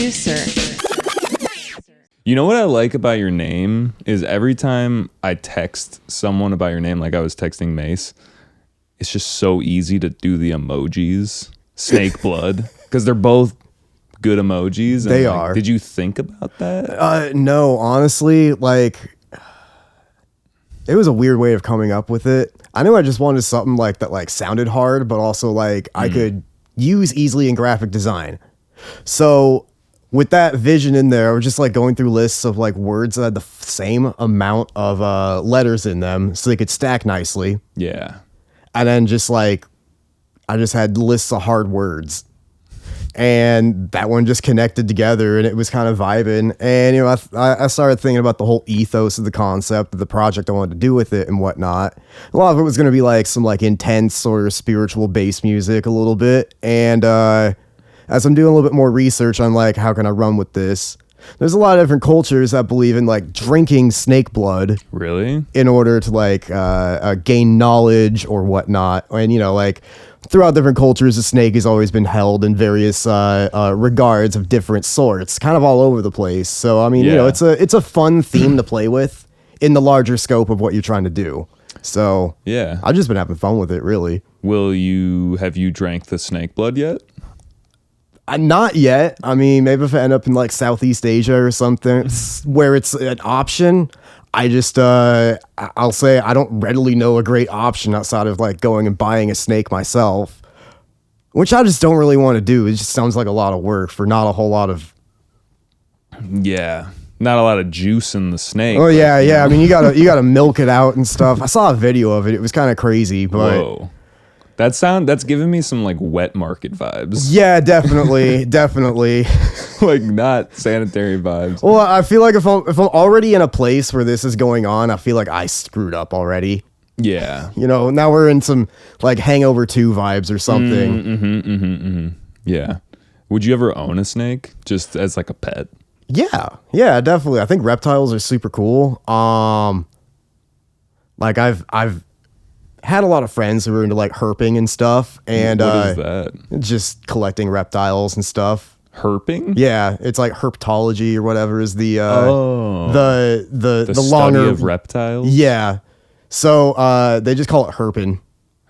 Poducer. You know what I like about your name is every time I text someone about your name, like I was texting Mace, it's just so easy to do the emojis, snake blood, because they're both good emojis. They are. Did you think about that? No, honestly, like it was a weird way of coming up with it. I knew I just wanted something like that, like sounded hard, but also like I could use easily in graphic design. So with that vision in there, I was just like going through lists of like words that had the same amount of letters in them so they could stack nicely. Yeah. And then just like, I just had lists of hard words. And that one just connected together and it was kind of vibing. And, you know, I started thinking about the whole ethos of the concept of the project I wanted to do with it and whatnot. A lot of it was going to be like some like intense sort of spiritual bass music a little bit. And as I'm doing a little bit more research on like, how can I run with this? There's a lot of different cultures that believe in like drinking snake blood. Really? In order to like gain knowledge or whatnot. And, you know, like throughout different cultures, the snake has always been held in various regards of different sorts, kind of all over the place. So, I mean, you know, it's a fun theme to play with in the larger scope of what you're trying to do. So, yeah, I've just been having fun with it, really. Have you drank the snake blood yet? Not yet. I mean, maybe if I end up in like Southeast Asia or something where it's an option, I just, I'll say I don't readily know a great option outside of like going and buying a snake myself, which I just don't really want to do. It just sounds like a lot of work for not a whole lot of. Yeah. Not a lot of juice in the snake. Oh yeah. Yeah. I mean, you gotta milk it out and stuff. I saw a video of it. It was kind of crazy, but. Whoa. That's giving me some like wet market vibes. Yeah, definitely. Definitely. Like not sanitary vibes. Well, I feel like if I'm already in a place where this is going on, I feel like I screwed up already. Yeah. You know, now we're in some like Hangover 2 vibes or something. Yeah. Would you ever own a snake just as like a pet? Yeah, definitely. I think reptiles are super cool. Like I've had a lot of friends who were into like herping and stuff, and what is that? Just collecting reptiles and stuff. Herping? Yeah, it's like herpetology or whatever is the the longer study of reptiles. Yeah, so they just call it herping.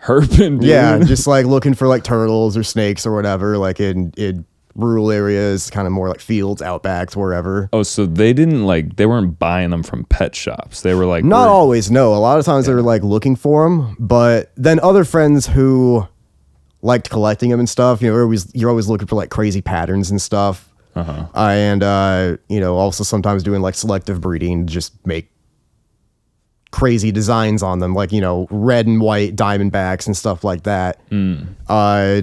Herping, dude. Yeah, just like looking for like turtles or snakes or whatever, like in rural areas, kind of more like fields, outbacks, wherever. Oh, so they weren't buying them from pet shops. They were like, not always. No, a lot of times they were like looking for them, but then other friends who liked collecting them and stuff, you know, you're always looking for like crazy patterns and stuff. And you know, also sometimes doing like selective breeding to just make crazy designs on them, like, you know, red and white diamondbacks and stuff like that.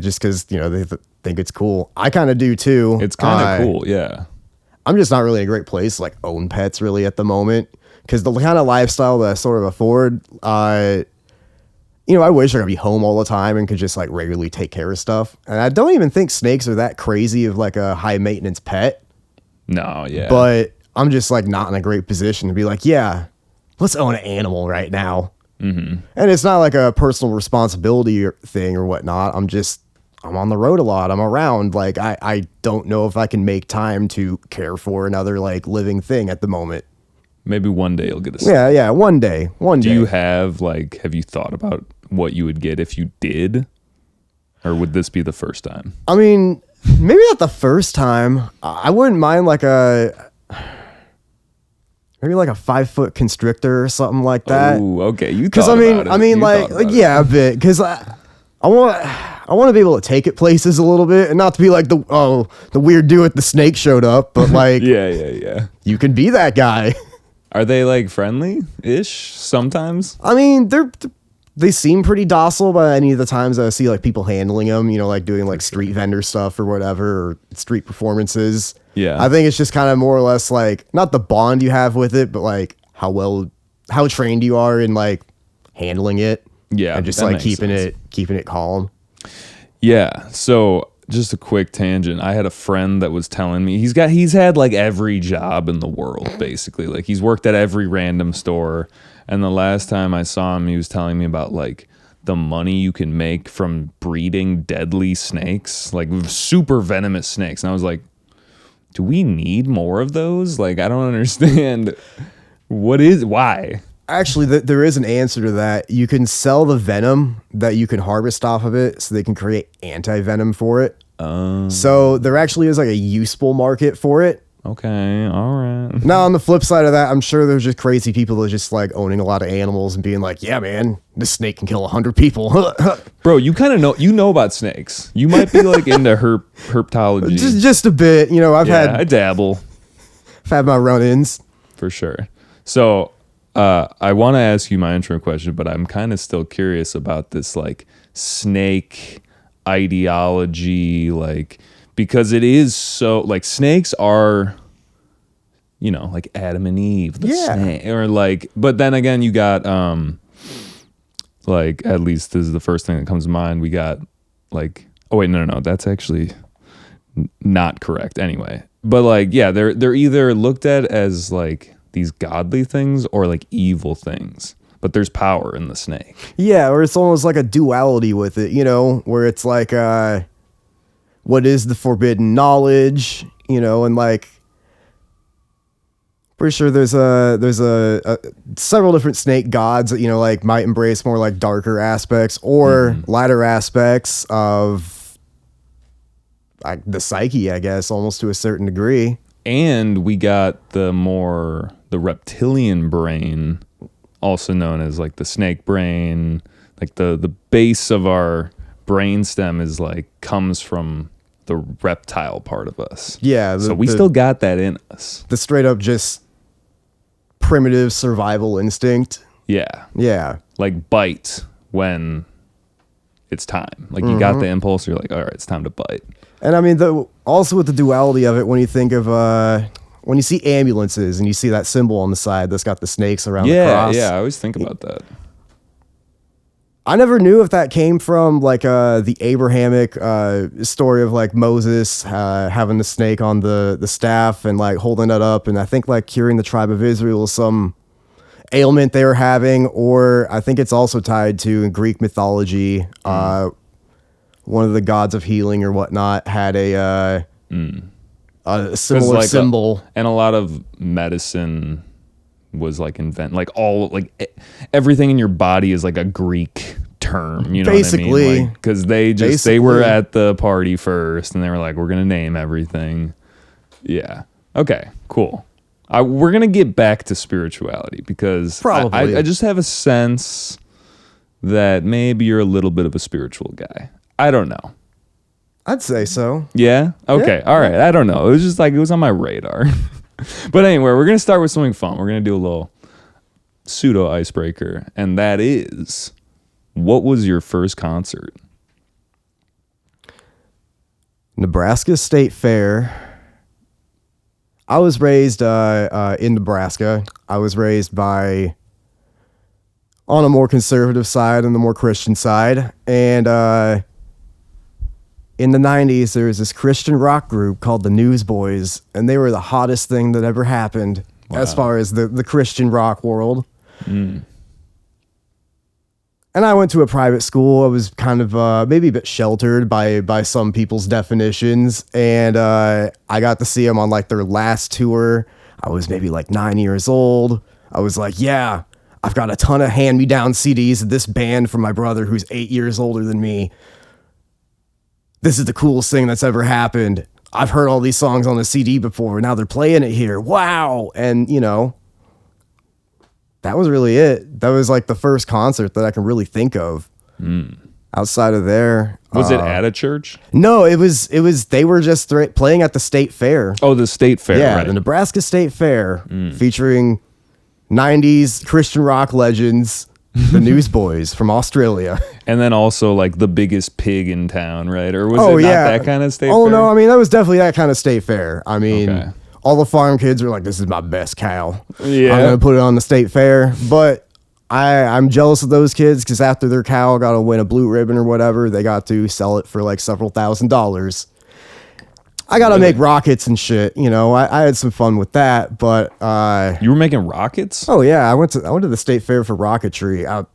Just because, you know, they think it's cool. I kind of do too. It's kind of cool, yeah. I'm just not really in a great place to like own pets really at the moment, because the kind of lifestyle that I sort of afford, you know, I wish I could be home all the time and could just like regularly take care of stuff. And I don't even think snakes are that crazy of like a high maintenance pet. No, yeah. But I'm just like not in a great position to be like, yeah, let's own an animal right now. And it's not like a personal responsibility thing or whatnot. I'm on the road a lot. I'm around. Like, I don't know if I can make time to care for another like living thing at the moment. Maybe one day you'll get a snake. Yeah, one day. Do you have you thought about what you would get if you did? Or would this be the first time? I mean, maybe not the first time. I wouldn't mind like maybe like a 5-foot constrictor or something like that. Oh, okay. Because I mean, yeah, a bit. Because I want to be able to take it places a little bit, and not to be like the weird dude with the snake showed up, but like yeah. You can be that guy. Are they like friendly-ish sometimes? I mean, they seem pretty docile by any of the times I see like people handling them, you know, like doing like street vendor stuff or whatever, or street performances. Yeah. I think it's just kind of more or less like not the bond you have with it, but like how trained you are in like handling it. Yeah. And just like keeping it calm. Yeah. So just a quick tangent. I had a friend that was telling me he's had like every job in the world, basically. Like he's worked at every random store. And the last time I saw him, he was telling me about like the money you can make from breeding deadly snakes, like super venomous snakes. And I was like, do we need more of those? Like, I don't understand. Why? Actually, there is an answer to that. You can sell the venom that you can harvest off of it so they can create anti-venom for it. So there actually is like a useful market for it. Okay, all right. Now, on the flip side of that, I'm sure there's just crazy people that are just like owning a lot of animals and being like, yeah, man, this snake can kill 100 people. Bro, you kind of know about snakes. You might be like into herpetology. Just a bit. You know, I dabble. I've had my run-ins. For sure. So I want to ask you my intro question, but I'm kind of still curious about this like snake ideology, like, because it is so like snakes are, you know, like Adam and Eve, the snake, or like, but then again, you got like, at least this is the first thing that comes to mind. We got like, oh wait, no, that's actually not correct anyway. But like, yeah, they're either looked at as like these godly things or like evil things, but there's power in the snake. Yeah, or it's almost like a duality with it, you know, where it's like what is the forbidden knowledge, you know, and like pretty sure there's a several different snake gods that, you know, like might embrace more like darker aspects or lighter aspects of like the psyche, I guess, almost to a certain degree. And we got the reptilian brain, also known as like the snake brain. Like the base of our brainstem is like comes from the reptile part of us. Yeah. So we still got that in us. The straight up just primitive survival instinct. Yeah. Yeah. Like bite when it's time. Like you got the impulse, you're like, all right, it's time to bite. And I mean, also with the duality of it, when you think of when you see ambulances and you see that symbol on the side that's got the snakes around the cross. Yeah, I always think about that. I never knew if that came from like the Abrahamic story of like Moses having the snake on the staff and like holding it up, and I think like curing the tribe of Israel, some ailment they were having, or I think it's also tied to in Greek mythology. One of the gods of healing or whatnot had a similar like symbol, and a lot of medicine was like everything in your body is like a Greek term, you know basically, what I mean? Because they were at the party first and they were like, we're gonna name everything. Yeah. Okay. Cool. We're gonna get back to spirituality because probably I just have a sense that maybe you're a little bit of a spiritual guy. I don't know. I'd say so. Yeah? Okay. Yeah. All right. I don't know. It was just like, it was on my radar. But anyway, we're going to start with something fun. We're going to do a little pseudo icebreaker. And that is, what was your first concert? Nebraska State Fair. I was raised in Nebraska. I was raised on a more conservative side and the more Christian side. And in the 90s, there was this Christian rock group called the Newsboys, and they were the hottest thing that ever happened as far as the Christian rock world. And I went to a private school. I was kind of maybe a bit sheltered by some people's definitions, and I got to see them on like their last tour. I was maybe like 9 years old. I was like, yeah, I've got a ton of hand-me-down CDs of this band from my brother who's 8 years older than me. This is the coolest thing that's ever happened. I've heard all these songs on the CD before. Now they're playing it here. Wow. And, you know, that was really it. That was like the first concert that I can really think of. Outside of there. Was it at a church? No, it was, they were just playing at the state fair. Oh, the state fair. Yeah, right. The Nebraska State Fair featuring 90s Christian rock legends, the Newsboys from Australia. And then also like the biggest pig in town, right? Or was it not that kind of state fair? Oh, no, I mean, that was definitely that kind of state fair. I mean, all the farm kids were like, this is my best cow. Yeah. I'm going to put it on the state fair. But I'm jealous of those kids because after their cow got to win a blue ribbon or whatever, they got to sell it for like several $1,000s. I got to make rockets and shit. You know, I had some fun with that, but you were making rockets? Oh yeah, I went to the state fair for rocketry.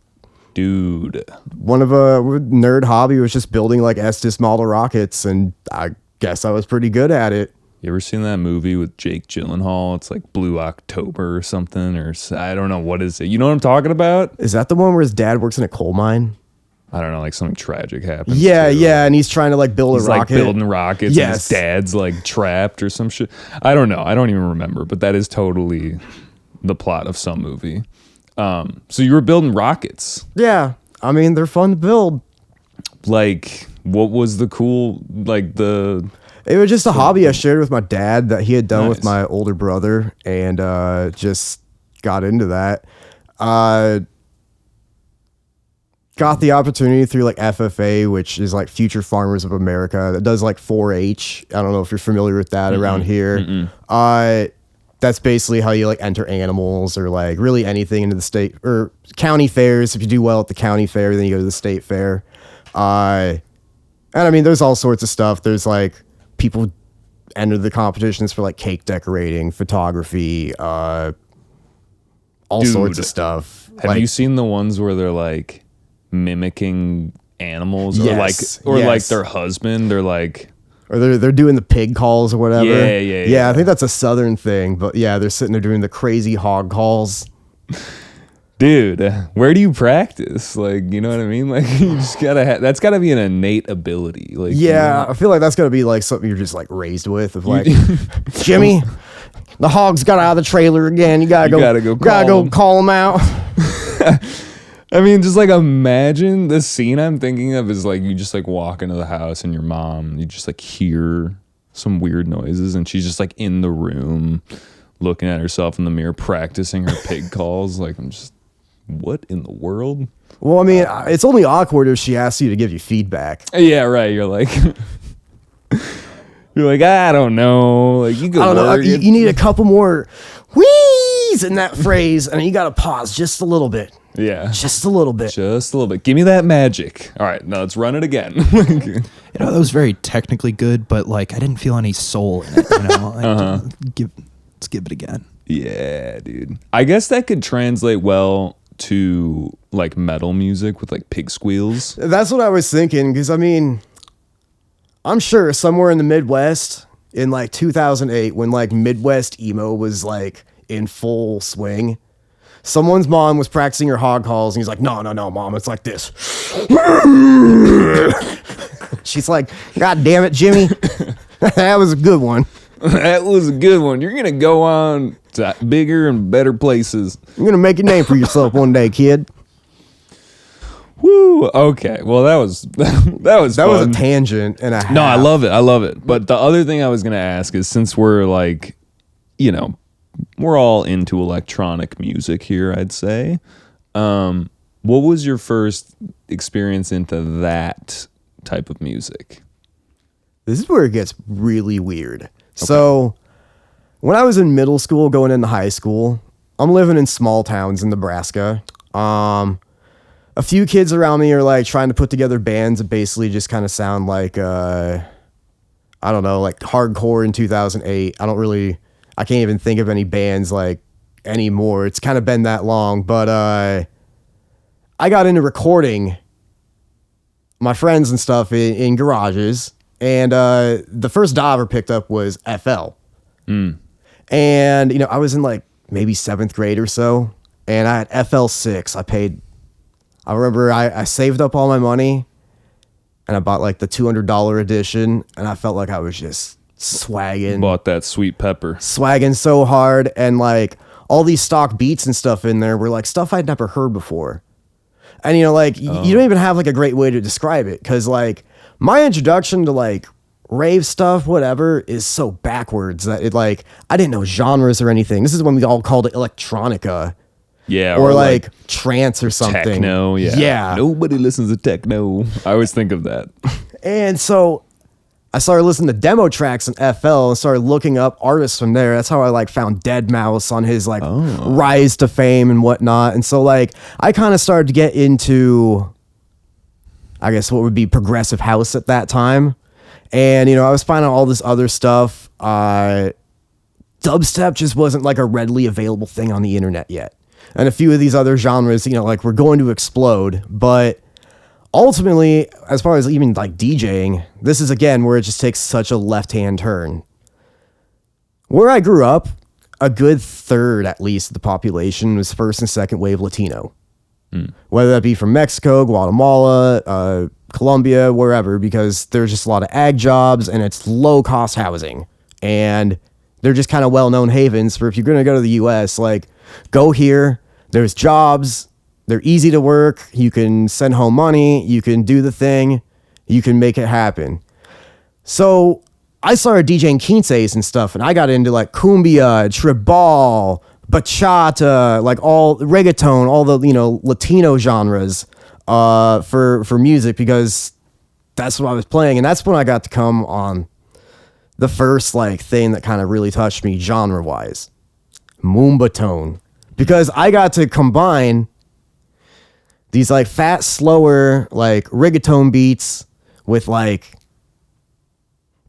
Dude, one of a nerd hobby was just building like Estes model rockets, and I guess I was pretty good at it. You ever seen that movie with Jake Gyllenhaal? It's like Blue October or something, or I don't know, what is it? You know what I'm talking about? Is that the one where his dad works in a coal mine? I don't know, like something tragic happens. Yeah, and he's trying to like build a rocket. He's like building rockets, and his dad's like trapped or some shit. I don't know. I don't even remember, but that is totally the plot of some movie. So you were building rockets. Yeah, I mean, they're fun to build. Like, what was the cool, like the... It was just a hobby I shared with my dad that he had done with my older brother, and just got into that. Got the opportunity through like FFA, which is like Future Farmers of America, that does like 4-H. I don't know if you're familiar with that around here. That's basically how you like enter animals or like really anything into the state or county fairs. If you do well at the county fair, then you go to the state fair. And I mean, there's all sorts of stuff. There's like people enter the competitions for like cake decorating, photography, all sorts of stuff. Have you seen the ones where they're like mimicking animals or like their husband or like... Or they're doing the pig calls or whatever. Yeah. I think that's a southern thing, but yeah, they're sitting there doing the crazy hog calls. Dude, where do you practice? Like, you know what I mean? Like, you just gotta that's gotta be an innate ability. Like, yeah, I feel like that's gotta be like something you're just like raised with. Of like, Jimmy, the hogs got out of the trailer again. You gotta go call them out. I mean, just like imagine the scene I'm thinking of is like you just like walk into the house and your mom, you just like hear some weird noises and she's just like in the room looking at herself in the mirror practicing her pig calls. Like, I'm just, what in the world? Well, I mean, it's only awkward if she asks you to give you feedback. Yeah, right. You're like, I don't know. Like, you go. I don't know. You need a couple more wheeze in that phrase, and you got to pause just a little bit. Yeah. Just a little bit. Just a little bit. Give me that magic. All right, now let's run it again. You know, that was very technically good, but like I didn't feel any soul in it. You know, let's give it again. Yeah, dude. I guess that could translate well to like metal music with like pig squeals. That's what I was thinking, because I mean, I'm sure somewhere in the Midwest in like 2008, when like Midwest emo was like in full swing, someone's mom was practicing her hog calls, and he's like, no, mom, it's like this. She's like, God damn it, Jimmy. That was a good one. That was a good one. You're going to go on to bigger and better places. You're going to make a name for yourself one day, kid. Woo. Okay. Well, that was fun. Was a tangent and a half. No, I love it. But the other thing I was going to ask is, since we're like, you know, we're all into electronic music here, I'd say. What was your first experience into that type of music? This is where it gets really weird. Okay. So when I was in middle school going into high school, I'm living in small towns in Nebraska. A few kids around me are like trying to put together bands that basically just kind of sound like, I don't know, like hardcore in 2008. I can't even think of any bands like anymore. It's kind of been that long, but I got into recording my friends and stuff in garages, and the first DAW I ever picked up was FL. And, you know, I was in like maybe 7th grade or so, and I had FL6. I remember I saved up all my money, and I bought like the $200 edition, and I felt like I was just swagging. Bought that sweet pepper. Swagging so hard, and like all these stock beats and stuff in there were like stuff I'd never heard before. And you know, like you don't even have like a great way to describe it, because like my introduction to like rave stuff, whatever, is so backwards that it like I didn't know genres or anything. This is when we all called it electronica. Yeah, or like trance or something. Techno, yeah. Nobody listens to techno. I always think of that. And so I started listening to demo tracks in FL and started looking up artists from there. That's how I like found Deadmau5 on his like rise to fame and whatnot. And so like I kind of started to get into, I guess, what would be progressive house at that time. And, you know, I was finding all this other stuff. Dubstep just wasn't like a readily available thing on the internet yet. And a few of these other genres, you know, like were going to explode. But ultimately, as far as even like DJing, this is again where it just takes such a left-hand turn. where I grew up, a good third, at least, of the population was first and second wave Latino. Whether that be from Mexico, Guatemala, Colombia, wherever, because there's just a lot of ag jobs and it's low cost housing. And they're just kind of well-known havens for if you're going to go to the US, like go here, there's jobs, they're easy to work, you can send home money, you can do the thing, you can make it happen. So I started DJing quinces and stuff, and I got into like cumbia, tribal, bachata, like all reggaeton, all the, Latino genres for music, because that's what I was playing. And that's when I got to come on the first like thing that kind of really touched me genre wise, Moombahton, because I got to combine these like fat, slower, like reggaeton beats with like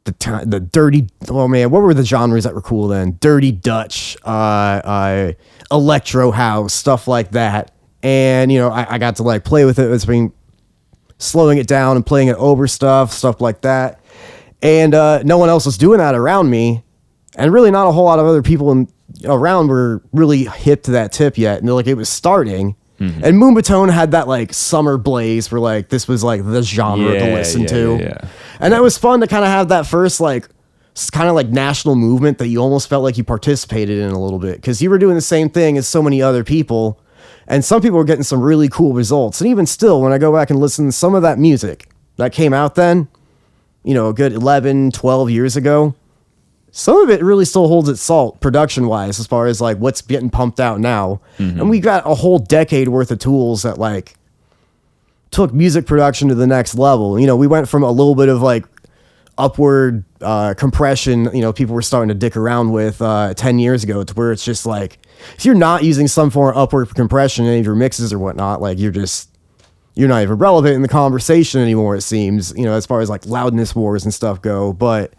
the dirty, oh man, what were the genres that were cool then? Dirty Dutch, electro house, stuff like that. And, I got to like play with it between slowing it down and playing it over stuff like that. And no one else was doing that around me. And really not a whole lot of other people around were really hip to that tip yet. And like it was starting. Mm-hmm. And Moombahton had that like summer blaze where like this was like the genre to listen to. Yeah. And it was fun to kind of have that first like kind of like national movement that you almost felt like you participated in a little bit, because you were doing the same thing as so many other people. And some people were getting some really cool results. And even still, when I go back and listen to some of that music that came out then, a good 11, 12 years ago, some of it really still holds its salt production wise, as far as like what's getting pumped out now. Mm-hmm. And we got a whole decade worth of tools that like took music production to the next level. We went from a little bit of like upward compression, people were starting to dick around with 10 years ago, to where it's just like, if you're not using some form of upward compression in any of your mixes or whatnot, like you're not even relevant in the conversation anymore, it seems, as far as like loudness wars and stuff go. But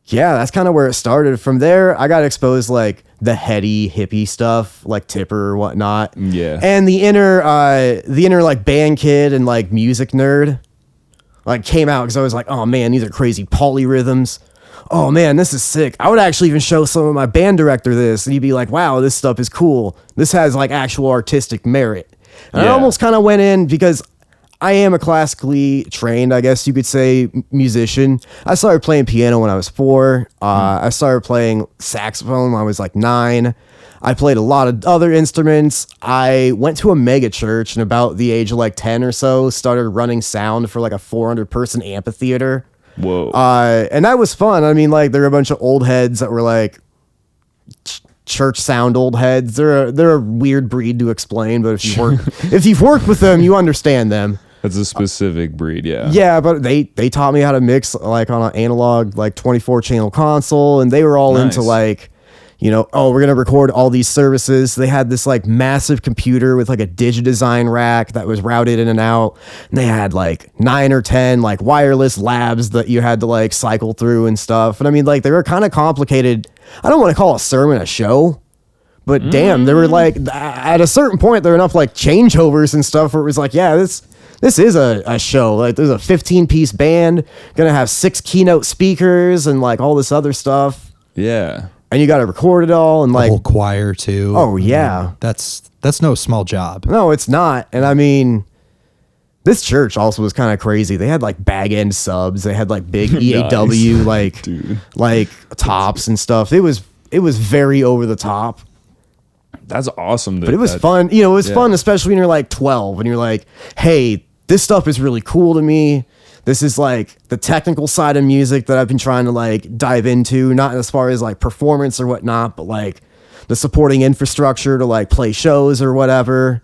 yeah, that's kind of where it started. From there, I got exposed like the heady hippie stuff, like Tipper or whatnot. Yeah. And the inner like band kid and like music nerd like came out, because I was like, oh man, these are crazy polyrhythms. Oh man, this is sick. I would actually even show some of my band director this, and he'd be like, wow, this stuff is cool. This has like actual artistic merit. And I almost kind of went in, because I am a classically trained, I guess you could say, musician. I started playing piano when I was 4. I started playing saxophone when I was like 9. I played a lot of other instruments. I went to a mega church, and about the age of like 10 or so, started running sound for like a 400-person amphitheater. Whoa. And that was fun. I mean, like, there were a bunch of old heads that were like church sound old heads. They're a weird breed to explain, but if you've worked with them, you understand them. That's a specific breed, yeah. Yeah, but they taught me how to mix like on an analog like 24 channel console, and they were all into like, we're gonna record all these services. They had this like massive computer with like a Digidesign rack that was routed in and out, and they had like 9 or 10 like wireless labs that you had to like cycle through and stuff. And I mean, like, they were kind of complicated. I don't want to call a sermon a show, but damn, there were like, at a certain point, there were enough like changeovers and stuff where it was like, yeah, this is a show. Like, there's a 15-piece band, gonna have 6 keynote speakers and like all this other stuff. Yeah. And you got to record it all, and like the whole choir too. Oh yeah, that's no small job. No, it's not. And I mean, this church also was kind of crazy. They had like bag end subs. They had like big EAW like tops and stuff. It was very over the top. That's awesome. But it was fun. It was fun, especially when you're like 12 and you're like, hey, this stuff is really cool to me. This is like the technical side of music that I've been trying to like dive into, not as far as like performance or whatnot, but like the supporting infrastructure to like play shows or whatever.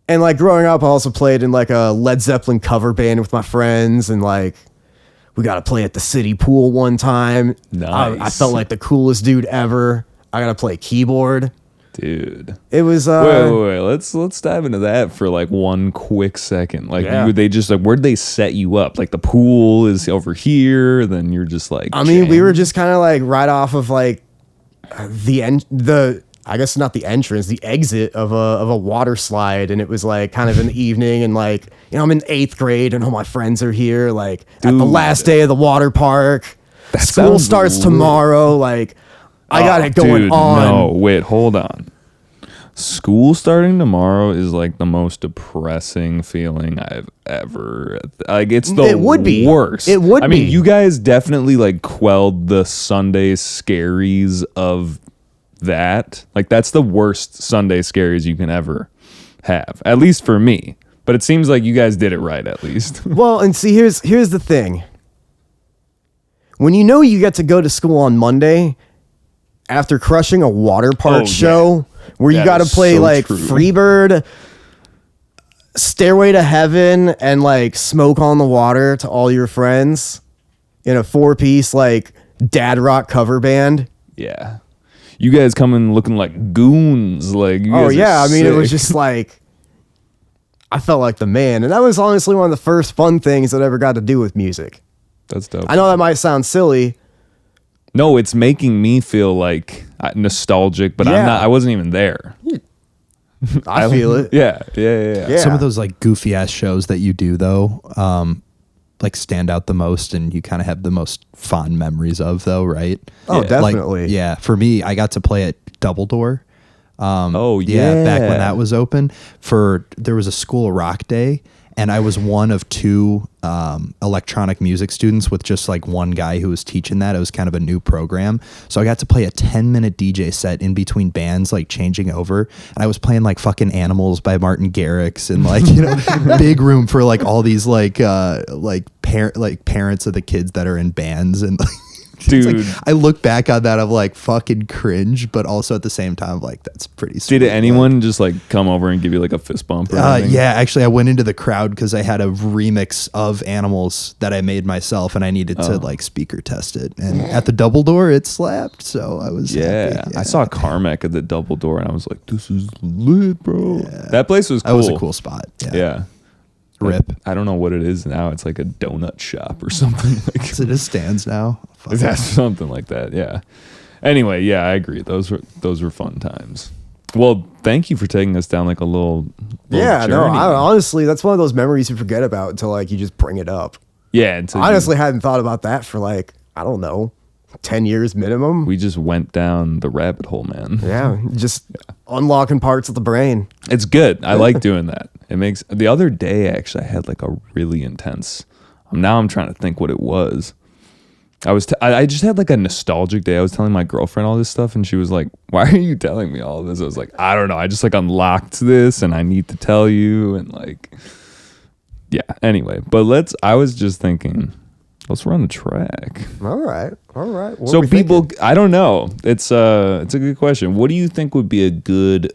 And like growing up, I also played in like a Led Zeppelin cover band with my friends, and like we got to play at the city pool one time. Nice. I felt like the coolest dude ever. I got to play keyboard. Dude, it was wait. Let's dive into that for like one quick second. Like, they just like, where'd they set you up? Like, the pool is over here, then you're just like, I mean, we were just kind of like right off of like the I guess not the entrance, the exit of a water slide, and it was like kind of in the evening, and like, I'm in 8th grade and all my friends are here, like at the last day of the water park. School sounds starts lit. tomorrow. Like, I got it going dude, on. No, wait, hold on. School starting tomorrow is like the most depressing feeling I've ever. Like, it's the It would be. worst. It would I mean, be. you guys definitely like quelled the Sunday scaries of that. Like, that's the worst Sunday scaries you can ever have, at least for me. But it seems like you guys did it right, at least. Well, and see, here's the thing. When you know you get to go to school on Monday after crushing a water park show where you That got to is play so like true. Freebird, Stairway to Heaven, and like Smoke on the Water to all your friends in a 4-piece like dad rock cover band. Yeah. You guys coming looking like goons. Like, you Oh guys are yeah, I mean it was sick. just like I felt like the man, and that was honestly one of the first fun things that I ever got to do with music. That's dope. I know that might sound silly. No, it's making me feel like nostalgic, but Yeah. I wasn't even there. I feel it. Yeah. Yeah. Some of those like goofy ass shows that you do though, like stand out the most and you kind of have the most fond memories of though, right? Oh, Yeah. definitely. Like, yeah. For me, I got to play at Double Door. Oh, Back when yeah. that was open there was a School of Rock day, and I was one of 2 electronic music students with just like one guy who was teaching that. It was kind of a new program. So I got to play a 10-minute DJ set in between bands, like changing over. And I was playing like fucking Animals by Martin Garrix, and like, you know, big room for like all these like parents of the kids that are in bands. And like, Dude. it's like, I look back on that, I'm like fucking cringe, but also at the same time, like that's pretty sweet. Did anyone just like come over and give you like a fist bump or anything? Yeah, actually, I went into the crowd because I had a remix of Animals that I made myself, and I needed to like speaker test it. And at the Double Door, it slapped, so I was happy. I saw Carmack at the Double Door, and I was like, "This is lit, bro." That place was cool. That was a cool spot. Yeah. Rip. I don't know what it is now. It's like a donut shop or something. Like, So it just stands now. Fuck. that's something like that. Yeah. Anyway, yeah, I agree. Those were fun times. Well, thank you for taking us down like a little Yeah, journey. no, honestly, that's one of those memories you forget about until like you just bring it up. Yeah, until I honestly hadn't thought about that for like, I don't know, 10 years minimum. we just went down the rabbit hole, man. Yeah, just unlocking parts of the brain. It's good. I like doing that. It makes the other day actually I had like a really intense. Now I'm trying to think what it was. I just had like a nostalgic day. I was telling my girlfriend all this stuff, and she was like, "Why are you telling me all this?" I was like, "I don't know. I just like unlocked this, and I need to tell you." And like, yeah. Anyway, but I was just thinking, let's run a track. All right. What So are we people, thinking? I don't know. It's a good question. What do you think would be a good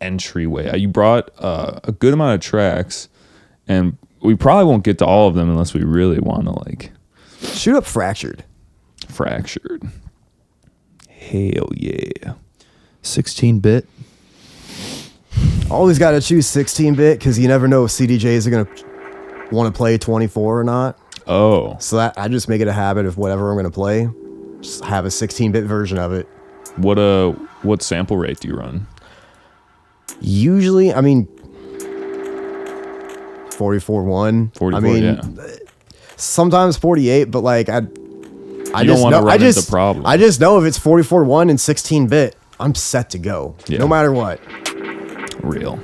entryway? You brought a good amount of tracks, and we probably won't get to all of them unless we really want to like Shoot up Fractured. Fractured. Hell yeah. 16-bit. Always got to choose 16-bit because you never know if CDJs are going to want to play 24 or not. Oh, So that I just make it a habit of whatever I'm going to play, just have a 16-bit version of it. what sample rate do you run? Usually, I mean, 44.1. 44, I mean, yeah. sometimes 48, but like I You don't wanna run into problems. I just know if it's 44.1 and 16-bit, I'm set to go, Yeah. no matter what. Real.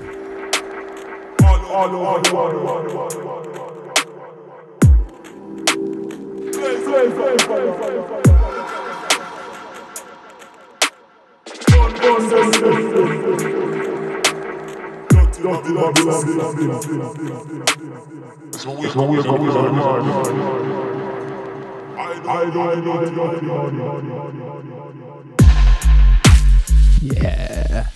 Yeah.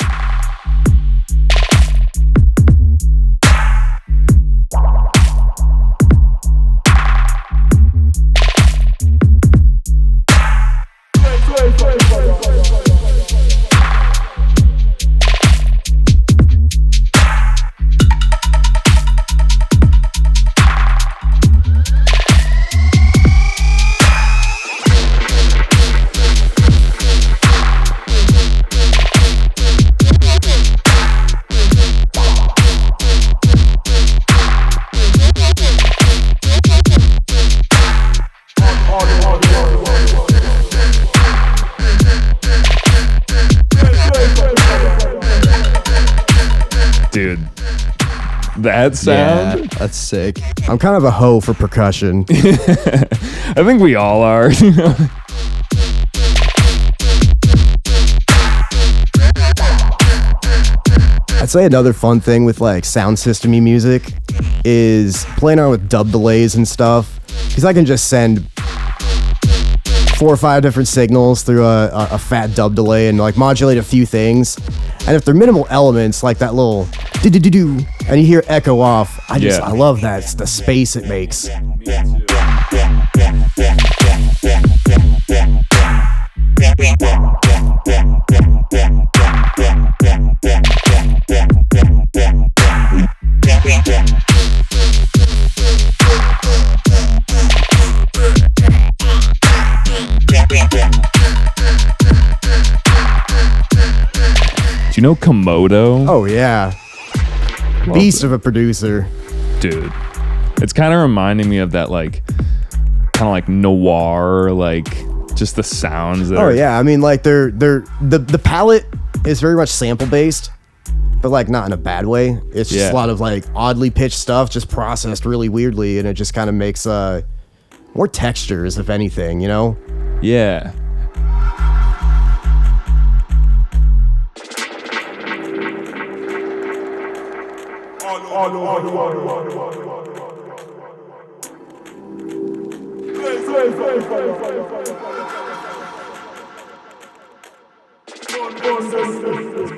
That sound? Yeah, that's sick. I'm kind of a hoe for percussion. I think we all are. I'd say another fun thing with like sound system-y music is playing around with dub delays and stuff, because I can just send 4 or 5 different signals through a fat dub delay and like modulate a few things. And if they're minimal elements like that little do-do-do-do and you hear echo off, I love that. It's the space it makes. Do you know Komodo? Oh yeah. Beast of a producer. Dude. It's kind of reminding me of that like kind of like noir, like just the sounds that are, yeah, I mean like the palette is very much sample based, but like not in a bad way. It's just a lot of like oddly pitched stuff just processed really weirdly, and it just kind of makes more textures if anything, you know? Yeah.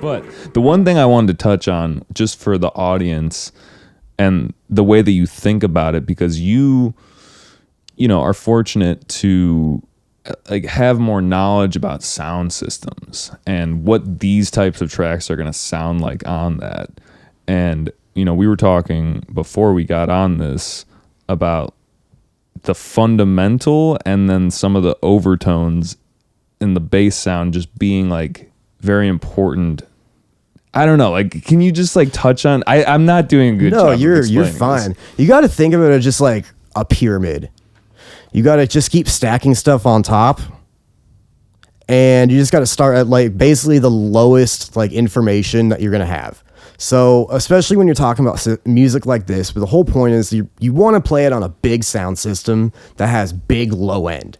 But the one thing I wanted to touch on just for the audience and the way that you think about it, because you know, are fortunate to like have more knowledge about sound systems and what these types of tracks are going to sound like on that. And you know, we were talking before we got on this about the fundamental and then some of the overtones in the bass sound just being like very important. I don't know, like, can you just like touch on, I'm not doing a good job. No, you're fine. This. You got to think of it as just like a pyramid. You got to just keep stacking stuff on top. And you just got to start at like basically the lowest like information that you're going to have. So especially when you're talking about music like this, but the whole point is you want to play it on a big sound system that has big low end,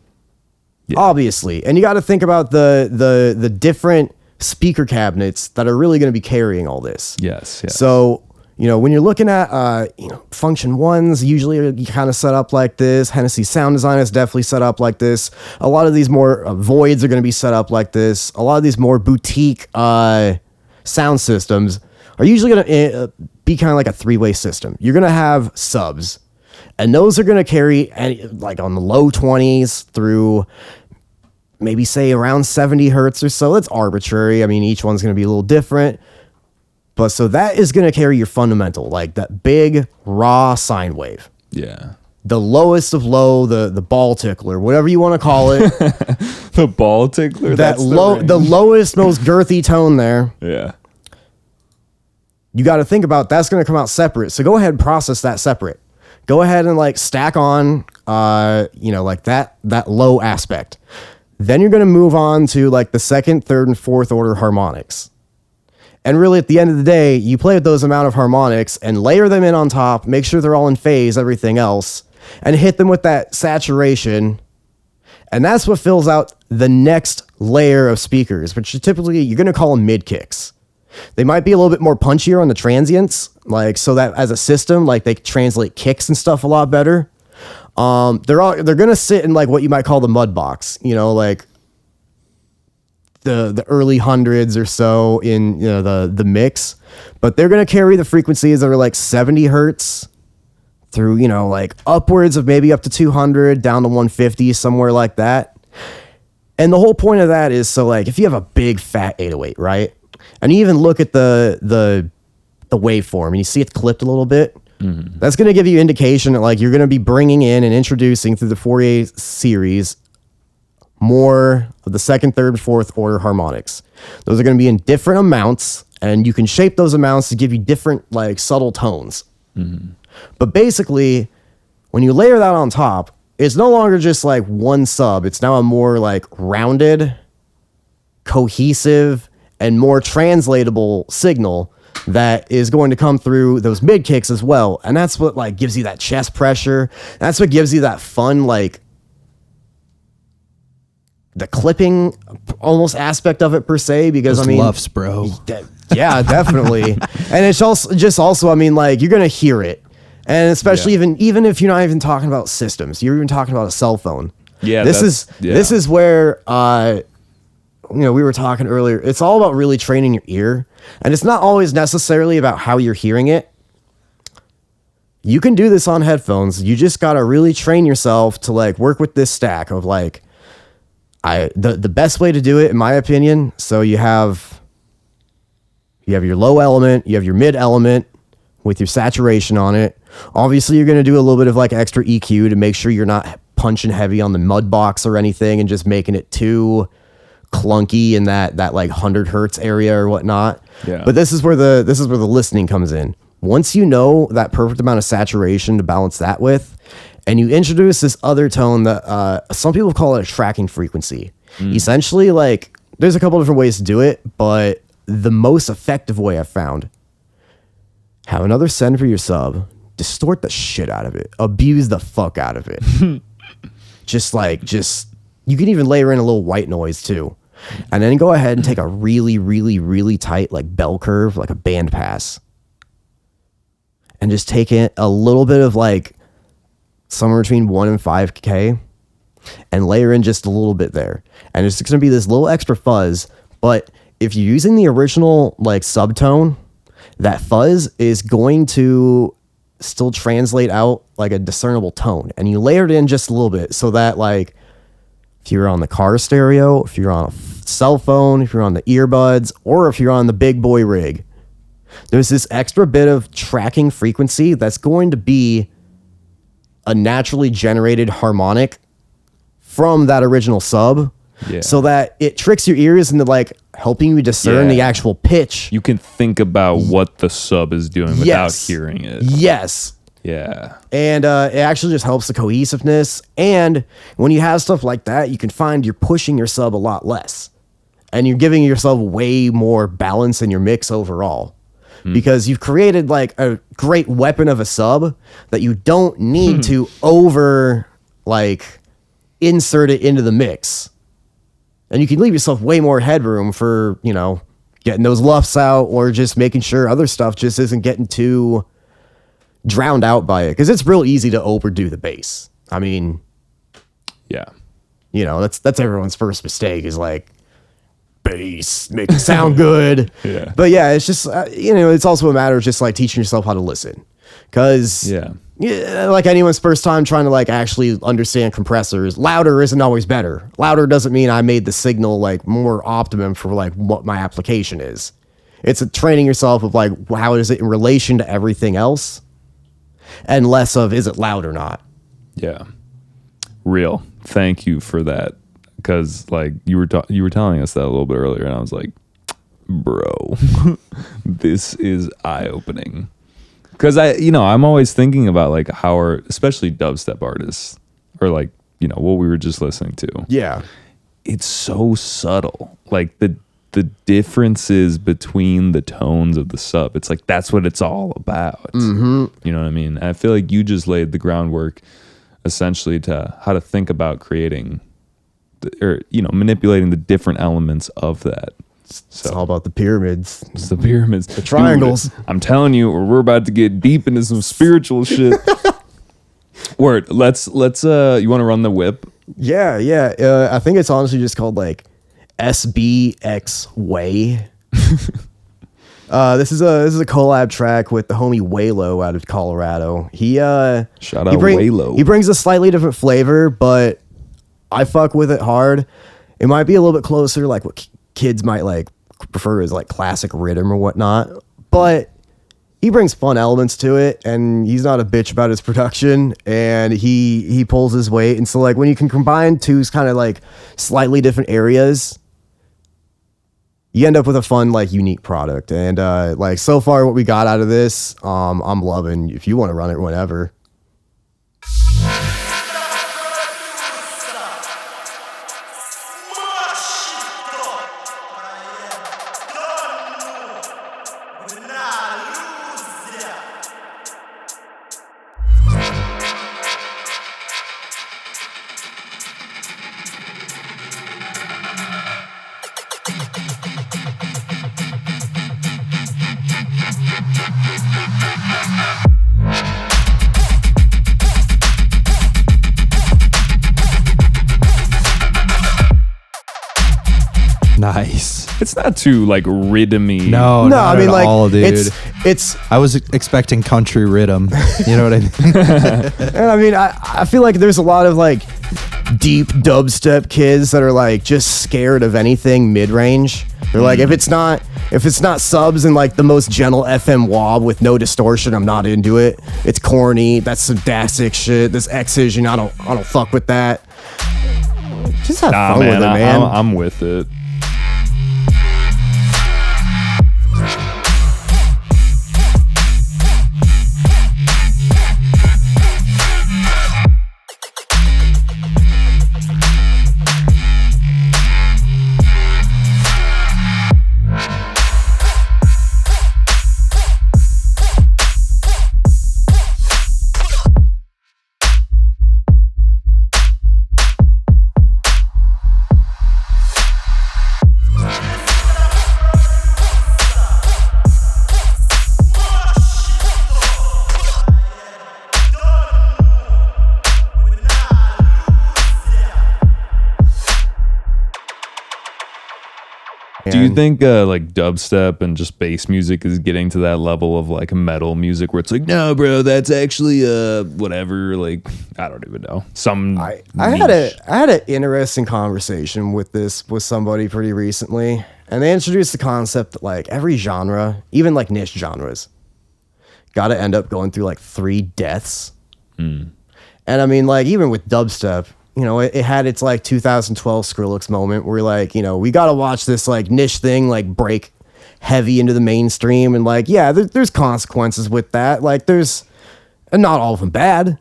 obviously. And you got to think about the different speaker cabinets that are really going to be carrying all this. Yes. So, you know, when you're looking at, Function 1s, usually you kind of set up like this. Hennessy Sound Design is definitely set up like this. A lot of these more Voids are going to be set up like this. A lot of these more boutique sound systems are usually going to be kind of like a 3-way system. You're going to have subs, and those are going to carry like on the low 20s through maybe say around 70 hertz or so. That's arbitrary. I mean, each one's going to be a little different. But so that is going to carry your fundamental, like that big raw sine wave. Yeah. The lowest of low, the ball tickler, whatever you want to call it. The ball tickler? That the lowest, most girthy tone there. Yeah. You got to think about that's going to come out separate. So go ahead and process that separate. Go ahead and like stack on, like that low aspect. Then you're going to move on to like the second, third, and fourth order harmonics. And really at the end of the day, you play with those amount of harmonics and layer them in on top, make sure they're all in phase, everything else, and hit them with that saturation. And that's what fills out the next layer of speakers, which typically you're going to call them mid kicks. They might be a little bit more punchier on the transients, like so that as a system, like they translate kicks and stuff a lot better. They're gonna sit in like what you might call the mud box, like the early hundreds or so in the mix, but they're gonna carry the frequencies that are like 70 hertz through like upwards of maybe up to 200 down to 150, somewhere like that. And the whole point of that is so like if you have a big fat 808, right? And you even look at the waveform and you see it's clipped a little bit. Mm-hmm. That's going to give you indication that like you're going to be bringing in and introducing through the Fourier series more of the second, third, and fourth order harmonics. Those are going to be in different amounts, and you can shape those amounts to give you different like subtle tones. Mm-hmm. But basically, when you layer that on top, it's no longer just like one sub. It's now a more like rounded, cohesive, and more translatable signal that is going to come through those mid kicks as well. And that's what like gives you that chest pressure. That's what gives you that fun, like the clipping almost aspect of it per se, because Those I mean, luffs, bro. yeah, definitely. And it's also, I mean, like you're going to hear it. And especially even if you're not even talking about systems, you're even talking about a cell phone. Yeah. This is where, we were talking earlier. It's all about really training your ear, and it's not always necessarily about how you're hearing it. You can do this on headphones. You just got to really train yourself to like work with this stack of like, the best way to do it, in my opinion. So you have your low element, you have your mid element with your saturation on it. Obviously, you're going to do a little bit of like extra EQ to make sure you're not punching heavy on the mud box or anything and just making it too clunky in that like 100 hertz area or whatnot. Yeah. But this is where the listening comes in. Once you know that perfect amount of saturation to balance that with, and you introduce this other tone that some people call it a tracking frequency. Essentially, like there's a couple different ways to do it, but the most effective way I've found, have another send for your sub, distort the shit out of it, abuse the fuck out of it. just you can even layer in a little white noise too. And then go ahead and take a really, really, really tight like bell curve, like a band pass. And just take it a little bit of like somewhere between 1 and 5K and layer in just a little bit there. And it's going to be this little extra fuzz. But if you're using the original like subtone, that fuzz is going to still translate out like a discernible tone. And you layer it in just a little bit so that like if you're on the car stereo, if you're on a cell phone, if you're on the earbuds, or if you're on the big boy rig, there's this extra bit of tracking frequency that's going to be a naturally generated harmonic from that original sub, so that it tricks your ears into like helping you discern the actual pitch. You can think about what the sub is doing without hearing it. Yes. Yeah. And it actually just helps the cohesiveness. And when you have stuff like that, you can find you're pushing your sub a lot less. And you're giving yourself way more balance in your mix overall. Because you've created like a great weapon of a sub that you don't need to over like insert it into the mix. And you can leave yourself way more headroom for, getting those luffs out or just making sure other stuff just isn't getting too drowned out by it. Because it's real easy to overdo the bass. I mean, yeah, that's everyone's first mistake is like, bass, make it sound good. Yeah. But yeah, it's just, it's also a matter of just like teaching yourself how to listen. Because, like anyone's first time trying to like actually understand compressors, louder isn't always better. Louder doesn't mean I made the signal like more optimum for like what my application is. It's training yourself of like, how is it in relation to everything else? And less of, is it loud or not? Yeah. Real. Thank you for that. Because like you were telling us that a little bit earlier, and I was like, bro, this is eye-opening. Because I'm always thinking about like how especially dubstep artists, or like what we were just listening to. Yeah, it's so subtle. Like the differences between the tones of the sub. It's like that's what it's all about. You know what I mean? And I feel like you just laid the groundwork, essentially, to how to think about creating. Or manipulating the different elements of that. It's all about the pyramids. It's the pyramids, the triangles. Dude, I'm telling you, we're about to get deep into some spiritual shit. Word. Let's. You want to run the whip? Yeah. I think it's honestly just called like SBX Way. This is a collab track with the homie Waylo out of Colorado. Shout out Waylo. He brings a slightly different flavor, but I fuck with it hard. It might be a little bit closer, like what kids might like prefer is like classic rhythm or whatnot, but he brings fun elements to it, and he's not a bitch about his production, and he pulls his weight. And so like when you can combine two kind of like slightly different areas, you end up with a fun, like unique product. And like so far what we got out of this, I'm loving. If you want to run it whenever. Nah. It's not too like rhythmy. No, No, not I mean, at like, all, dude. it's I was expecting country rhythm. You know what I mean? and I mean, I feel like there's a lot of like deep dubstep kids that are like just scared of anything mid-range. They're like, if it's not subs and like the most gentle FM wob with no distortion, I'm not into it. It's corny. That's some Dasik shit. This Excision, I don't fuck with that. Just have fun with it, man. I'm with it. Do you think like dubstep and just bass music is getting to that level of like metal music where it's like, no, bro, that's actually whatever. Like, I don't even know. I had an interesting conversation with somebody pretty recently, and they introduced the concept that like every genre, even like niche genres, got to end up going through like 3 deaths. And I mean, like even with dubstep, you know, it had its like 2012 Skrillex moment where like, you know, we got to watch this like niche thing like break heavy into the mainstream, and like, yeah, there's consequences with that. Like there's, and not all of them bad.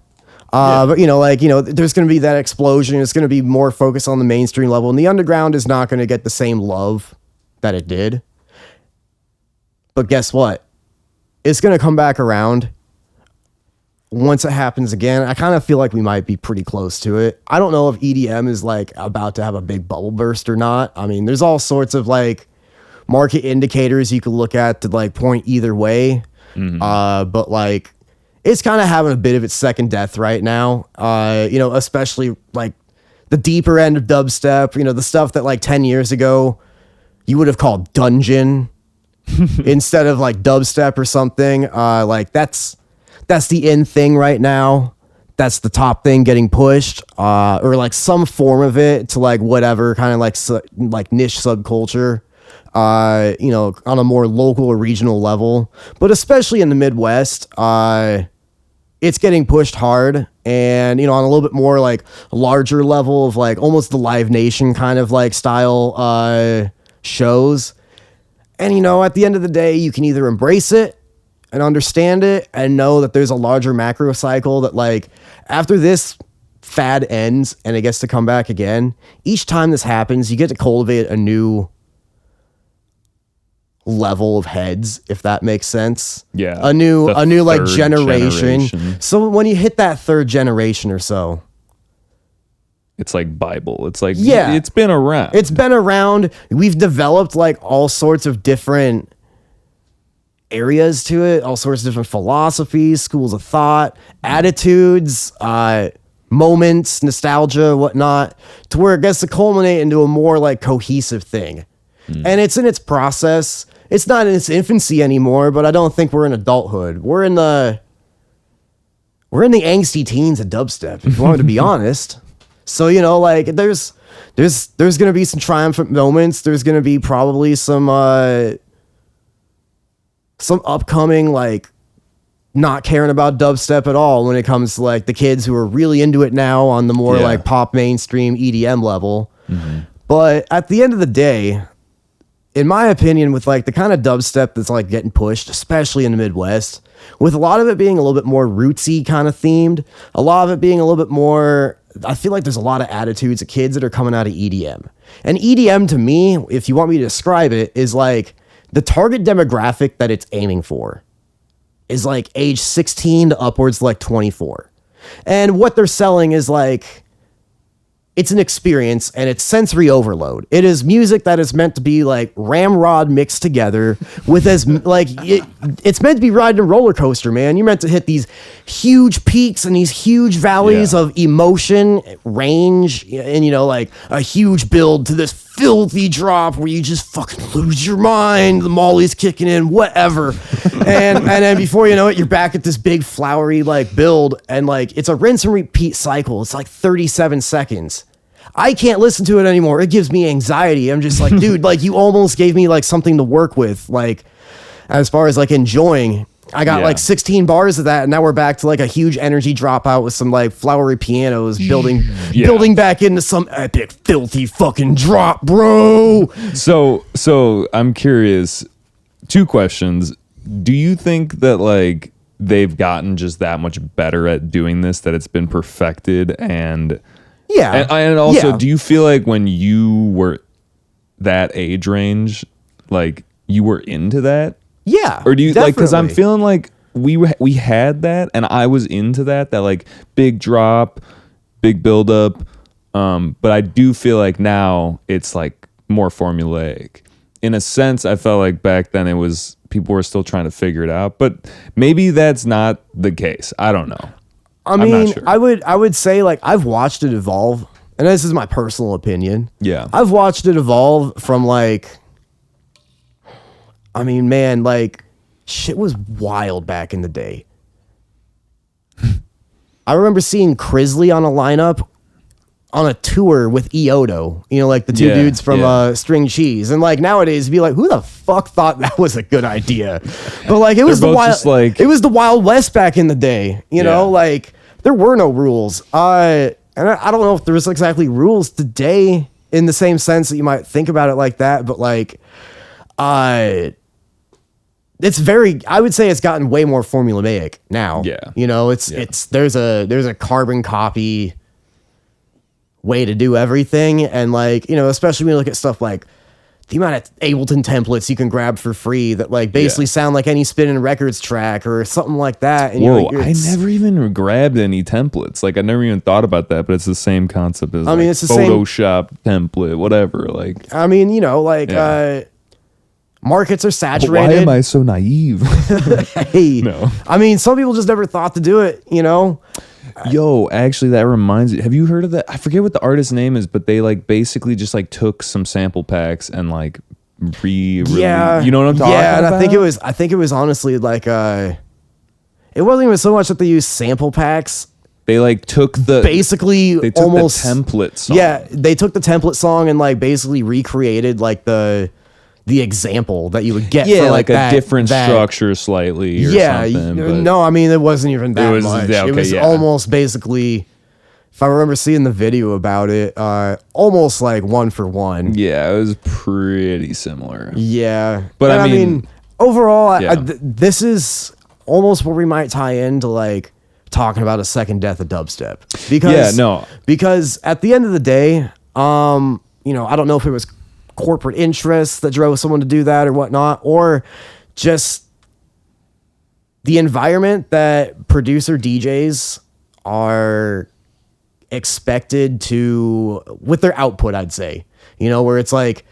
But you know, like, you know, there's going to be that explosion. It's going to be more focused on the mainstream level, and the underground is not going to get the same love that it did. But guess what? It's going to come back around. Once it happens again, I kind of feel like we might be pretty close to it. I don't know if EDM is like about to have a big bubble burst or not. I mean, there's all sorts of like market indicators you could look at to like point either way. But like, it's kind of having a bit of its second death right now. You know, especially like the deeper end of dubstep, you know, the stuff that like 10 years ago you would have called dungeon instead of like dubstep or something. Like that's the in thing right now. That's the top thing getting pushed, or like some form of it to like whatever kind of like niche subculture, you know, on a more local or regional level, but especially in the Midwest, it's getting pushed hard. And, you know, on a little bit more like larger level of like almost the Live Nation kind of like style, shows. And, you know, at the end of the day, you can either embrace it and understand it and know that there's a larger macro cycle that like after this fad ends and it gets to come back again, each time this happens, you get to cultivate a new level of heads, if that makes sense. Yeah. A new like generation. So when you hit that 3rd generation or so, it's like Bible. It's like, yeah, it's been around. It's been around. We've developed like all sorts of different areas to it, all sorts of different philosophies, schools of thought, attitudes, moments, nostalgia, whatnot, to where it gets to culminate into a more like cohesive thing. And it's in its process. It's not in its infancy anymore, but I don't think we're in adulthood. We're in the angsty teens of dubstep, if you want to be honest. So, you know, like there's going to be some triumphant moments. There's going to be probably some upcoming like not caring about dubstep at all when it comes to like the kids who are really into it now on the more like pop mainstream EDM level. But at the end of the day, in my opinion, with like the kind of dubstep that's like getting pushed, especially in the Midwest, with a lot of it being a little bit more rootsy kind of themed, a lot of it being a little bit more, I feel like there's a lot of attitudes of kids that are coming out of EDM. And EDM to me, if you want me to describe it, is like the target demographic that it's aiming for is like age 16 to upwards like 24. And what they're selling is like, it's an experience and it's sensory overload. It is music that is meant to be like ramrod mixed together with as like, it's meant to be riding a roller coaster, man. You're meant to hit these huge peaks and these huge valleys of emotion, range, and, you know, like a huge build to this filthy drop where you just fucking lose your mind. The molly's kicking in, whatever. and then before you know it, you're back at this big flowery like build, and like it's a rinse and repeat cycle. It's like 37 seconds. I can't listen to it anymore. It gives me anxiety. I'm just like, dude, like you almost gave me like something to work with, like as far as like enjoying. I got like 16 bars of that, and now we're back to like a huge energy dropout with some like flowery pianos building back into some epic filthy fucking drop, bro. So I'm curious, 2 questions. Do you think that like they've gotten just that much better at doing this, that it's been perfected? And also, do you feel like when you were that age range, like you were into that? Yeah. Or do you like, because I'm feeling like we had that, and I was into that like big drop, big buildup. But I do feel like now it's like more formulaic. In a sense, I felt like back then it was people were still trying to figure it out, but maybe that's not the case. I don't know. I mean, I'm not sure. I would say like I've watched it evolve, and this is my personal opinion. Yeah. I've watched it evolve from like, I mean, man, like shit was wild back in the day. I remember seeing Crisley on a lineup on a tour with Iodo, you know, like the two dudes from String Cheese. And like nowadays you'd be like, who the fuck thought that was a good idea? But like it was it was the Wild West back in the day, you know, like there were no rules. And I don't know if there's exactly rules today in the same sense that you might think about it like that, but like it's I would say it's gotten way more formulaic now. Yeah. You know, there's a carbon copy way to do everything. And like, you know, especially when you look at stuff like the amount of Ableton templates you can grab for free that like basically sound like any spinning records track or something like that. And whoa, I never even grabbed any templates. Like I never even thought about that, but it's the same concept as it's the Photoshop template, whatever. Like, I mean, you know, like, markets are saturated. Why am I so naive? Hey, no. I mean, some people just never thought to do it, you know? Yo, actually, that reminds me. Have you heard of that? I forget what the artist's name is, but they like basically just like took some sample packs and like you know what I'm talking about? Yeah, and I think it was honestly like it wasn't even so much that they used sample packs. They like took the almost the template song. Yeah, they took the template song and like basically recreated like the example that you would get for like a different structure slightly or something. No, I mean, it wasn't even that much. It was almost basically, if I remember seeing the video about it, almost like 1 for 1. Yeah, it was pretty similar. Yeah. But I mean overall, this is almost where we might tie into like talking about a second death of dubstep. Because at the end of the day, you know, I don't know if it was corporate interests that drove someone to do that or whatnot, or just the environment that producer DJs are expected to with their output, I'd say, you know, where it's like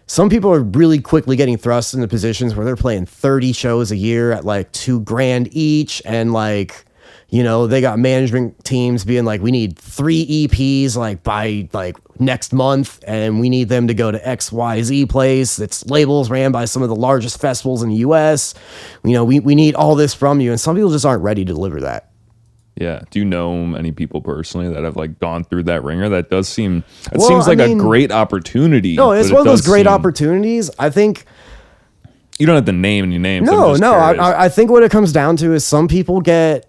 some people are really quickly getting thrust into positions where they're playing 30 shows a year at like $2,000 each, and like, you know, they got management teams being like, we need 3 EPs like by like next month, and we need them to go to XYZ place. It's labels ran by some of the largest festivals in the US. You know, we need all this from you. And some people just aren't ready to deliver that. Yeah. Do you know any people personally that have like gone through that ringer? That does seem, seems like a great opportunity. No, it's one of those great opportunities. I think you don't have to name any names. No. I think what it comes down to is some people get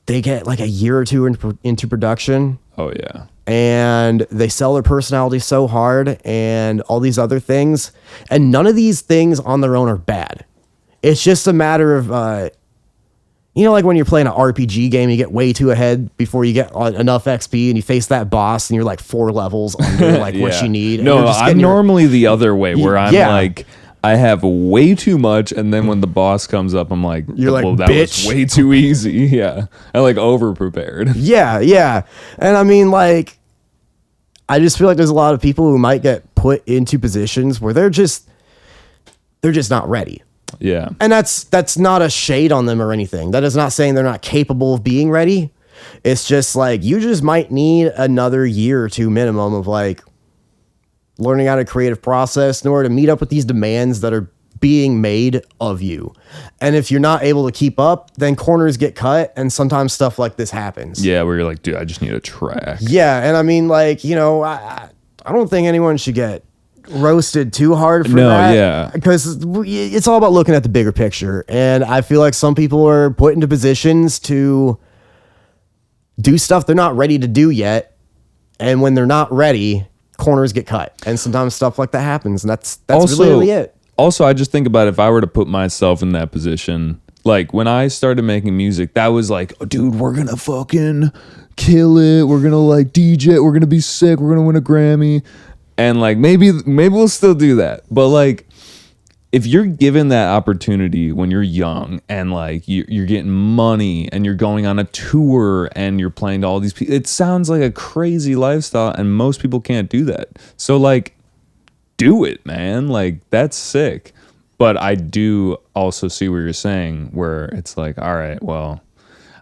like a year or two into production. Oh yeah. And they sell their personality so hard and all these other things. And none of these things on their own are bad. It's just a matter of, you know, like when you're playing an RPG game, you get way too ahead before you get enough XP and you face that boss and you're like 4 levels under like what you need. No, I'm normally the other way where I'm like, I have way too much, and then when the boss comes up, I'm like, you're like, that bitch. was way too easy. Yeah. I like over prepared. Yeah. And I mean, like, I just feel like there's a lot of people who might get put into positions where they're just not ready. Yeah. And that's not a shade on them or anything. That is not saying they're not capable of being ready. It's just like, you just might need another year or two minimum of like learning how to creative process in order to meet up with these demands that are being made of you. And if you're not able to keep up, then corners get cut, and sometimes stuff like this happens. Yeah, where you're like, dude, I just need a track. Yeah, and I mean, like, you know, I don't think anyone should get roasted too hard for that. Yeah. Because it's all about looking at the bigger picture. And I feel like some people are put into positions to do stuff they're not ready to do yet. And when they're not ready, corners get cut. And sometimes stuff like that happens. And that's Also, really it. Also, I just think about if I were to put myself in that position, like when I started making music, that was like, oh, dude, we're going to fucking kill it. We're going to like DJ. We're going to be sick. We're going to win a Grammy. And like, maybe we'll still do that. But like, if you're given that opportunity when you're young and like you're getting money and you're going on a tour and you're playing to all these people, it sounds like a crazy lifestyle and most people can't do that. So like, do it, man. Like, that's sick. But I do also see what you're saying, where it's like, all right, well,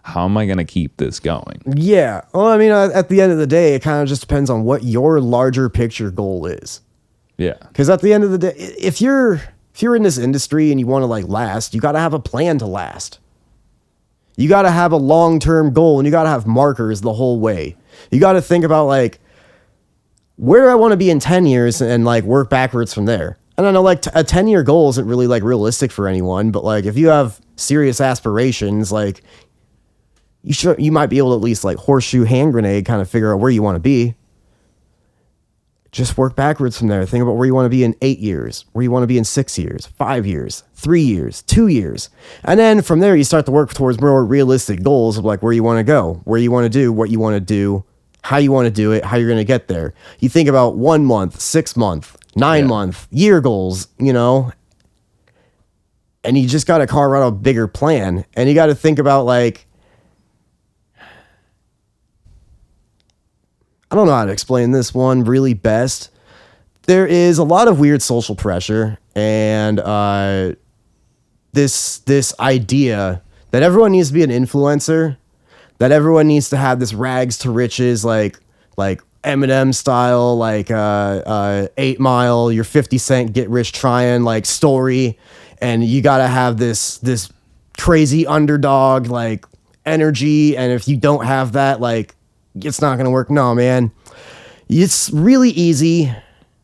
how am I going to keep this going? Yeah. Well, I mean, at the end of the day, it kind of just depends on what your larger picture goal is. Yeah. Because at the end of the day, if you're in this industry and you want to like last, you got to have a plan to last. You got to have a long-term goal, and you got to have markers the whole way. You got to think about like, where do I want to be in 10 years and like work backwards from there? And I know like a 10-year goal isn't really like realistic for anyone, but like if you have serious aspirations, like you might be able to at least like horseshoe hand grenade kind of figure out where you want to be. Just work backwards from there. Think about where you want to be in 8 years, where you want to be in 6 years, 5 years, 3 years, 2 years. And then from there, you start to work towards more realistic goals of like where you want to go, where you want to do, what you want to do, how you want to do it, how you're going to get there. You think about 1 month, 6 month, 9 month, year goals, you know, and you just got to carve out a bigger plan. And you got to think about like, I don't know how to explain this one really best. There is a lot of weird social pressure and this idea that everyone needs to be an influencer, that everyone needs to have this rags to riches, like Eminem style, like 8 Mile, your 50 Cent get rich trying like story. And you got to have this crazy underdog like energy. And if you don't have that, like, it's not going to work. No, man. It's really easy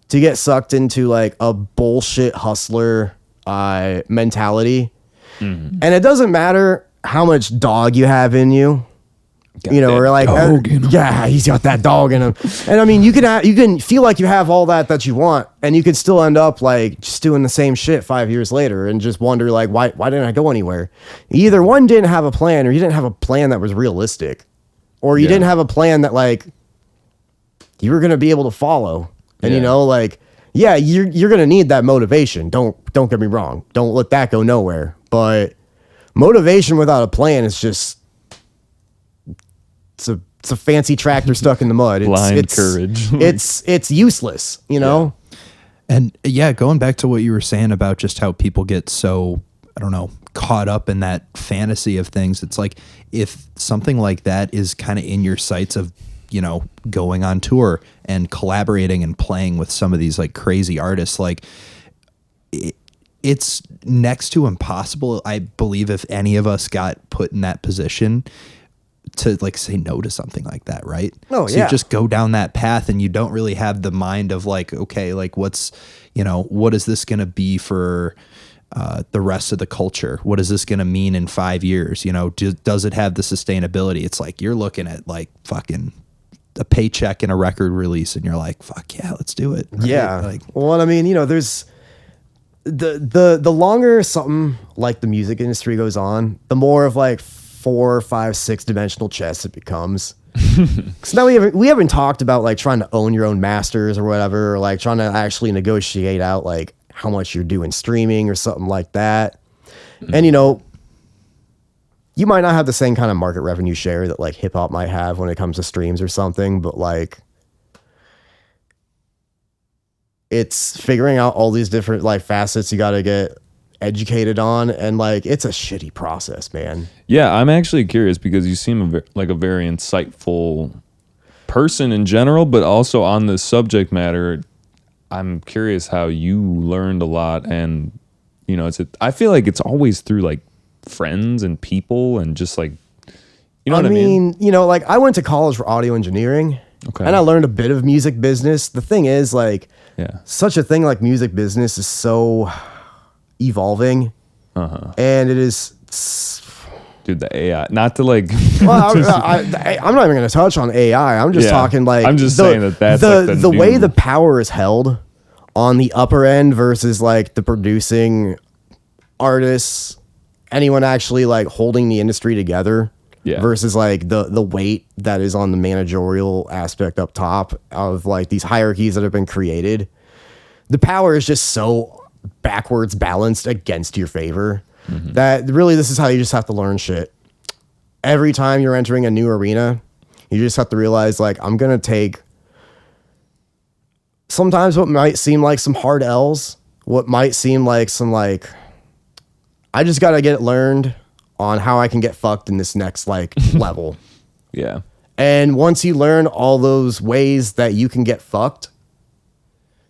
to get sucked into like a bullshit hustler mentality. Mm-hmm. And it doesn't matter how much dog you have in you. You know, or like, yeah, he's got that dog in him. And I mean, you can feel like you have all that you want, and you could still end up like just doing the same shit 5 years later and just wonder like, why didn't I go anywhere? Either one didn't have a plan, or you didn't have a plan that was realistic, or you didn't have a plan that like you were going to be able to follow. And you know, like, yeah, you're going to need that motivation. Don't get me wrong. Don't let that go nowhere. But motivation without a plan is just, it's a fancy tractor stuck in the mud. Blind courage. it's useless, you know? Yeah. And yeah, going back to what you were saying about just how people get so, I don't know, caught up in that fantasy of things. It's like, if something like that is kind of in your sights of, you know, going on tour and collaborating and playing with some of these like crazy artists, like it's next to impossible, I believe, if any of us got put in that position to like say no to something like that, right? Oh, so yeah. you just go down that path and you don't really have the mind of like, okay, like what's, you know, what is this going to be for the rest of the culture? What is this going to mean in 5 years? You know, does it have the sustainability? It's like you're looking at like fucking a paycheck and a record release and you're like, fuck yeah, let's do it. Right? Yeah. Like, well, I mean, you know, there's the longer something like the music industry goes on, the more of like 4, 5, 6 dimensional chess it becomes. So now we haven't talked about like trying to own your own masters or whatever, or like trying to actually negotiate out like how much you're doing streaming or something like that. Mm-hmm. And you know, you might not have the same kind of market revenue share that like hip hop might have when it comes to streams or something, but like it's figuring out all these different like facets you got to get educated on, and like it's a shitty process, man. Yeah, I'm actually curious because you seem like a very insightful person in general, but also on this subject matter, I'm curious how you learned a lot, and I feel like it's always through like friends and people and just like, what I mean? Like I went to college for audio engineering, Okay. and I learned a bit of music business. The thing is, like, Yeah. such a thing like music business is so evolving, and it is. Dude, the AI, not to like. Well, I'm not even going to touch on AI. I'm just talking like I'm just saying that's the way the power is held on the upper end versus like the producing artists, anyone actually like holding the industry together. Yeah. Versus like the weight that is on the managerial aspect up top of like these hierarchies that have been created. The power is just so backwards balanced against your favor that really this is how you just have to learn shit. Every time you're entering a new arena, you just have to realize like I'm going to take sometimes what might seem like some hard L's, what might seem like some like I just got to get it learned on how I can get fucked in this next like level. Yeah. And once you learn all those ways that you can get fucked,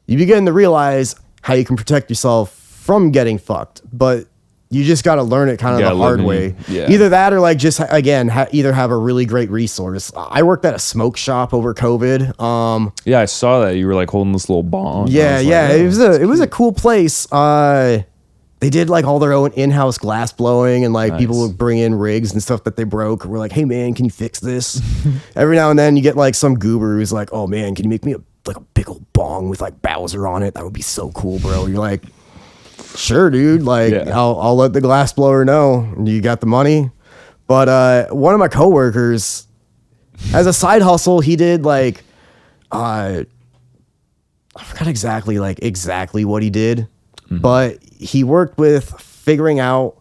you begin to realize how you can protect yourself from getting fucked. But you just got to learn it kind of the hard way. Yeah. Either that or like just again, either have a really great resource. I worked at a smoke shop over COVID. Yeah, I saw that you were like holding this little bong. Yeah, yeah. It was a cool place. They did like all their own in-house glass blowing, and like people would bring in rigs and stuff that they broke. We're like, hey man, can you fix this? Every now and then you get like some goober who's like, oh man, can you make me a big old bong with like Bowser on it? That would be so cool, bro. You're like, sure, dude. Like I'll let the glass blower know you got the money. But one of my coworkers, as a side hustle, he did like I forgot exactly what he did. But he worked with figuring out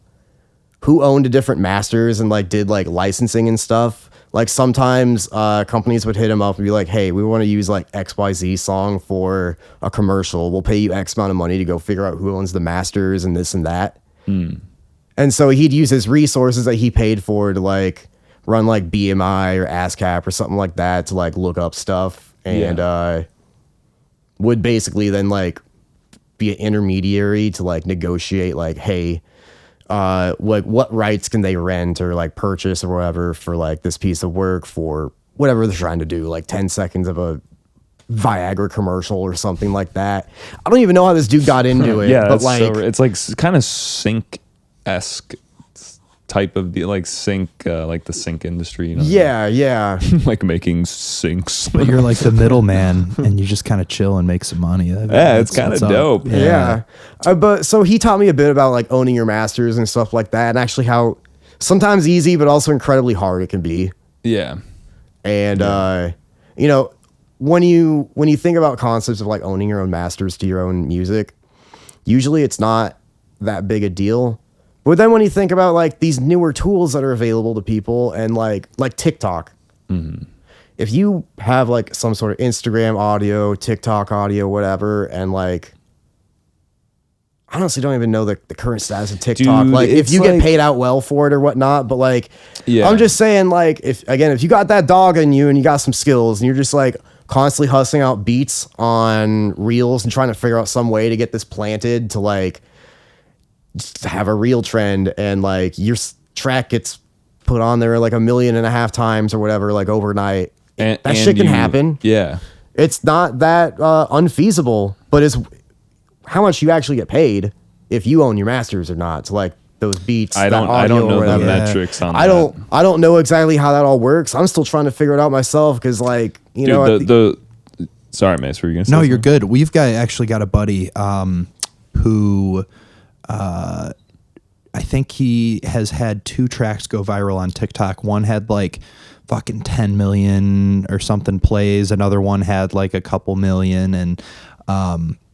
who owned the different masters and like did like licensing and stuff. Like sometimes companies would hit him up and be like, hey, we want to use like XYZ song for a commercial. We'll pay you X amount of money to go figure out who owns the masters and this and that. And so he'd use his resources that he paid for to like run like BMI or ASCAP or something like that to like look up stuff, and would basically then like be an intermediary to like negotiate like, hey, like what rights can they rent or like purchase or whatever for like this piece of work for whatever they're trying to do, like 10 seconds of a Viagra commercial or something like that. I don't even know how this dude got into it. Yeah, but like it's like kind of sync-esque type of like sync, like the sync industry. Yeah. Like making syncs. But you're like the middleman, and you just kind of chill and make some money. It's kind of dope. Yeah. But so he taught me a bit about like owning your masters and stuff like that, and actually how sometimes easy but also incredibly hard it can be. Yeah. And when you think about concepts of like owning your own masters to your own music, usually it's not that big a deal. But then when you think about like these newer tools that are available to people and like TikTok, if you have like some sort of Instagram audio, TikTok audio, whatever, and like, I honestly don't even know the current status of TikTok. Dude, like if you like, get paid out well for it or whatnot, but like, yeah. I'm just saying like, if you got that dog in you and you got some skills and you're just like constantly hustling out beats on reels and trying to figure out some way to get this planted to like, just have a real trend, and like your track gets put on there like 1.5 million times or whatever, like overnight. That shit can happen. Yeah. It's not that unfeasible, but it's how much you actually get paid if you own your masters or not. So like those beats. I don't know the metrics on that. I don't know exactly how that all works. I'm still trying to figure it out myself because like, you know. Sorry, Mace, were you going to say No, something? you're good. We've actually got a buddy who I think he has had 2 tracks go viral on TikTok. One had like fucking 10 million or something plays. Another one had like a couple million. And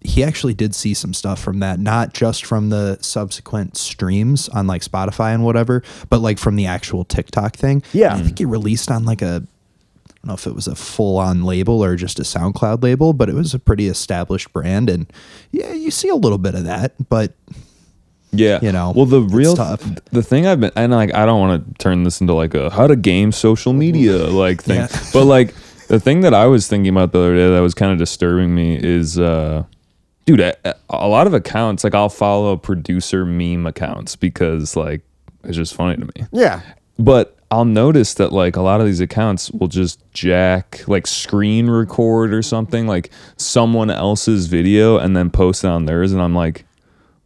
he actually did see some stuff from that, not just from the subsequent streams on like Spotify and whatever, but like from the actual TikTok thing. Yeah. I think he released on like I don't know if it was a full-on label or just a SoundCloud label, but it was a pretty established brand. And yeah, you see a little bit of that, but yeah, well, the thing I've been, and like, I don't want to turn this into like a how to game social media like thing, but like the thing that I was thinking about the other day that was kind of disturbing me is dude, a lot of accounts, like I'll follow producer meme accounts because like it's just funny to me. Yeah. But I'll notice that like a lot of these accounts will just jack like screen record or something, like someone else's video and then post it on theirs. And I'm like,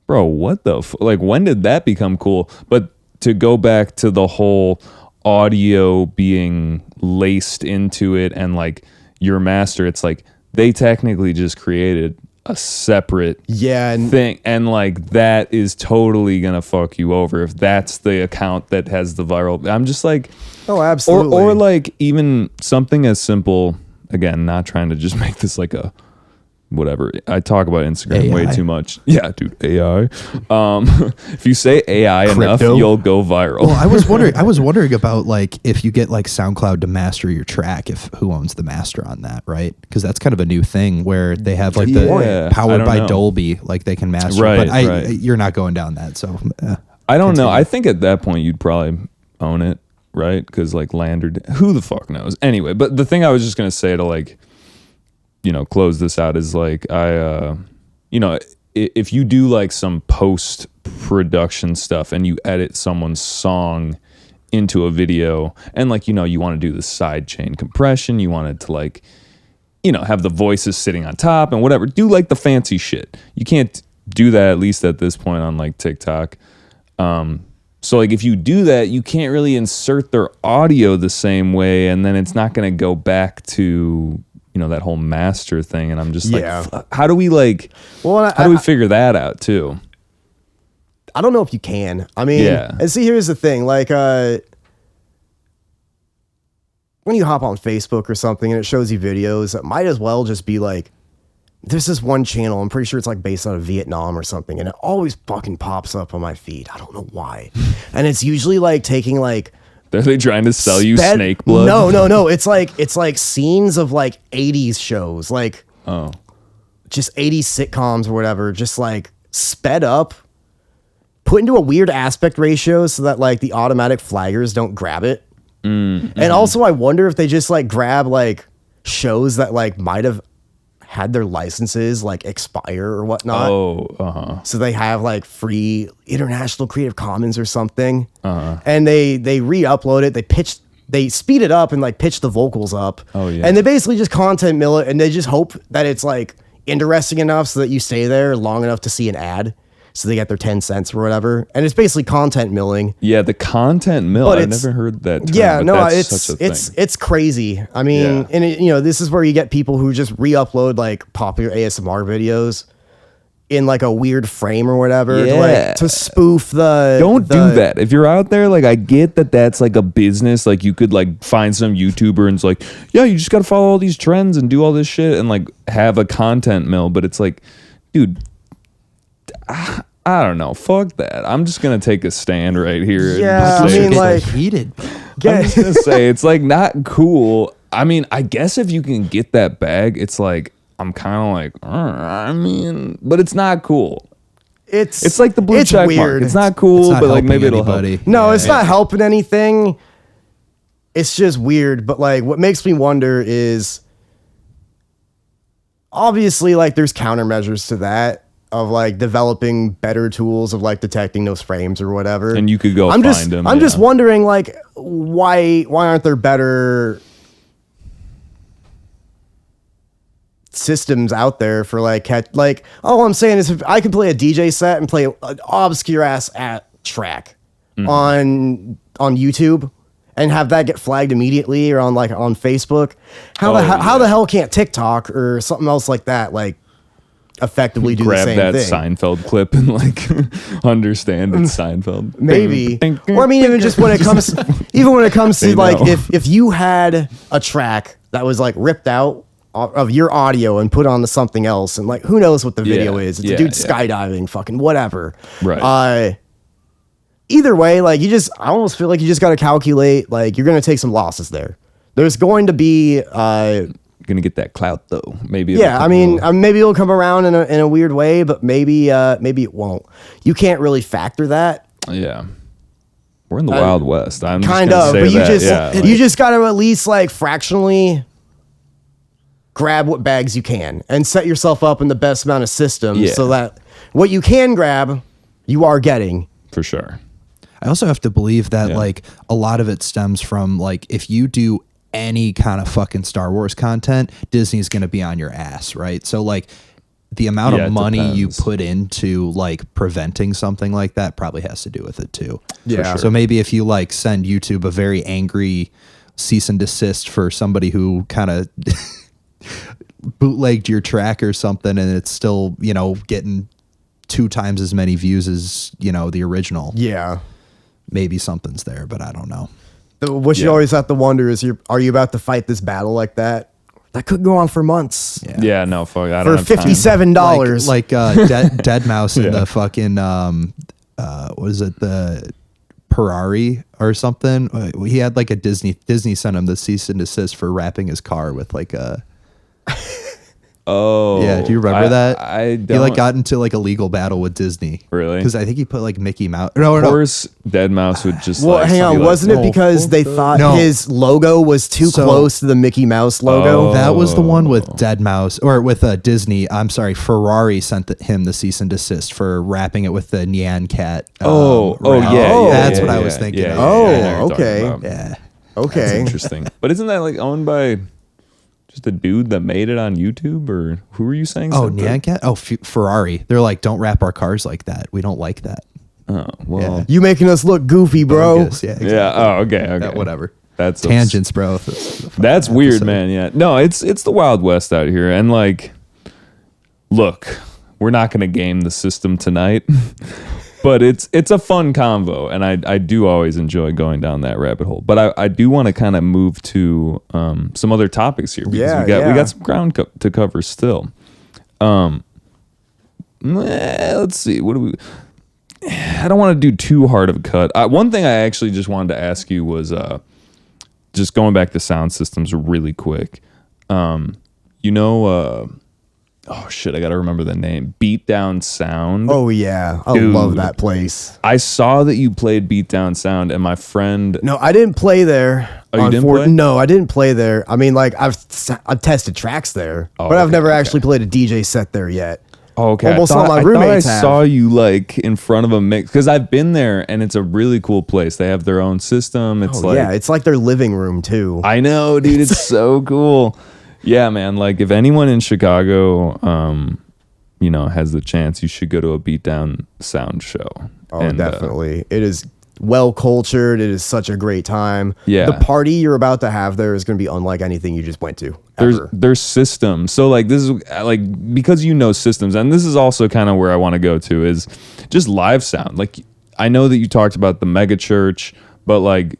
bro, what the like when did that become cool? But to go back to the whole audio being laced into it and like your master, it's like they technically just created a separate thing, and like that is totally gonna fuck you over if that's the account that has the viral. I'm just like, oh, absolutely. Or like even something as simple, again, not trying to just make this like a whatever. I talk about Instagram way too much. Yeah, dude, AI. If you say AI enough, you'll go viral. Well, I was wondering about like if you get like SoundCloud to master your track, if who owns the master on that, right? Because that's kind of a new thing where they have like the powered by Dolby, like they can master. Right, but you're not going down that, so I don't know. I think at that point you'd probably own it, right? Because like Lander, who the fuck knows? Anyway, but the thing I was just gonna say to like, you know, close this out is like you know, if you do like some post production stuff and you edit someone's song into a video and like, you know, you want to do the side chain compression, you want it to like, you know, have the voices sitting on top and whatever, do like the fancy shit. You can't do that, at least at this point on like TikTok. So like if you do that, you can't really insert their audio the same way, and then it's not going to go back to, you know, that whole master thing. And I'm just like, how do we like, how do we figure that out too? I don't know if you can. I mean, and see, here's the thing. Like, when you hop on Facebook or something and it shows you videos, it might as well just be like, there's this one channel, I'm pretty sure it's like based out of Vietnam or something, and it always fucking pops up on my feed. I don't know why. And it's usually like taking like, are they trying to sell you snake blood? No. It's like scenes of like 80s shows, like just 80s sitcoms or whatever, just like sped up, put into a weird aspect ratio so that like the automatic flaggers don't grab it. And also I wonder if they just like grab like shows that like might have had their licenses like expire or whatnot. So they have like free International Creative Commons or something. And they re-upload it. They speed it up and like pitch the vocals up. And they basically just content mill it, and they just hope that it's like interesting enough so that you stay there long enough to see an ad. So they get their 10 cents or whatever. And it's basically content milling. Yeah, the content mill. I never heard that term. Yeah, no, it's crazy. I mean, and you know, this is where you get people who just re-upload like popular ASMR videos in like a weird frame or whatever to spoof the. Don't do that. If you're out there, like I get that that's like a business. Like you could like find some YouTuber and it's like, yeah, you just got to follow all these trends and do all this shit and like have a content mill. But it's like, dude, I don't know. Fuck that. I'm just gonna take a stand right here. Yeah, I mean, like heated. I'm just gonna say it's like not cool. I mean, I guess if you can get that bag, it's like I'm kind of like, I mean, but it's not cool. It's like the blue check mark. It's not cool, but like maybe it'll help. No, it's not helping anything. It's just weird. But like, what makes me wonder is obviously like there's countermeasures to that. Of like developing better tools of like detecting those frames or whatever, and you could go find them. I'm just wondering like why aren't there better systems out there for like all I'm saying is if I could play a DJ set and play an obscure ass track on YouTube and have that get flagged immediately or on Facebook, how the hell can't TikTok or something else like that like effectively do the same thing? Grab that Seinfeld clip and like understand it's Seinfeld. Maybe. Or I mean, even when it comes to like if you had a track that was like ripped out of your audio and put onto something else, and like who knows what the video is? It's a dude skydiving, fucking whatever. Right. Either way, like I almost feel like you just got to calculate. Like you're gonna take some losses there. There's going to be. Gonna get that clout though. Maybe. I mean, maybe it'll come around in a weird way, but maybe it won't. You can't really factor that. Yeah, we're in the Wild West. I'm kind of, but you just got to at least like fractionally grab what bags you can and set yourself up in the best amount of systems Yeah. so that what you can grab, you are getting. For sure. I also have to believe that Yeah. like a lot of it stems from like if you do any kind of fucking Star Wars content, Disney's going to be on your ass, right? So like the amount Yeah, of it money you depends. put into like preventing something like that probably has to do with it too. Yeah. sure. So maybe if you like send YouTube a very angry cease and desist for somebody who kind of bootlegged your track or something, and it's still, you know, getting 2 times as many views as, you know, the original. Yeah. Maybe something's there, but I don't know. What you Yeah. always have to wonder is, are you about to fight this battle like that? That could go on for months. Yeah, no, fuck. I For don't have time. $57. Like Dead Mouse in the fucking what is it, the Ferrari or something? He had like a Disney sent him the cease and desist for wrapping his car with like a Oh. yeah. Do you remember that? I He don't. like got into like a legal battle with Disney. Really? Because I think he put like Mickey Mouse. No, Of no. course, Dead Mouse would just. Well, like, hang on. be like, Wasn't it "Oh, because fuck they that." thought No. his logo was too So- close to the Mickey Mouse logo? Oh. That was the one with Dead Mouse, or with Disney. I'm sorry, Ferrari sent him the cease and desist for wrapping it with the Nyan Cat. Oh, wrap. yeah. That's what I was thinking of. I Oh, know what you're talking okay. about. Yeah. That's Okay. interesting. But isn't that like owned by just a dude that made it on YouTube, or who were you saying? Oh, sent it? Nyan Cat? Oh, Ferrari. They're like, don't wrap our cars like that. We don't like that. Oh, well. You making us look goofy, bro. Bogus. Yeah, exactly. Yeah. Oh, okay. Okay. Yeah, whatever. That's Tangents, bro. That's weird, man. Yeah. No, it's the Wild West out here, and like, look, we're not gonna game the system tonight, but it's a fun convo, and I do always enjoy going down that rabbit hole. But I do want to kind of move to some other topics here because Yeah, we yeah. got some ground to cover still. Let's see. What do we? I don't want to do too hard of a cut. One thing I actually just wanted to ask you was just going back to sound systems really quick. You know, oh shit, I got to remember the name. Beatdown Sound. Oh, yeah. I Dude. love that place. I saw that you played Beatdown Sound, and my friend. No, I didn't play there. Oh, you didn't play? No, I didn't play there. I mean, like, I've tested tracks there, Oh, but I've okay, never okay. actually played a DJ set there yet. Oh, okay, Almost I all thought, my I thought I roommates have. saw you like in front of a mix because I've been there, and it's a really cool place. They have their own system. It's Oh, like yeah, it's like their living room, too. I know, dude. It's so cool. Yeah, man. Like, if anyone in Chicago, you know, has the chance, you should go to a Beatdown Sound show. Oh, And, definitely. It is well cultured. It is such a great time. Yeah. The party you're about to have there is going to be unlike anything you just went to. Ever. there's systems. So like this is like because you know systems, and this is also kind of where I want to go to is just live sound. Like I know that you talked about the mega church, but like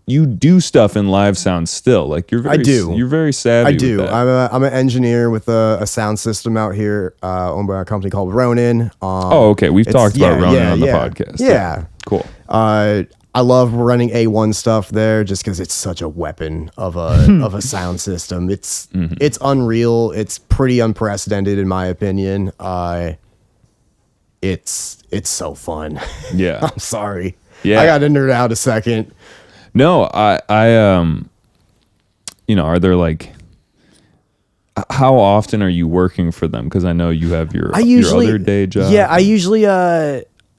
you do stuff in live sound still? Like you're very, I do. You're very savvy. I do. With that. I'm an engineer with a sound system out here owned by a company called Ronin. Oh, okay. We've talked about Ronin on the podcast. Yeah. Cool. I love running A1 stuff there just because it's such a weapon of a sound system. It's unreal. It's pretty unprecedented in my opinion. It's so fun. Yeah. I'm sorry. Yeah. I got to nerd out a second. No, I you know, are there like how often are you working for them? Because I know you have your other day job. Yeah, I usually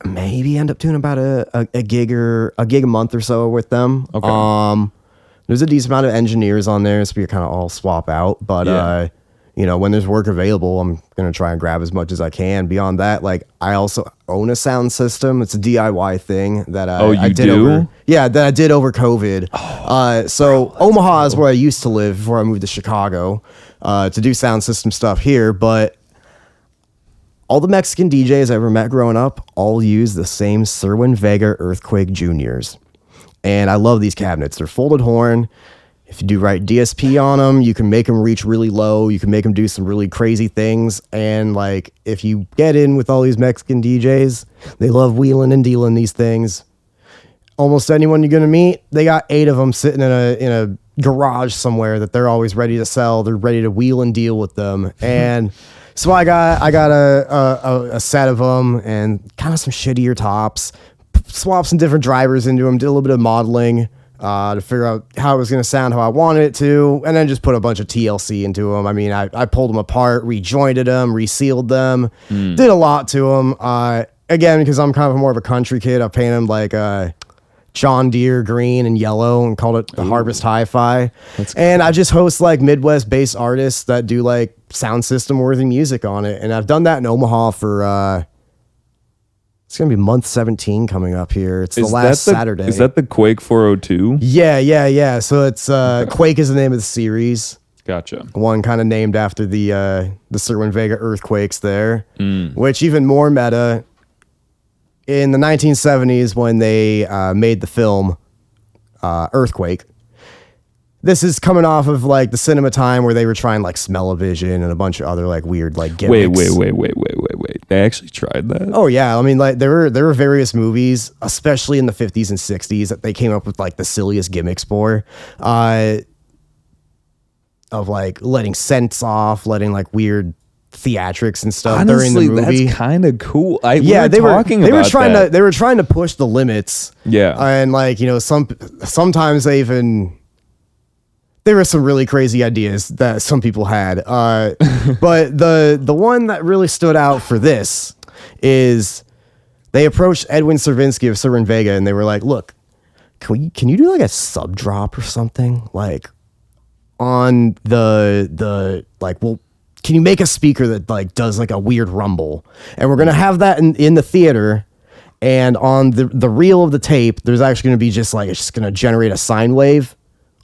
maybe end up doing about a gig a month or so with them. Okay. There's a decent amount of engineers on there, so we kind of all swap out. But Yeah. you know, when there's work available, I'm gonna try and grab as much as I can. Beyond that, like I also own a sound system. It's a DIY thing that I did do? that I did over COVID. So Omaha is where I used to live before I moved to Chicago to do sound system stuff here. But all the Mexican DJs I ever met growing up all use the same Serwin Vega Earthquake Juniors. And I love these cabinets. They're folded horn. If you do right DSP on them, you can make them reach really low. You can make them do some really crazy things. And like, if you get in with all these Mexican DJs, they love wheeling and dealing these things. Almost anyone you're gonna meet, they got 8 of them sitting in a garage somewhere that they're always ready to sell. They're ready to wheel and deal with them. And so I got a set of them and kind of some shittier tops. Swapped some different drivers into them. Did a little bit of modeling. to figure out how it was going to sound, how I wanted it to, and then just put a bunch of TLC into them. I mean, I pulled them apart, rejointed them, resealed them, did a lot to them. Again, because I'm kind of more of a country kid, I painted them like John Deere green and yellow and called it the Harvest Hi-Fi. And I just host like Midwest-based artists that do like sound system worthy music on it. And I've done that in Omaha for it's gonna be month 17 coming up here. It's the last Saturday. Is that the Quake 402? Yeah. So it's Quake is the name of the series. Gotcha. One kind of named after the Cerwin Vega earthquakes there, which even more meta. In the 1970s, when they made the film Earthquake, this is coming off of like the cinema time where they were trying like Smell-O-Vision and a bunch of other like weird like gimmicks. Wait. They actually tried that? Oh yeah, I mean like there were various movies, especially in the 50s and 60s, that they came up with like the silliest gimmicks for, of like letting scents off, letting like weird theatrics and stuff. Honestly, during the movie. that's kind of cool. They were trying to push the limits. Yeah. And like, you know, sometimes there were some really crazy ideas that some people had. But the one that really stood out for this is they approached Edwin Cervinsky of Cerwin Vega and they were like, look, can you do like a sub drop or something? Like on the like, well, can you make a speaker that like does like a weird rumble? And we're going to have that in the theater. And on the reel of the tape, there's actually going to be just like, it's just going to generate a sine wave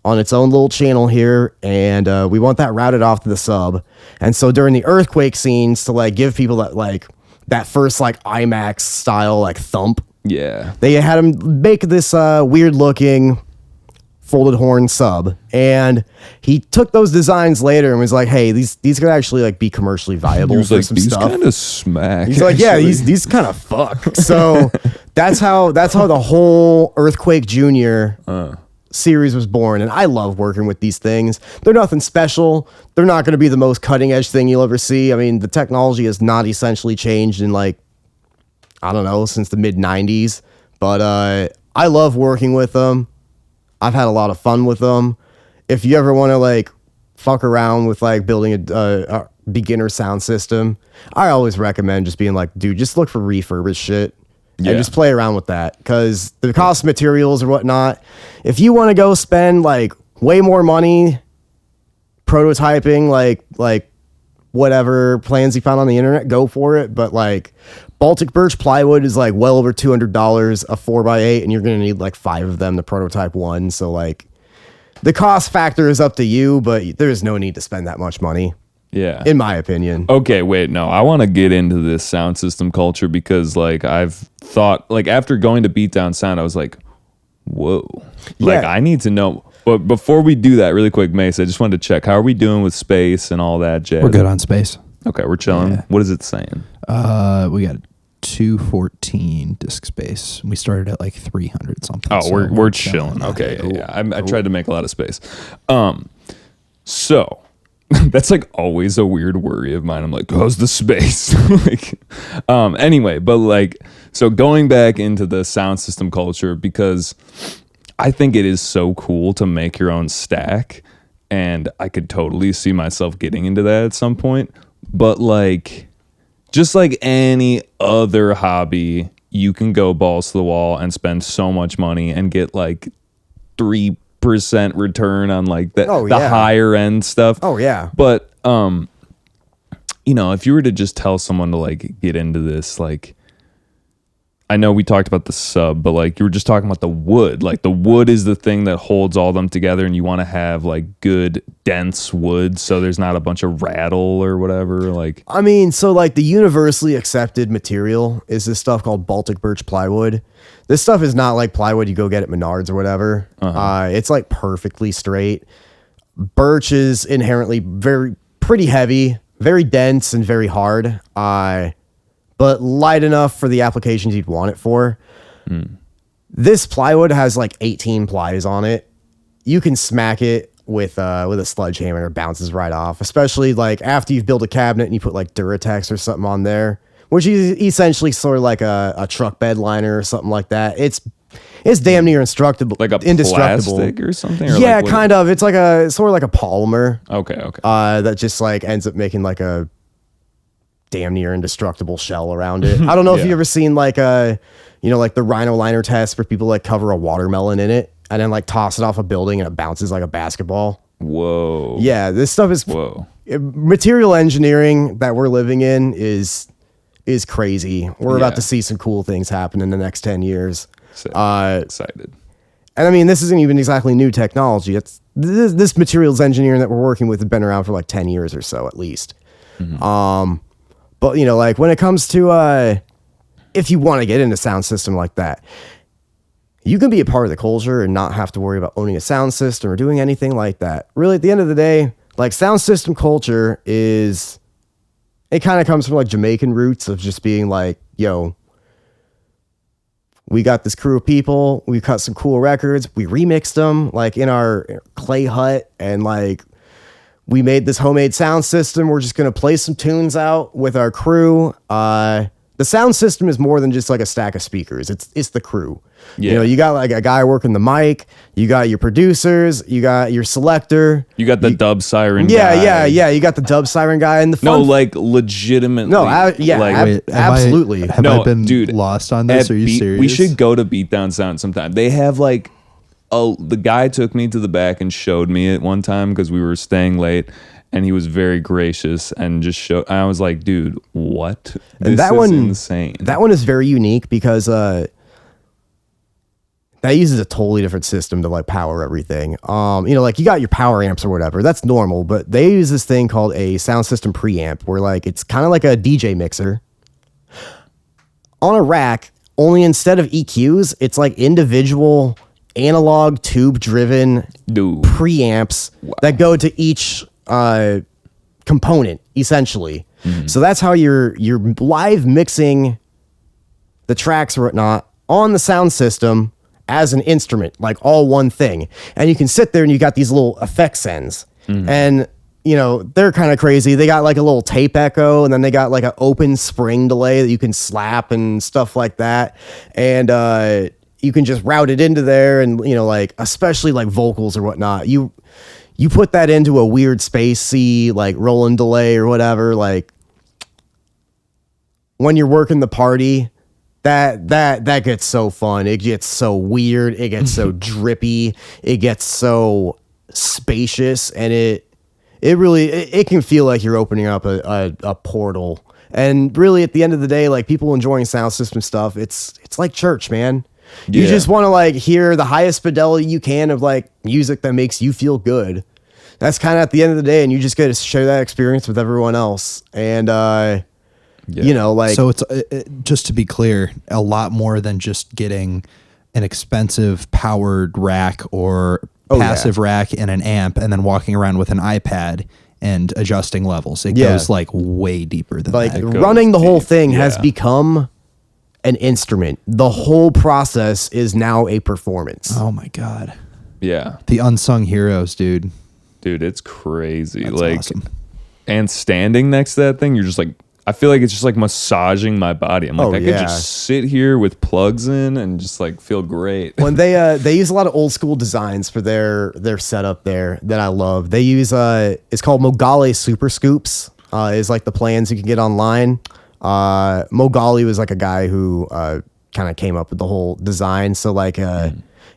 on its own little channel here. And we want that routed off to the sub. And so during the earthquake scenes, to like give people that first like IMAX style, like thump. Yeah. They had him make this weird looking folded horn sub, and he took those designs later and was like, hey, these could actually like be commercially viable for like, some these stuff. kind of smack. He's like, yeah, these kind of fuck. So that's how the whole Earthquake Junior series was born. And I love working with these things. They're nothing special. They're not going to be the most cutting edge thing you'll ever see. I mean, the technology has not essentially changed in like, I don't know, since the mid 90s, but I love working with them. I've had a lot of fun with them. If you ever want to like fuck around with like building a beginner sound system, I always recommend just being like, dude, just look for refurbished shit and just play around with that. Because the cost of materials or whatnot, if you want to go spend like way more money prototyping like whatever plans you found on the internet, go for it. But like Baltic birch plywood is like well over $200 a 4x8, and you're going to need like 5 of them to prototype one. So like the cost factor is up to you, but there's no need to spend that much money. Yeah. In my opinion. Okay, wait, no. I want to get into this sound system culture because like I've thought like after going to Beatdown Sound, I was like, whoa. Like I need to know. But before we do that, really quick, Mace, I just wanted to check. How are we doing with space and all that jazz? We're good on space. Okay, we're chilling. Yeah. What is it saying? We got 214 disk space. We started at like 300 something. Oh, so we're chilling. Okay, cool. yeah. I tried to make a lot of space. So that's like always a weird worry of mine. I'm like, how's the space? Anyway, but like, so going back into the sound system culture, because I think it is so cool to make your own stack, and I could totally see myself getting into that at some point. But like, just like any other hobby, you can go balls to the wall and spend so much money and get like 3% return on like the higher end stuff. Oh yeah. But you know, if you were to just tell someone to like get into this, like, I know we talked about the sub, but like you were just talking about the wood. Like the wood is the thing that holds all them together, and you want to have like good dense wood so there's not a bunch of rattle or whatever. Like, I mean, so like the universally accepted material is this stuff called Baltic birch plywood. This stuff is not like plywood you go get at Menards or whatever. It's like perfectly straight. Birch is inherently pretty heavy, very dense, and very hard. But light enough for the applications you'd want it for. This plywood has like 18 plies on it. You can smack it with a sledgehammer and it bounces right off, especially like after you've built a cabinet and you put like Duratex or something on there, which is essentially sort of like a truck bed liner or something like that. It's It's damn near indestructible. Like a plastic or something? Or Yeah, like what- kind of. It's like sort of like a polymer. Okay. That just like ends up making like a damn near indestructible shell around it. I don't know if Yeah. you ever seen like like the rhino liner test where people like cover a watermelon in it and then like toss it off a building and it bounces like a basketball. Whoa. Yeah, this stuff is Whoa. material engineering that we're living in is crazy. We're about Yeah. to see some cool things happen in the next 10 years. So excited. And I mean, this isn't even exactly new technology. It's this materials engineering that we're working with has been around for like 10 years or so at least. But like when it comes to if you want to get into sound system like that, you can be a part of the culture and not have to worry about owning a sound system or doing anything like that. Really, at the end of the day, like sound system culture it kind of comes from like Jamaican roots of just being like, yo, we got this crew of people, we cut some cool records, we remixed them like in our clay hut, and like we made this homemade sound system. We're just going to play some tunes out with our crew. The sound system is more than just like a stack of speakers. It's the crew. Yeah. You got like a guy working the mic, you got your producers, you got your selector. You got the dub siren Yeah, guy. you got the dub siren guy and the No, fun. like legitimately. No, like, Wait, am absolutely. have No, I been dude, lost on this? at Are you serious? We should go to Beatdown Sound sometime. They have like, the guy took me to the back and showed me it one time because we were staying late, and he was very gracious and just showed. I was like, dude, what? And This that is one, insane. That one is very unique because that uses a totally different system to like power everything. Like you got your power amps or whatever. That's normal, but they use this thing called a sound system preamp where like it's kind of like a DJ mixer on a rack, only instead of EQs, it's like individual analog tube driven Dude. preamps that go to each component essentially. So that's how you're live mixing the tracks or whatnot on the sound system as an instrument, like all one thing. And you can sit there and you got these little effects ends. And they're kind of crazy. They got like a little tape echo, and then they got like an open spring delay that you can slap and stuff like that. And you can just route it into there, and like especially like vocals or whatnot. You put that into a weird spacey like rolling delay or whatever. Like when you're working the party, that gets so fun. It gets so weird. It gets so drippy. It gets so spacious, and it really can feel like you're opening up a portal. And really, at the end of the day, like people enjoying sound system stuff, it's like church, man. You Yeah. just want to like hear the highest fidelity you can of like music that makes you feel good. That's kind of at the end of the day, and you just get to share that experience with everyone else. And like So it's just to be clear, a lot more than just getting an expensive powered rack or passive rack and an amp, and then walking around with an iPad and adjusting levels. It goes like way deeper than like that. running the whole deep. thing has Yeah. become an instrument. The whole process is now a performance. Oh my god, Yeah. the unsung heroes, dude. Dude, it's crazy. That's like, awesome. and standing next to that thing, you're just like, I feel like it's just like massaging my body. I'm like, Oh, I yeah. could just sit here with plugs in and just like feel great. When they use a lot of old school designs for their setup there that I love. They use it's called Mogale Super Scoops. Is like the plans you can get online. Mogale was like a guy who kind of came up with the whole design. So like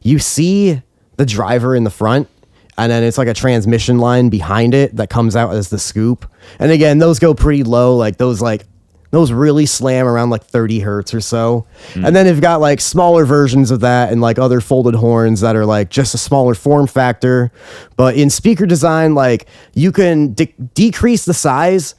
you see the driver in the front, and then it's like a transmission line behind it that comes out as the scoop. And again, those go pretty low. Like those really slam around like 30 hertz or so. And then they've got like smaller versions of that and like other folded horns that are like just a smaller form factor. But in speaker design, like you can decrease the size.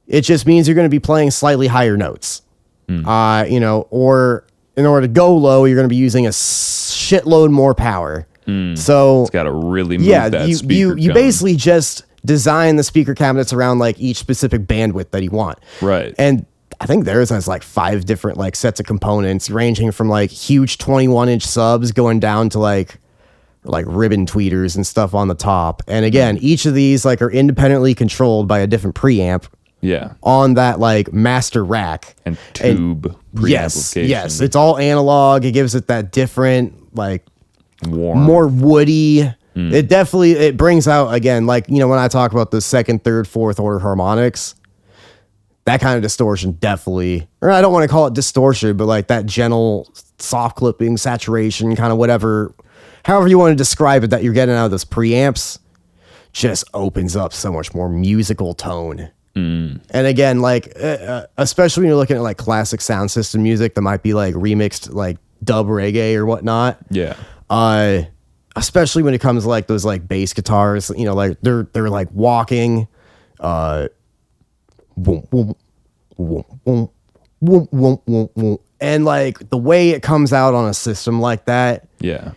It just means you're going to be playing slightly higher notes. Or in order to go low, you're going to be using a shitload more power. So It's got to really move that you speaker you cone. basically just design the speaker cabinets around like each specific bandwidth that you want. Right. And I think theirs has like 5 different like sets of components ranging from like huge 21-inch subs going down to like ribbon tweeters and stuff on the top. And again, each of these like are independently controlled by a different preamp. Yeah. on that like master rack. And tube preamplification. Yes, it's all analog. It gives it that different, like, warm. more woody. It definitely, it brings out, again, like, you know, when I talk about the second, third, fourth order harmonics, that kind of distortion definitely, or I don't want to call it distortion, but like that gentle soft clipping, saturation, kind of whatever, however you want to describe it, that you're getting out of those preamps, just opens up so much more musical tone. And again, like, especially when you're looking at like classic sound system music that might be like remixed, like dub reggae or whatnot. Yeah. Especially when it comes to like those like bass guitars, you know, like they're like walking, boom, boom, boom, boom, boom, boom, boom, boom. And like the way it comes out on a system like that, Yeah.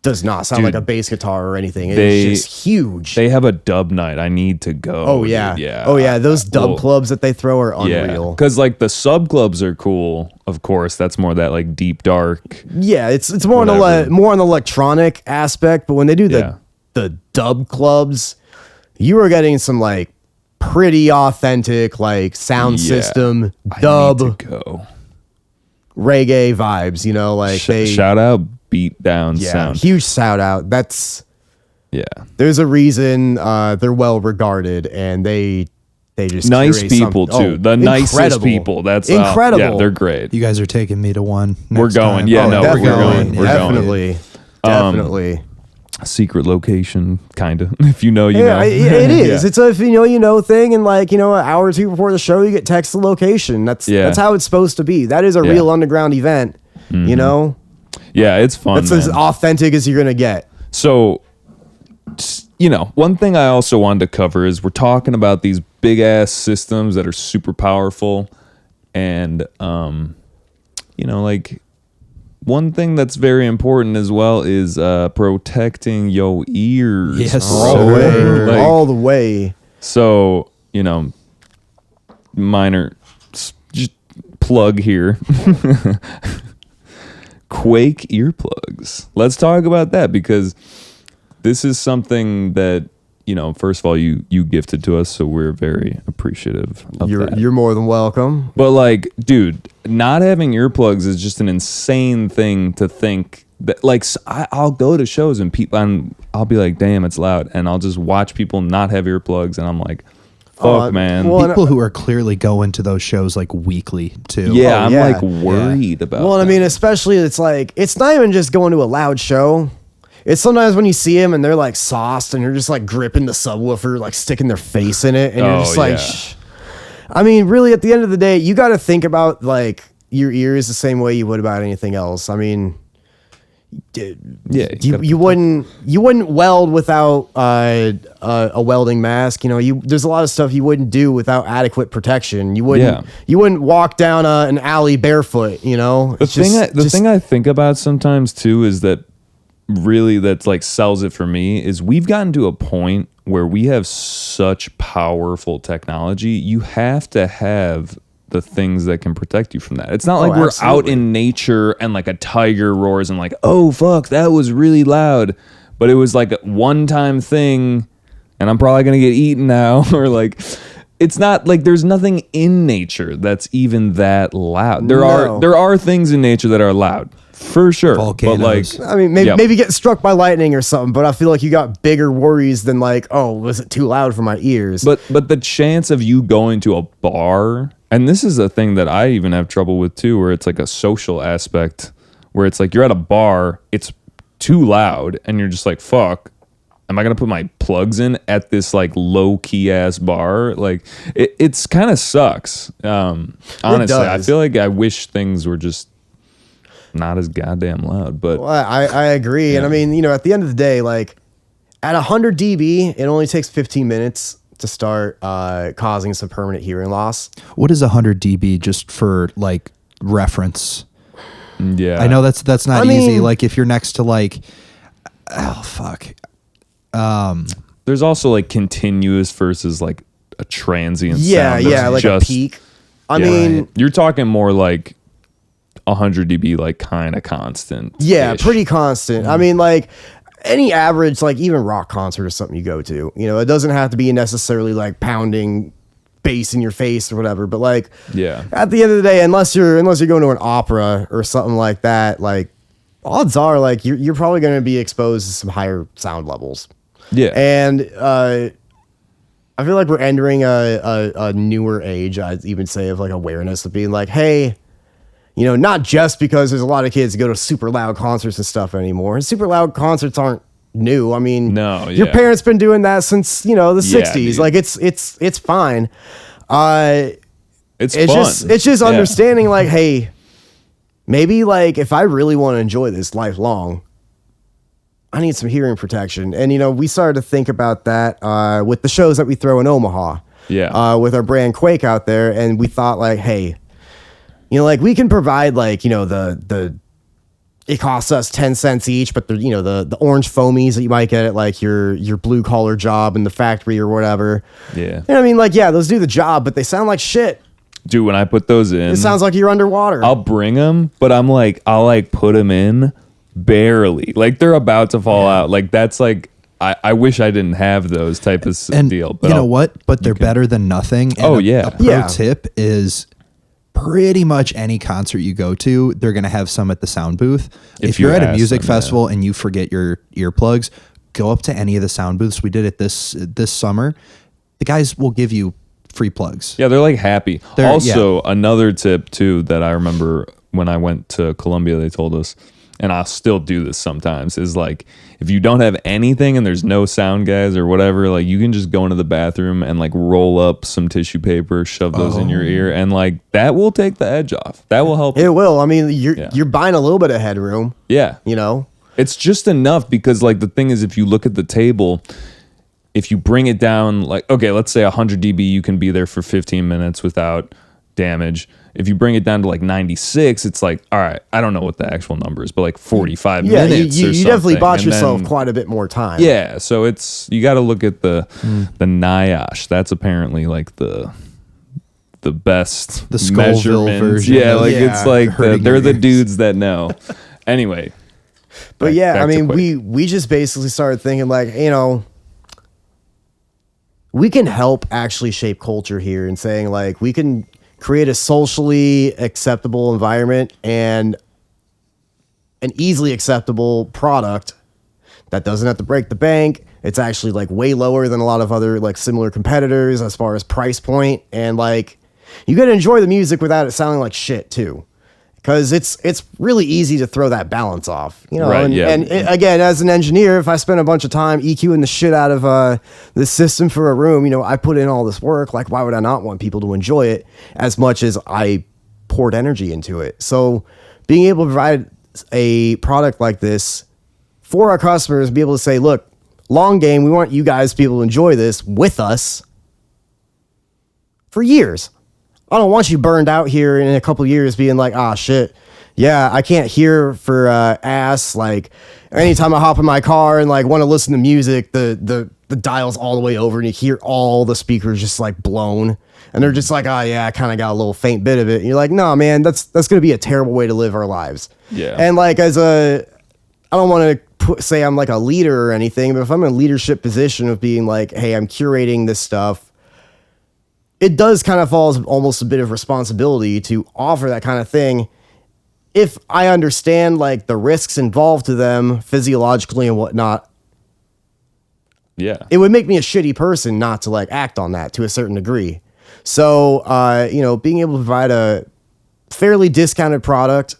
does not sound Dude, like a bass guitar or anything. they- It's just huge. They have a dub night. I need to go. Oh yeah, dude. Yeah. Oh yeah, those dub Well, clubs that they throw are Yeah. unreal. Because like the sub clubs are cool. Of course, that's more that like deep dark. Yeah, it's more on Whatever. the more on the electronic aspect, but when they do Yeah. the dub clubs, you are getting some like pretty authentic like sound Yeah. system I dub need to go. reggae vibes. You know, like Shout out beat down yeah, sound. huge shout out. Yeah. There's a reason they're well regarded, and they just Nice curate people some- too. The nicest incredible. people. That's Incredible. Yeah, they're great. You guys are taking me to one. We're next going. time. Yeah, Oh, no, definitely, we're going. We're definitely, definitely. Secret location, kind of. If you know, you Yeah, know. it is. Yeah. It's a if you know thing, and like, you know, an hour or two before the show, you get text the location. That's how it's supposed to be. That is a Yeah. real underground event. You know, Yeah, it's fun. that's as man. authentic as you're gonna get. So, you know, one thing I also wanted to cover is we're talking about these big ass systems that are super powerful, and you know, like one thing that's very important as well is protecting your ears. Yes, All the sir. way, Like, all the way. So, you know, minor just plug here. Quake earplugs. Let's talk about that, because this is something that, you know, first of all, you gifted to us, so we're very appreciative of that. You're more than welcome. But like, dude, not having earplugs is just an insane thing to think that, like, I'll go to shows and people, and I'll be like, damn, it's loud. And I'll just watch people not have earplugs. And I'm like, fuck, man. well, People who are clearly going to those shows like weekly too. yeah, Oh, I'm yeah. like worried about Well, and I that. mean, especially it's like it's not even just going to a loud show. It's sometimes when you see them and they're like sauced and you're just like gripping the subwoofer, like sticking their face in it, and you're Oh, just like, yeah. Shh. I mean, really, at the end of the day, you got to think about like your ears the same way you would about anything else. I mean, Yeah, you wouldn't weld without a welding mask. You know, there's a lot of stuff you wouldn't do without adequate protection. You wouldn't walk down an alley barefoot. You know, The thing I think about sometimes too is that really that's like sells it for me is we've gotten to a point where we have such powerful technology. You have to have the things that can protect you from that. It's not like we're out absolutely. in nature and like a tiger roars and like, oh fuck, that was really loud. But it was like a one-time thing and I'm probably gonna get eaten now. Or like, it's not like there's nothing in nature that's even that loud. There are things in nature that are loud. For sure. Volcanoes. But like, I mean, maybe, yeah. maybe get struck by lightning or something, but I feel like you got bigger worries than like, oh, was it too loud for my ears? But the chance of you going to a bar, and this is a thing that I even have trouble with too, where it's like a social aspect, where it's like you're at a bar, it's too loud, and you're just like, fuck, am I gonna put my plugs in at this like low key ass bar? Like it's kind of sucks. Honestly, I does. feel like I wish things were just not as goddamn loud. But Well, I agree. And I mean, you know, at the end of the day, like at 100 dB, it only takes 15 minutes to start causing some permanent hearing loss. What is 100 dB just for like reference? yeah, I know that's not I mean- easy. Like if you're next to like, oh fuck, there's also like continuous versus like a transient Yeah, sound. yeah, that's like just- a peak. I Yeah. mean, You're talking more like 100 dB, like kind of constant. yeah, pretty constant. I mean, like any average, like even rock concert or something you go to, you know, it doesn't have to be necessarily like pounding bass in your face or whatever. But like, Yeah. at the end of the day, unless you're going to an opera or something like that, like odds are like you're probably going to be exposed to some higher sound levels. Yeah. And I feel like we're entering a newer age, I'd even say, of like awareness of being like, hey, you know, not just because there's a lot of kids that go to super loud concerts and stuff anymore. And super loud concerts aren't new. I mean, No, your yeah. parents been doing that since, you know, the Yeah, 60s. dude. Like it's fine. It's It's fun. just Yeah. understanding like, hey, maybe like if I really want to enjoy this lifelong, I need some hearing protection. And, you know, we started to think about that with the shows that we throw in Omaha. Yeah. With our brand Quake out there. And we thought like, hey, you know, like we can provide like, you know, it costs us 10 cents each, but you know, the orange foamies that you might get at like your blue collar job in the factory or whatever. Yeah. And I mean, like, yeah, those do the job, but they sound like shit. Dude, when I put those in, It sounds like you're underwater. I'll bring them, but I'll like put them in barely. Like they're about to fall out. Like that's like, I wish I didn't have those type of And deal. But you know what? But they're better than nothing. And Oh, a yeah. pro Yeah. tip is pretty much any concert you go to, they're going to have some at the sound booth. If you you're at a ask music them, yeah. festival and you forget your earplugs, go up to any of the sound booths. We did it this summer. The guys will give you free plugs. Yeah, they're like happy. They're- Also, another tip too that I remember when I went to Columbia, they told us, and I'll still do this sometimes, is like if you don't have anything and there's no sound guys or whatever, like you can just go into the bathroom and like roll up some tissue paper, shove those in your ear, and like that will take the edge off. That will help. It will. I mean, Yeah. you're buying a little bit of headroom, Yeah. you know? It's just enough because like the thing is, if you look at the table, if you bring it down, like, okay, let's say 100 dB, you can be there for 15 minutes without damage. If you bring it down to like 96, it's like, all right, I don't know what the actual number is, but like 45 Yeah, minutes you or definitely something. bought And yourself then- quite a bit more time. Yeah, so it's, you got to look at the NIOSH. That's apparently like the best The Scoville measurements. version Yeah, of- like Yeah, it's like hurting they're your the ears. dudes that know. Anyway. But back- yeah, back I to mean, Quake. we just basically started thinking like, you know, we can help actually shape culture here and saying like we can create a socially acceptable environment and an easily acceptable product that doesn't have to break the bank. It's actually like way lower than a lot of other like similar competitors as far as price point, and like you got to enjoy the music without it sounding like shit too. Because it's really easy to throw that balance off, you know. Right, yeah. And again, as an engineer, if I spend a bunch of time EQing the shit out of the system for a room, you know, I put in all this work. Like, why would I not want people to enjoy it as much as I poured energy into it? So, being able to provide a product like this for our customers, be able to say, look, long game, we want you guys to be able to enjoy this with us for years. I don't want you burned out here in a couple of years being like, ah, shit. Yeah, I can't hear for ass. Like anytime I hop in my car and like want to listen to music, the dial's all the way over and you hear all the speakers just like blown. And they're just like, oh yeah, I kind of got a little faint bit of it. And you're like, no, man, that's going to be a terrible way to live our lives. Yeah. And like I don't want to say I'm like a leader or anything, but if I'm in a leadership position of being like, hey, I'm curating this stuff, it does kind of fall as almost a bit of responsibility to offer that kind of thing. If I understand like the risks involved to them physiologically and whatnot, Yeah. it would make me a shitty person not to like act on that to a certain degree. So, you know, being able to provide a fairly discounted product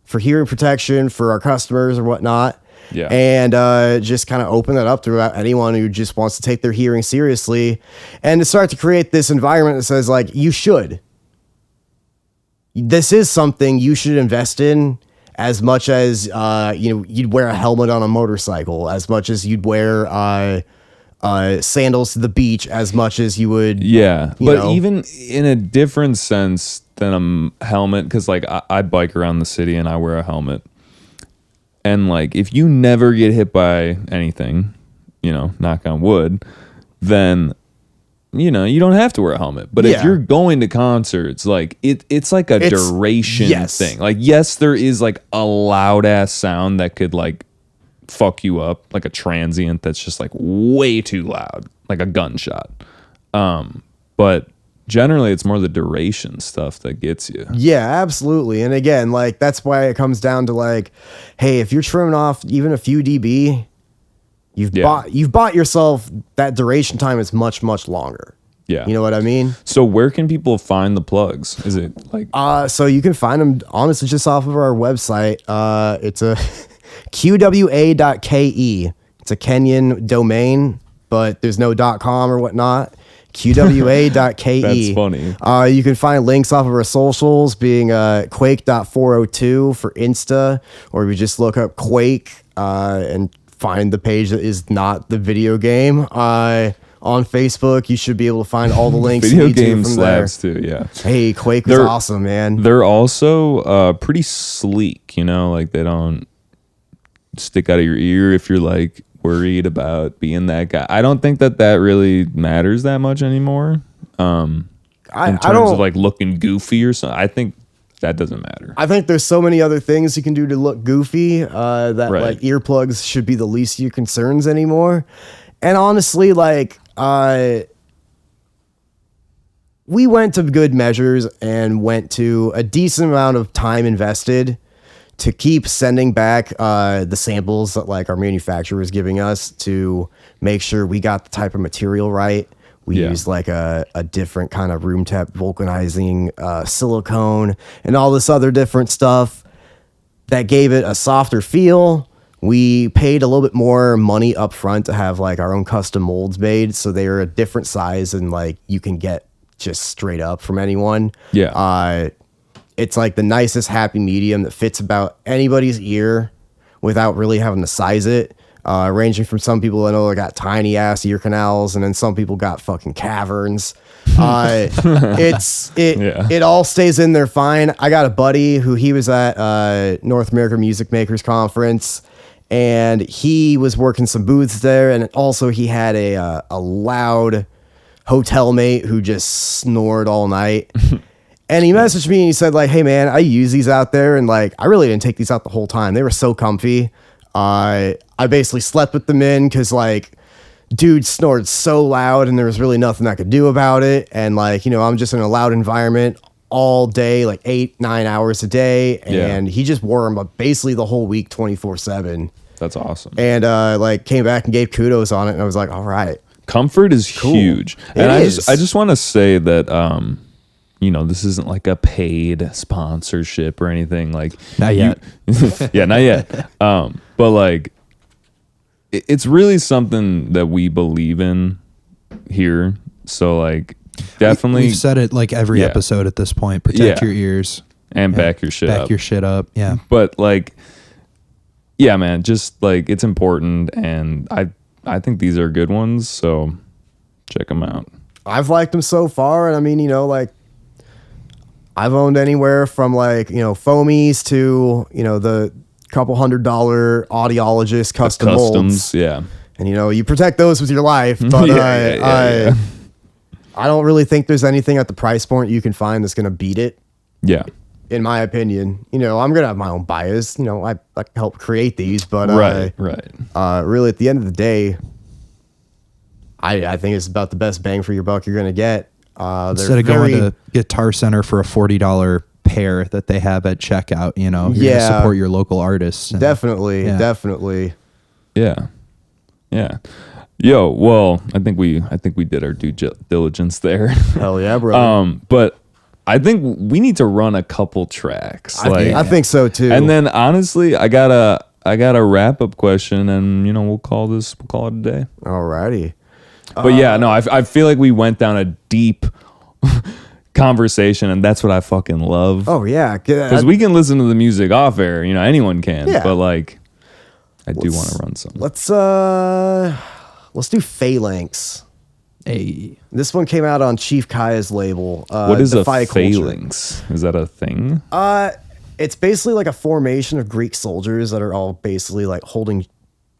for hearing protection for our customers or whatnot. Yeah. And just kind of open that up to anyone who just wants to take their hearing seriously and to start to create this environment that says like, you should. This is something you should invest in as much as, you know, you'd wear a helmet on a motorcycle, as much as you'd wear sandals to the beach, as much as you would. Yeah, you but know. even in a different sense than a helmet, because like I bike around the city and I wear a helmet, and like if you never get hit by anything, you know, knock on wood, then you know you don't have to wear a helmet. But if Yeah. you're going to concerts, like it's like a duration yes. thing. Like yes, there is like a loud ass sound that could like fuck you up, like a transient that's just like way too loud, like a gunshot. But generally it's more the duration stuff that gets you. Yeah, absolutely. And again, like that's why it comes down to like, hey, if you're trimming off even a few dB, you've bought yourself that duration time is much, much longer. Yeah. You know what I mean? So where can people find the plugs? Is it like so you can find them honestly just off of our website. It's a qwa.ke. It's a Kenyan domain, but there's no .com or whatnot. qwa.ke. That's funny. You can find links off of our socials being quake.402 for Insta, or you just look up Quake and find the page that is not the video game. On Facebook, you should be able to find all the links. Video you need game to from slabs there. too, yeah. Hey, Quake was awesome, man. They're also pretty sleek, you know, like they don't stick out of your ear if you're like worried about being that guy. I don't think that really matters that much anymore. In terms of like looking goofy or something, I think that doesn't matter. I think there's so many other things you can do to look goofy that Right. like earplugs should be the least of your concerns anymore. And honestly, like we went to good measures and went to a decent amount of time invested to keep sending back the samples that like our manufacturer is giving us to make sure we got the type of material right. We used like a different kind of room temp vulcanizing silicone and all this other different stuff that gave it a softer feel. We paid a little bit more money up front to have like our own custom molds made. So they are a different size and like you can get just straight up from anyone. Yeah. It's like the nicest happy medium that fits about anybody's ear without really having to size it. Ranging from some people I know that got tiny ass ear canals, and then some people got fucking caverns. It all stays in there fine. I got a buddy who he was at North American Music Makers Conference, and he was working some booths there, and also he had a loud hotel mate who just snored all night. And he messaged me and he said like, hey man, I use these out there, and like I really didn't take these out the whole time. They were so comfy. I basically slept with them in because like dude snored so loud and there was really nothing I could do about it. And like, you know, I'm just in a loud environment all day, like 8-9 hours a day. And he just wore them basically the whole week, 24/7. That's awesome. And like came back and gave kudos on it. And I was like, all right. Comfort is huge. And I just want to say that, you know, this isn't like a paid sponsorship or anything. Like, not yet. Yeah, not yet. But like, it's really something that we believe in here. So like, definitely, we've said it like every episode at this point. Protect your ears and back your shit up. Back your shit up. Yeah. But like, yeah, man, just like it's important, and I think these are good ones. So check them out. I've liked them so far, and I mean, you know, like I've owned anywhere from like, you know, foamies to, you know, the couple $100 audiologist custom Customs, molds. yeah. And you know, you protect those with your life, but Yeah. I don't really think there's anything at the price point you can find that's going to beat it. Yeah. In my opinion, you know, I'm going to have my own bias. You know, I help create these, but Right. really at the end of the day, I think it's about the best bang for your buck you're going to get. Instead of going to Guitar Center for a $40 pair that they have at checkout, you know, you're gonna support your local artists. Definitely. Yeah. Yo, well, I think we did our due diligence there. Hell yeah, bro. But I think we need to run a couple tracks. I think so too. And then honestly, I got a wrap up question, and you know, we'll call it a day. Alrighty. But yeah, no, I feel like we went down a deep conversation, and that's what I fucking love. Oh yeah, because we can listen to the music off air. You know, anyone can. Yeah. But like, I do want to run some. Let's do Phalanx. Hey, This one came out on Chief Kaya's label. What is a Defy Culture. phalanx? Is that a thing? It's basically like a formation of Greek soldiers that are all basically like holding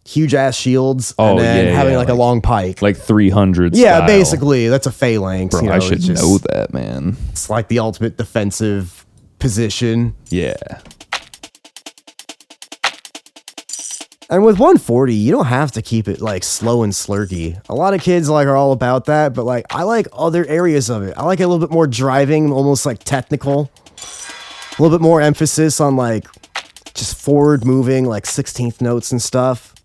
huge ass shields and then having like a long pike. Like 300 Yeah, style. basically that's a phalanx. Bro, you know, I should it's just- know that, man. It's like the ultimate defensive position. Yeah. And with 140, you don't have to keep it like slow and slurky. A lot of kids like are all about that, but like I like other areas of it. I like it a little bit more driving, almost like technical. A little bit more emphasis on like just forward moving, like 16th notes and stuff.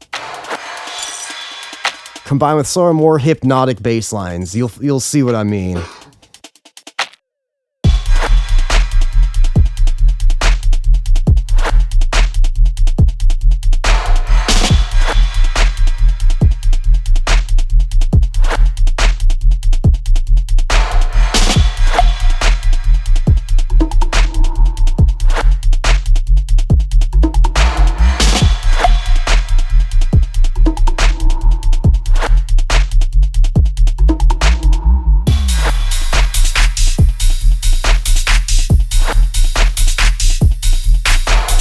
Combined with sort of more hypnotic bass lines. You'll see what I mean.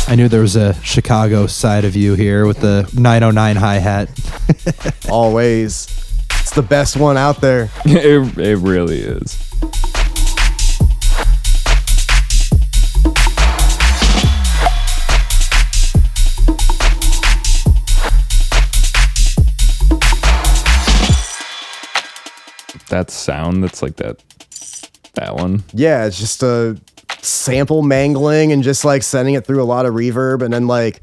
I knew there was a Chicago side of you here with the 909 hi-hat. Always. It's the best one out there. It really is. That sound that's like that one. Yeah, it's just a sample mangling and just like sending it through a lot of reverb. And then like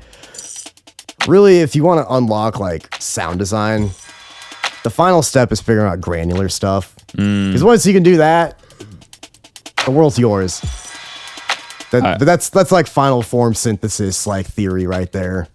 really if you want to unlock like sound design, the final step is figuring out granular stuff, because once you can do that, the world's yours. That's like final form synthesis like theory right there.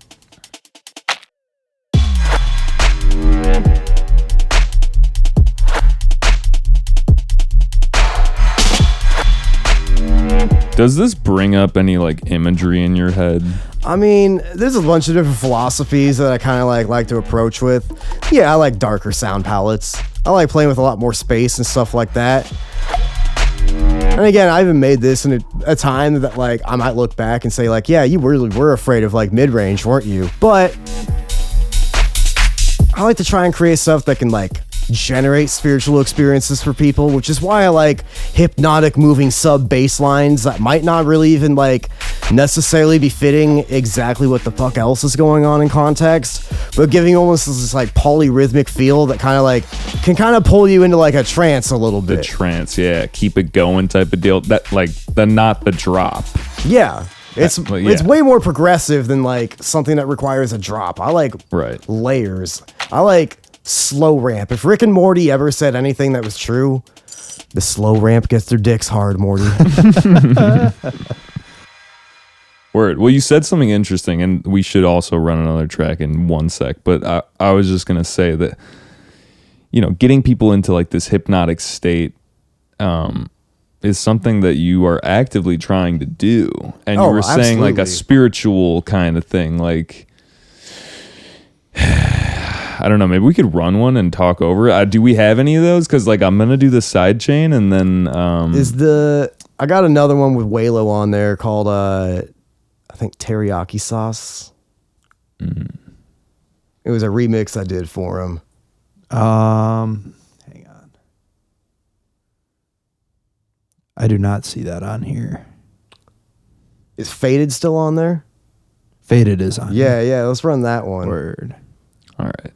Does this bring up any like imagery in your head? I mean, there's a bunch of different philosophies that I kind of like to approach with. Yeah, I like darker sound palettes. I like playing with a lot more space and stuff like that. And again, I even made this in a time that like I might look back and say like, yeah, you really were afraid of like mid-range, weren't you? But I like to try and create stuff that can like generate spiritual experiences for people, which is why I like hypnotic moving sub bass lines that might not really even like necessarily be fitting exactly what the fuck else is going on in context, but giving almost this like polyrhythmic feel that kind of like can kind of pull you into like a trance a little bit. The trance, yeah, keep it going type of deal. That like not the drop. Yeah. It's way more progressive than like something that requires a drop. I like layers. I like slow ramp. If Rick and Morty ever said anything that was true, the slow ramp gets their dicks hard, Morty. Word. Well, you said something interesting, and we should also run another track in 1 sec, but I was just going to say that, you know, getting people into like this hypnotic state is something that you are actively trying to do. And you were saying like a spiritual kind of thing, like I don't know, maybe we could run one and talk over it. Do we have any of those? Because like I'm gonna do the side chain and then I got another one with Waylo on there called I think teriyaki sauce. It was a remix I did for him. Hang on, I do not see that on here. Is Faded still on there? Faded is on. Yeah, let's run that one. Word. All right.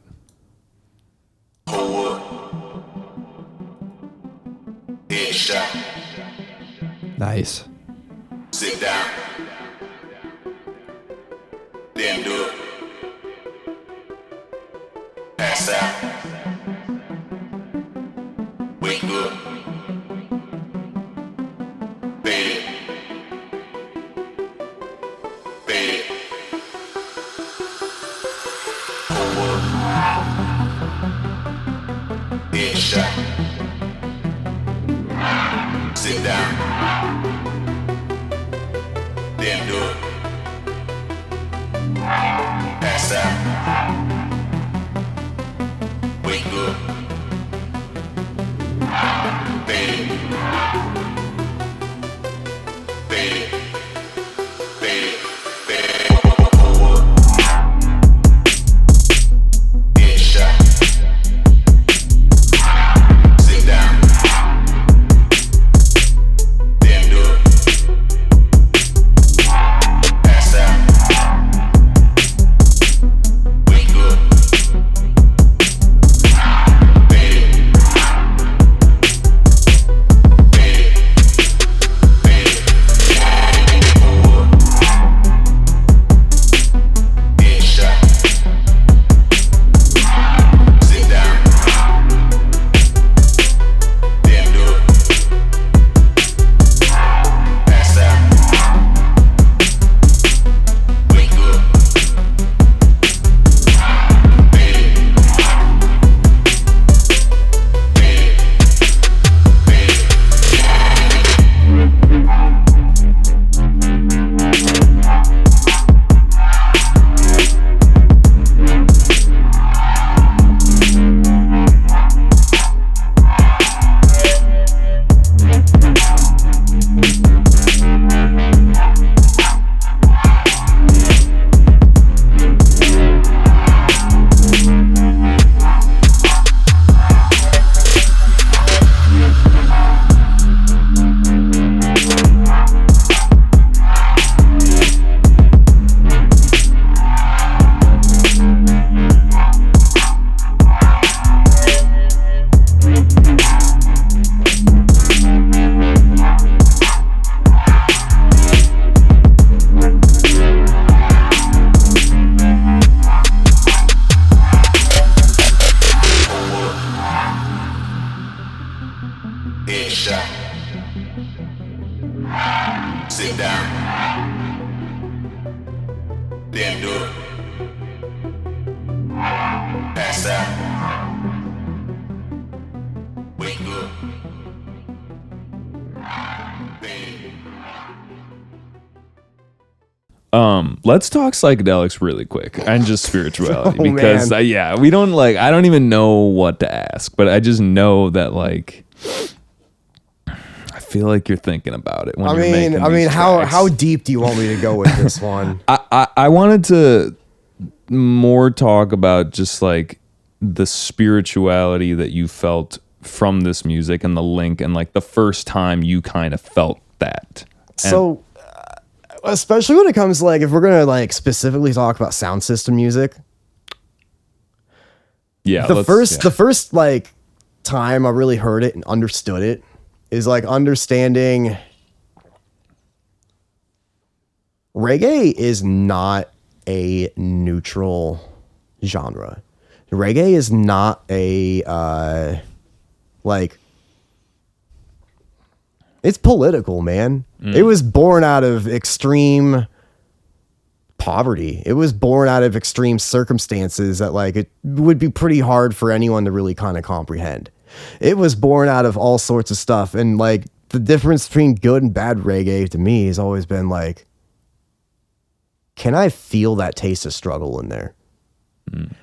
Headshot. Nice. Sit down. Then do it. Pass out. Wake up. Fade it. Fade it. Forward. Headshot. Sit down. Then do it. Pass out. Wake up. Fade it. Fade it. Fade it. Fade it. Forward. Headshot. Sit down. Then do it. Pass out. shot. Sit down. Then do it. Pass out. Wake up. Baby. Let's talk psychedelics really quick and just spirituality Oh, because man. we don't I don't even know what to ask, but I just know that I feel like you're thinking about it when you're making these tracks. how deep do you want me to go with this one? I wanted to more talk about just the spirituality that you felt from this music and the link and the first time you kind of felt that. So, especially when it comes to if we're gonna specifically talk about sound system music, Yeah. the first time I really heard it and understood it is understanding reggae is not a neutral genre. Reggae is not a it's political, man. It was born out of extreme poverty. It was born out of extreme circumstances that it would be pretty hard for anyone to really kind of comprehend. It was born out of all sorts of stuff. And the difference between good and bad reggae to me has always been can I feel that taste of struggle in there?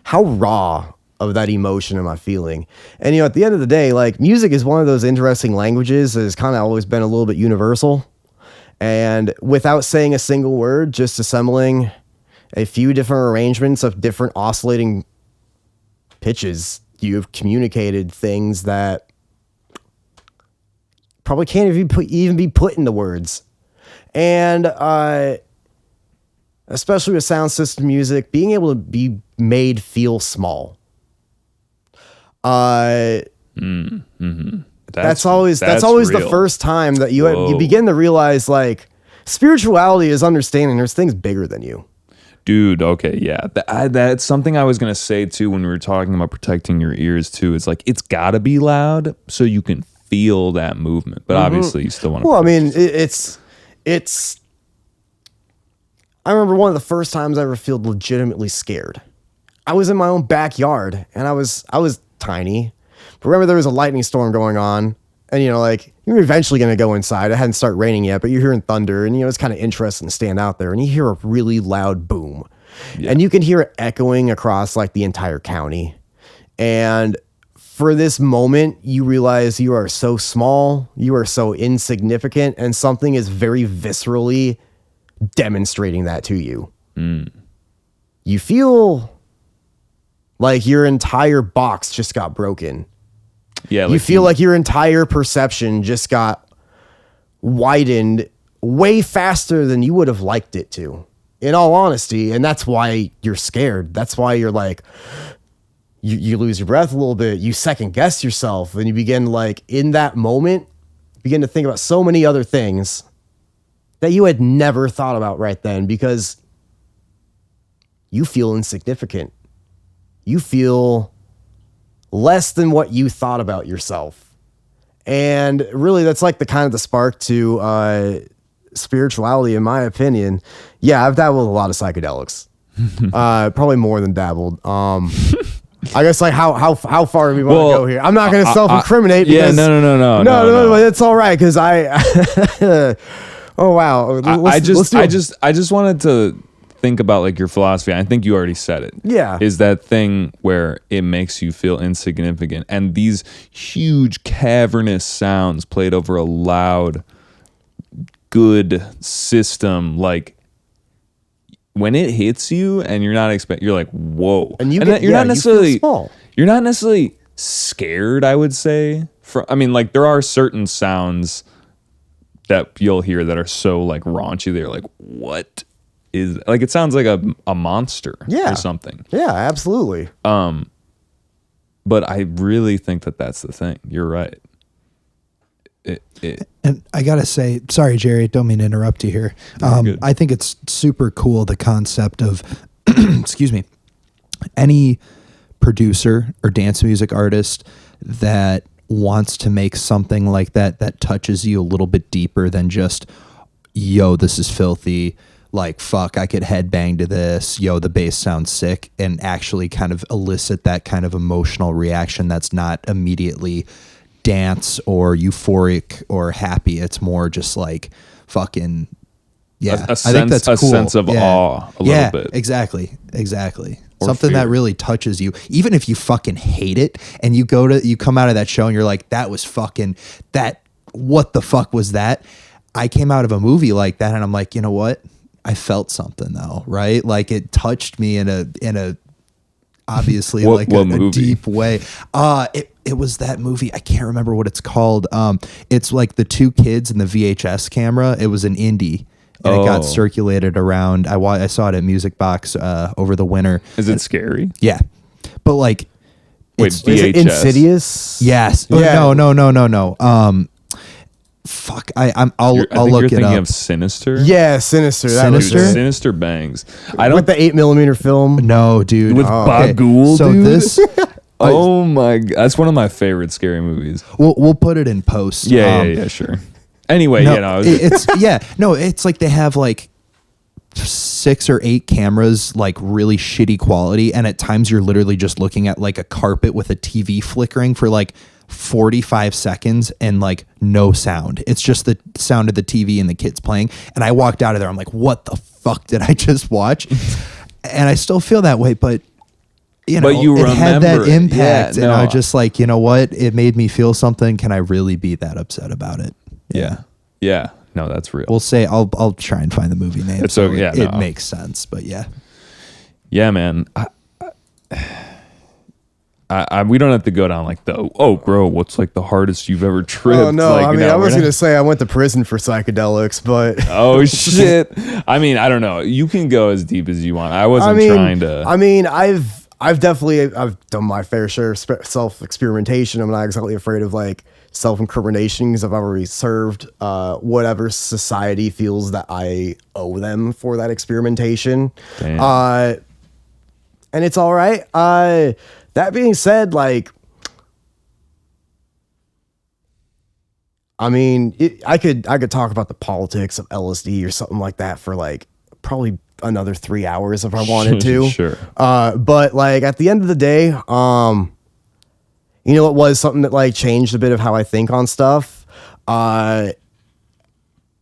How raw of that emotion am I feeling? And, at the end of the day, music is one of those interesting languages that has kind of always been a little bit universal. And without saying a single word, just assembling a few different arrangements of different oscillating pitches, you've communicated things that probably can't even be put into words. And especially with sound system music, being able to be made feel small. That's always the real. first time that you begin to realize spirituality is understanding there's things bigger than you. Dude, okay, yeah. That's something I was going to say too when we were talking about protecting your ears too. It's it's got to be loud so you can feel that movement. But obviously you still want to. Well, I mean, it's I remember one of the first times I ever felt legitimately scared. I was in my own backyard and I was tiny. But remember there was a lightning storm going on and you're eventually going to go inside. It hadn't started raining yet, but you're hearing thunder and it's kind of interesting to stand out there and you hear a really loud boom. Yeah. And you can hear it echoing across the entire county. And for this moment, you realize you are so small, you are so insignificant, and something is very viscerally demonstrating that to you. You feel like your entire box just got broken. Yeah, you feel like your entire perception just got widened way faster than you would have liked it to, in all honesty. And that's why you're scared. That's why you're you lose your breath a little bit. You second guess yourself and you begin in that moment, begin to think about so many other things that you had never thought about right then because you feel insignificant. You feel less than what you thought about yourself. And really that's the kind of the spark to spirituality, in my opinion. Yeah, I've dabbled with a lot of psychedelics. Probably more than dabbled. I guess how far do we want to go here? I'm not going to self-incriminate. Yeah, because, no. It's all right because oh wow. I just wanted to think about your philosophy. I think you already said it. Yeah. Is that thing where it makes you feel insignificant and these huge cavernous sounds played over a loud, good system, when it hits you and you're not expecting, you're whoa. And you're not necessarily you feel small. You're not necessarily scared, I would say. There are certain sounds that you'll hear that are so raunchy. They're what is it sounds like a monster or something. Yeah, absolutely. But I really think that that's the thing. You're right. And I gotta say, sorry, Jerry, don't mean to interrupt you here. I think it's super cool, the concept of, excuse me, any producer or dance music artist that wants to make something like that touches you a little bit deeper than just, yo, this is filthy, like, fuck, I could headbang to this, yo, the bass sounds sick, and actually kind of elicit that kind of emotional reaction that's not immediately dance or euphoric or happy. It's more just like fucking, yeah. A I think that's cool. sense of awe a little bit. Exactly. Or Something fear. that really touches you, even if you fucking hate it, and you come out of that show and you're like, that was fucking that. What the fuck was that? I came out of a movie like that, and I'm like, you know what? I felt something though, right? Like it touched me in a obviously What a movie? deep way. It was that movie. I can't remember what it's called. It's like the two kids in the VHS camera. It was an indie. And it got circulated around. I saw it at Music Box over the winter. Is it scary? Yeah, but like, Wait, Is it VHS. Insidious? yes, Yeah. no. Fuck, I'll I think look you're it thinking up. of Sinister. Yeah, Sinister. That was Sinister? it. Sinister bangs. I With don't. the 8mm film. No, dude. With Bagul, So dude? this, Oh my god, that's one of my favorite scary movies. we'll put it in post. Yeah, sure. Anyway, No, you know, it's like they have like 6 or 8 cameras, like really shitty quality, and at times you're literally just looking at like a carpet with a TV flickering for like 45 seconds and like no sound. It's just the sound of the TV and the kids playing. And I walked out of there, I'm like, what the fuck did I just watch? And I still feel that way, but you know, But you it had that remember it. impact, Yeah, and no. I was just like, you know what? It made me feel something. Can I really be that upset about it? yeah. No, that's real. We'll say I'll try and find the movie name. It's okay, yeah, it no. makes sense, but yeah. Yeah, man. We don't have to go down like bro, what's like the hardest you've ever tripped? Oh no! Like, I mean, no, I was we're not- gonna say I went to prison for psychedelics, but Oh shit! I mean, I don't know. You can go as deep as you want. I wasn't trying to. I mean, I've definitely done my fair share of self experimentation. I'm not exactly afraid of like self incrimination because I've already served whatever society feels that I owe them for that experimentation. Damn. And it's all right. That being said, like, I mean, I could talk about the politics of LSD or something like that for like probably another 3 hours if I wanted to. Sure. But like at the end of the day, you know, it was something that like changed a bit of how I think on stuff.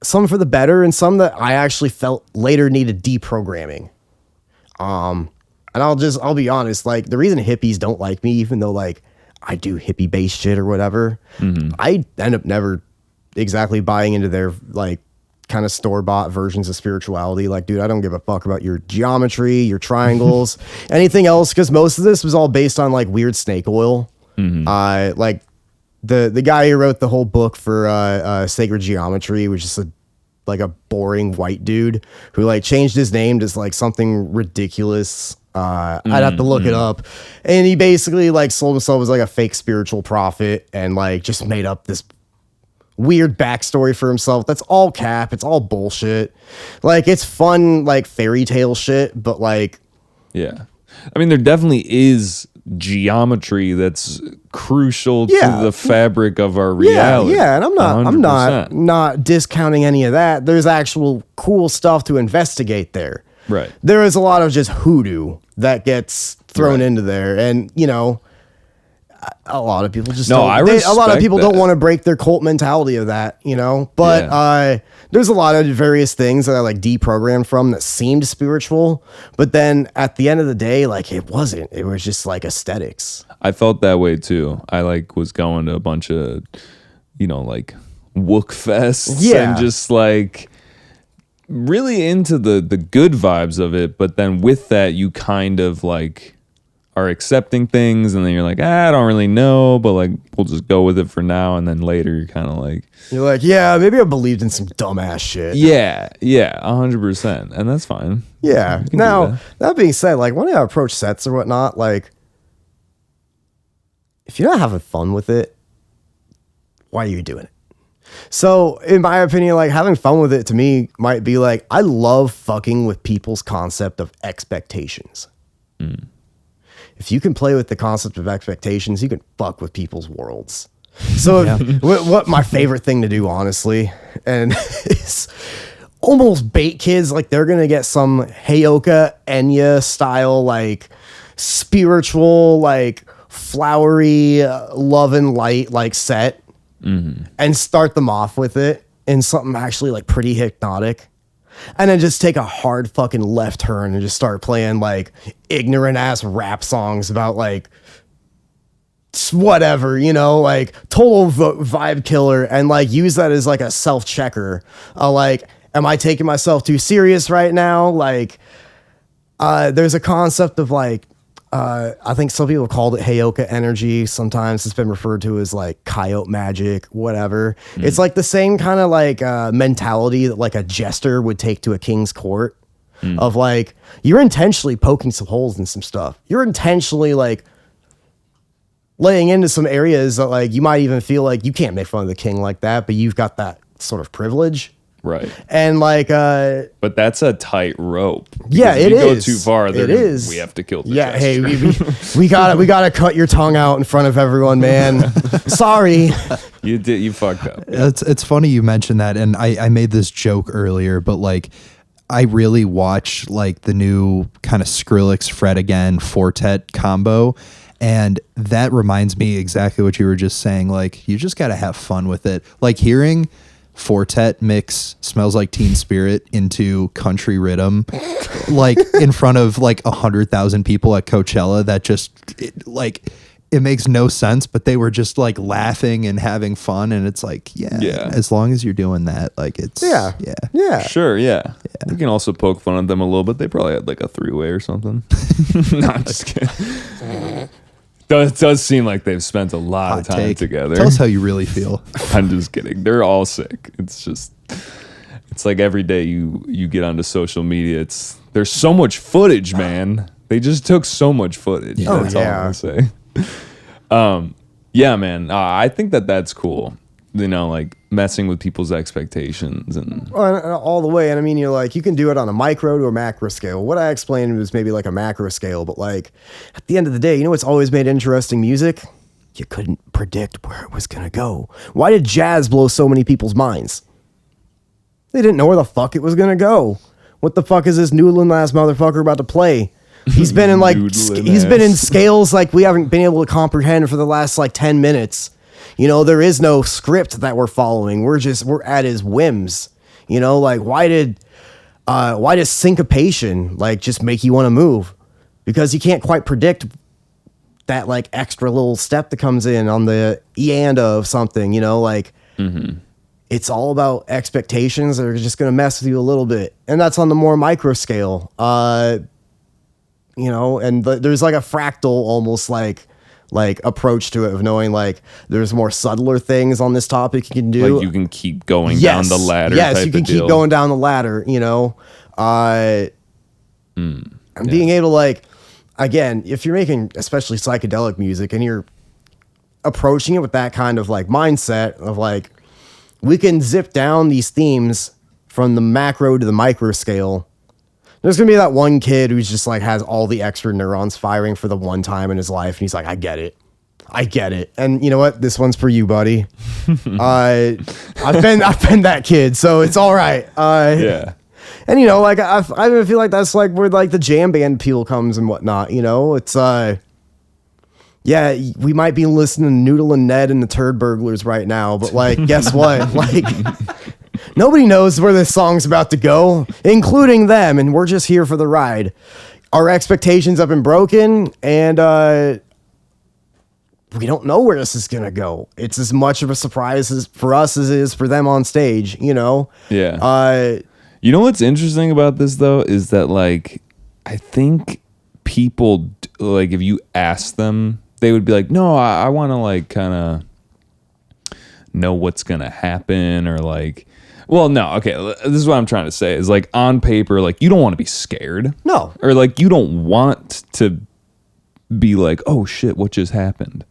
Some for the better and some that I actually felt later needed deprogramming. And I'll be honest, like the reason hippies don't like me, even though like I do hippie based shit or whatever, I end up never exactly buying into their like kind of store-bought versions of spirituality. Like, dude, I don't give a fuck about your geometry, your triangles, anything else, because most of this was all based on like weird snake oil. Like the guy who wrote the whole book for Sacred Geometry was just like a boring white dude who like changed his name to like something ridiculous. I'd have to look it up. And he basically like sold himself as like a fake spiritual prophet and like just made up this weird backstory for himself. That's all cap. It's all bullshit. Like it's fun, like fairy tale shit, but like, Yeah. I mean, there definitely is geometry that's crucial Yeah. to the fabric of our reality. yeah. And I'm 100%. not discounting any of that. There's actual cool stuff to investigate there. Right. There is a lot of just hoodoo that gets thrown into there, and you know, a lot of people just No, don't, I a lot of respect people don't that. want to break their cult mentality of that, you know. But Yeah. there's a lot of various things that I like deprogrammed from that seemed spiritual, but then at the end of the day, like it wasn't. It was just like aesthetics. I felt that way too. I like was going to a bunch of, you know, like Wook fests Yeah. and just like really into the good vibes of it. But then with that, you kind of like are accepting things and then you're like, I don't really know, but like we'll just go with it for now. And then later you're kind of like, You're like, yeah, maybe I believed in some dumbass shit. yeah, 100%. And that's fine. Yeah. You can do Now, that being said, like when I approach sets or whatnot, like if you're not having fun with it, why are you doing it? So, in my opinion, like having fun with it to me might be like, I love fucking with people's concept of expectations. If you can play with the concept of expectations, you can fuck with people's worlds. So what my favorite thing to do, honestly, and it's almost bait kids, like they're going to get some Heyoka Enya style, like spiritual, like flowery love and light, like set, and start them off with it in something actually like pretty hypnotic. And then just take a hard fucking left turn and just start playing like ignorant ass rap songs about like whatever, you know, like total vibe killer, and like use that as like a self checker. Like, am I taking myself too serious right now? Like, there's a concept of like, I think some people called it Heyoka energy. Sometimes it's been referred to as like coyote magic, whatever. It's like the same kind of like mentality that like a jester would take to a king's court of like, you're intentionally poking some holes in some stuff. You're intentionally like laying into some areas that like you might even feel like you can't make fun of the king like that, but you've got that sort of privilege. Right. And like but that's a tight rope. Yeah, if it you is. go too far, It is. we have to kill the yeah, jester. hey, we gotta cut your tongue out in front of everyone, man. Sorry. You fucked up. It's funny you mentioned that, and I made this joke earlier, but like I really watch like the new kind of Skrillex Fred Again Fortet combo, and that reminds me exactly what you were just saying. Like, you just got to have fun with it. Like hearing Fortet mix Smells Like Teen Spirit into country rhythm, like in front of like 100,000 people at Coachella, that just it makes no sense, but they were just like laughing and having fun. And it's like, yeah, as long as you're doing that, like it's, yeah. Sure, yeah. We can also poke fun at them a little bit. They probably had like a 3-way or something. No, I'm just kidding. It does seem like they've spent a lot Hot of time take. together. Tell us how you really feel. I'm just kidding. They're all sick. It's like every day you get onto social media, there's so much footage, man. They just took so much footage. Oh, That's all I'm gonna say. Yeah, man. I think that's cool. You know, like messing with people's expectations and All the way. And I mean, you're like, you can do it on a micro to a macro scale. What I explained was maybe like a macro scale, but like at the end of the day, you know what's always made interesting music? You couldn't predict where it was going to go. Why did jazz blow so many people's minds? They didn't know where the fuck it was going to go. What the fuck is this noodling ass motherfucker about to play? He's been in like, he's been in scales like we haven't been able to comprehend for the last like 10 minutes. You know, there is no script that we're following. We're at his whims. You know, like why does syncopation like just make you want to move? Because you can't quite predict that like extra little step that comes in on the and of something, you know, like it's all about expectations that are just going to mess with you a little bit. And that's on the more micro scale. You know, and there's like a fractal almost like approach to it of knowing like there's more subtler things on this topic you can do. like you can keep going down the ladder. Yes, type you can of keep deal. going down the ladder, you know. And being able to like, again, if you're making especially psychedelic music and you're approaching it with that kind of like mindset of like, we can zip down these themes from the macro to the micro scale. There's going to be that one kid who's just like has all the extra neurons firing for the one time in his life. And he's like, I get it. And you know what? This one's for you, buddy. I've been that kid, so it's all right. Yeah. And you know, like I feel like that's like where like the jam band appeal comes and whatnot, you know, it's, yeah, we might be listening to Noodle and Ned and the Turd Burglars right now, but like, guess what? Like, nobody knows where this song's about to go, including them, and we're just here for the ride. Our expectations have been broken, and we don't know where this is gonna go. It's as much of a surprise for us as it is for them on stage, you know? Yeah. You know what's interesting about this though is that like I think people like if you ask them, they would be like, no, I want to like kind of know what's gonna happen or like. Well, no, okay. This is what I'm trying to say is like on paper, like you don't want to be scared. No. Or like you don't want to be like, oh shit, what just happened?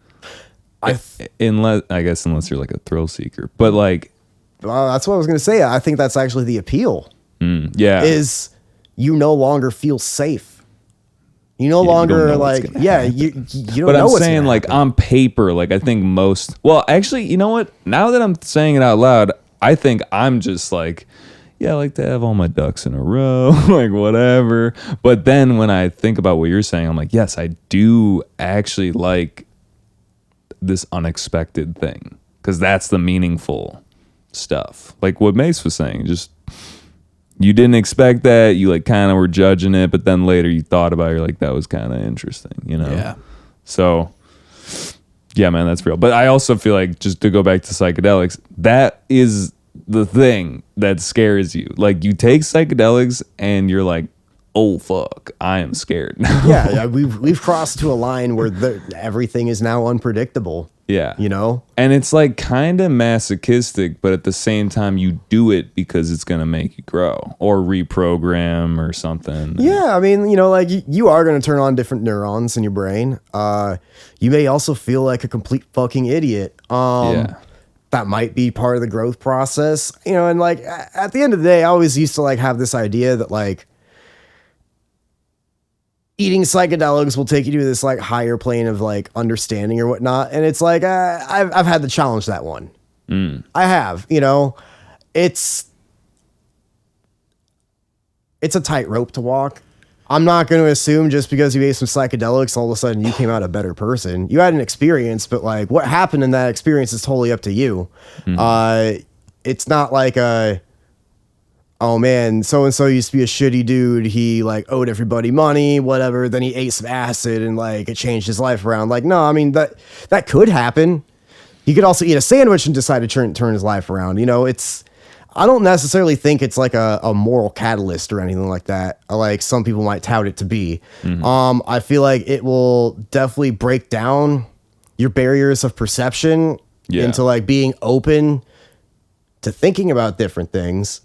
Unless you're like a thrill seeker. But like. That's what I was going to say. I think that's actually the appeal. Yeah. Is you no longer feel safe. You no you don't longer know what's like, gonna yeah, happen. you don't But know I'm what's saying, gonna like, happen. on paper, like, I think most, well, actually, you know what? Now that I'm saying it out loud, I think I'm just like, yeah, I like to have all my ducks in a row, like, whatever. But then when I think about what you're saying, I'm like, yes, I do actually like this unexpected thing, because that's the meaningful stuff. Like what Mace was saying, just, you didn't expect that, you like kind of were judging it, but then later you thought about it, you're like, that was kind of interesting, you know? Yeah. So yeah, man, that's real. But I also feel like, just to go back to psychedelics, that is the thing that scares you. Like, you take psychedelics and you're like, oh fuck, I am scared now. Yeah, we've crossed to a line where everything is now unpredictable. Yeah. You know? And it's like kind of masochistic, but at the same time you do it because it's going to make you grow or reprogram or something. Yeah, I mean, you know, like you are going to turn on different neurons in your brain. You may also feel like a complete fucking idiot. Yeah. That might be part of the growth process, you know, and like at the end of the day, I always used to like have this idea that like eating psychedelics will take you to this like higher plane of like understanding or whatnot. And it's like, I've had to challenge that one. I have, you know, it's a tightrope to walk. I'm not going to assume just because you ate some psychedelics, all of a sudden you came out a better person. You had an experience, but like what happened in that experience is totally up to you. It's not like oh man, so-and-so used to be a shitty dude. He like owed everybody money, whatever. Then he ate some acid and like it changed his life around. Like, no, I mean, that could happen. He could also eat a sandwich and decide to turn his life around. You know, I don't necessarily think it's like a moral catalyst or anything like that. Like some people might tout it to be. I feel like it will definitely break down your barriers of perception into like being open to thinking about different things.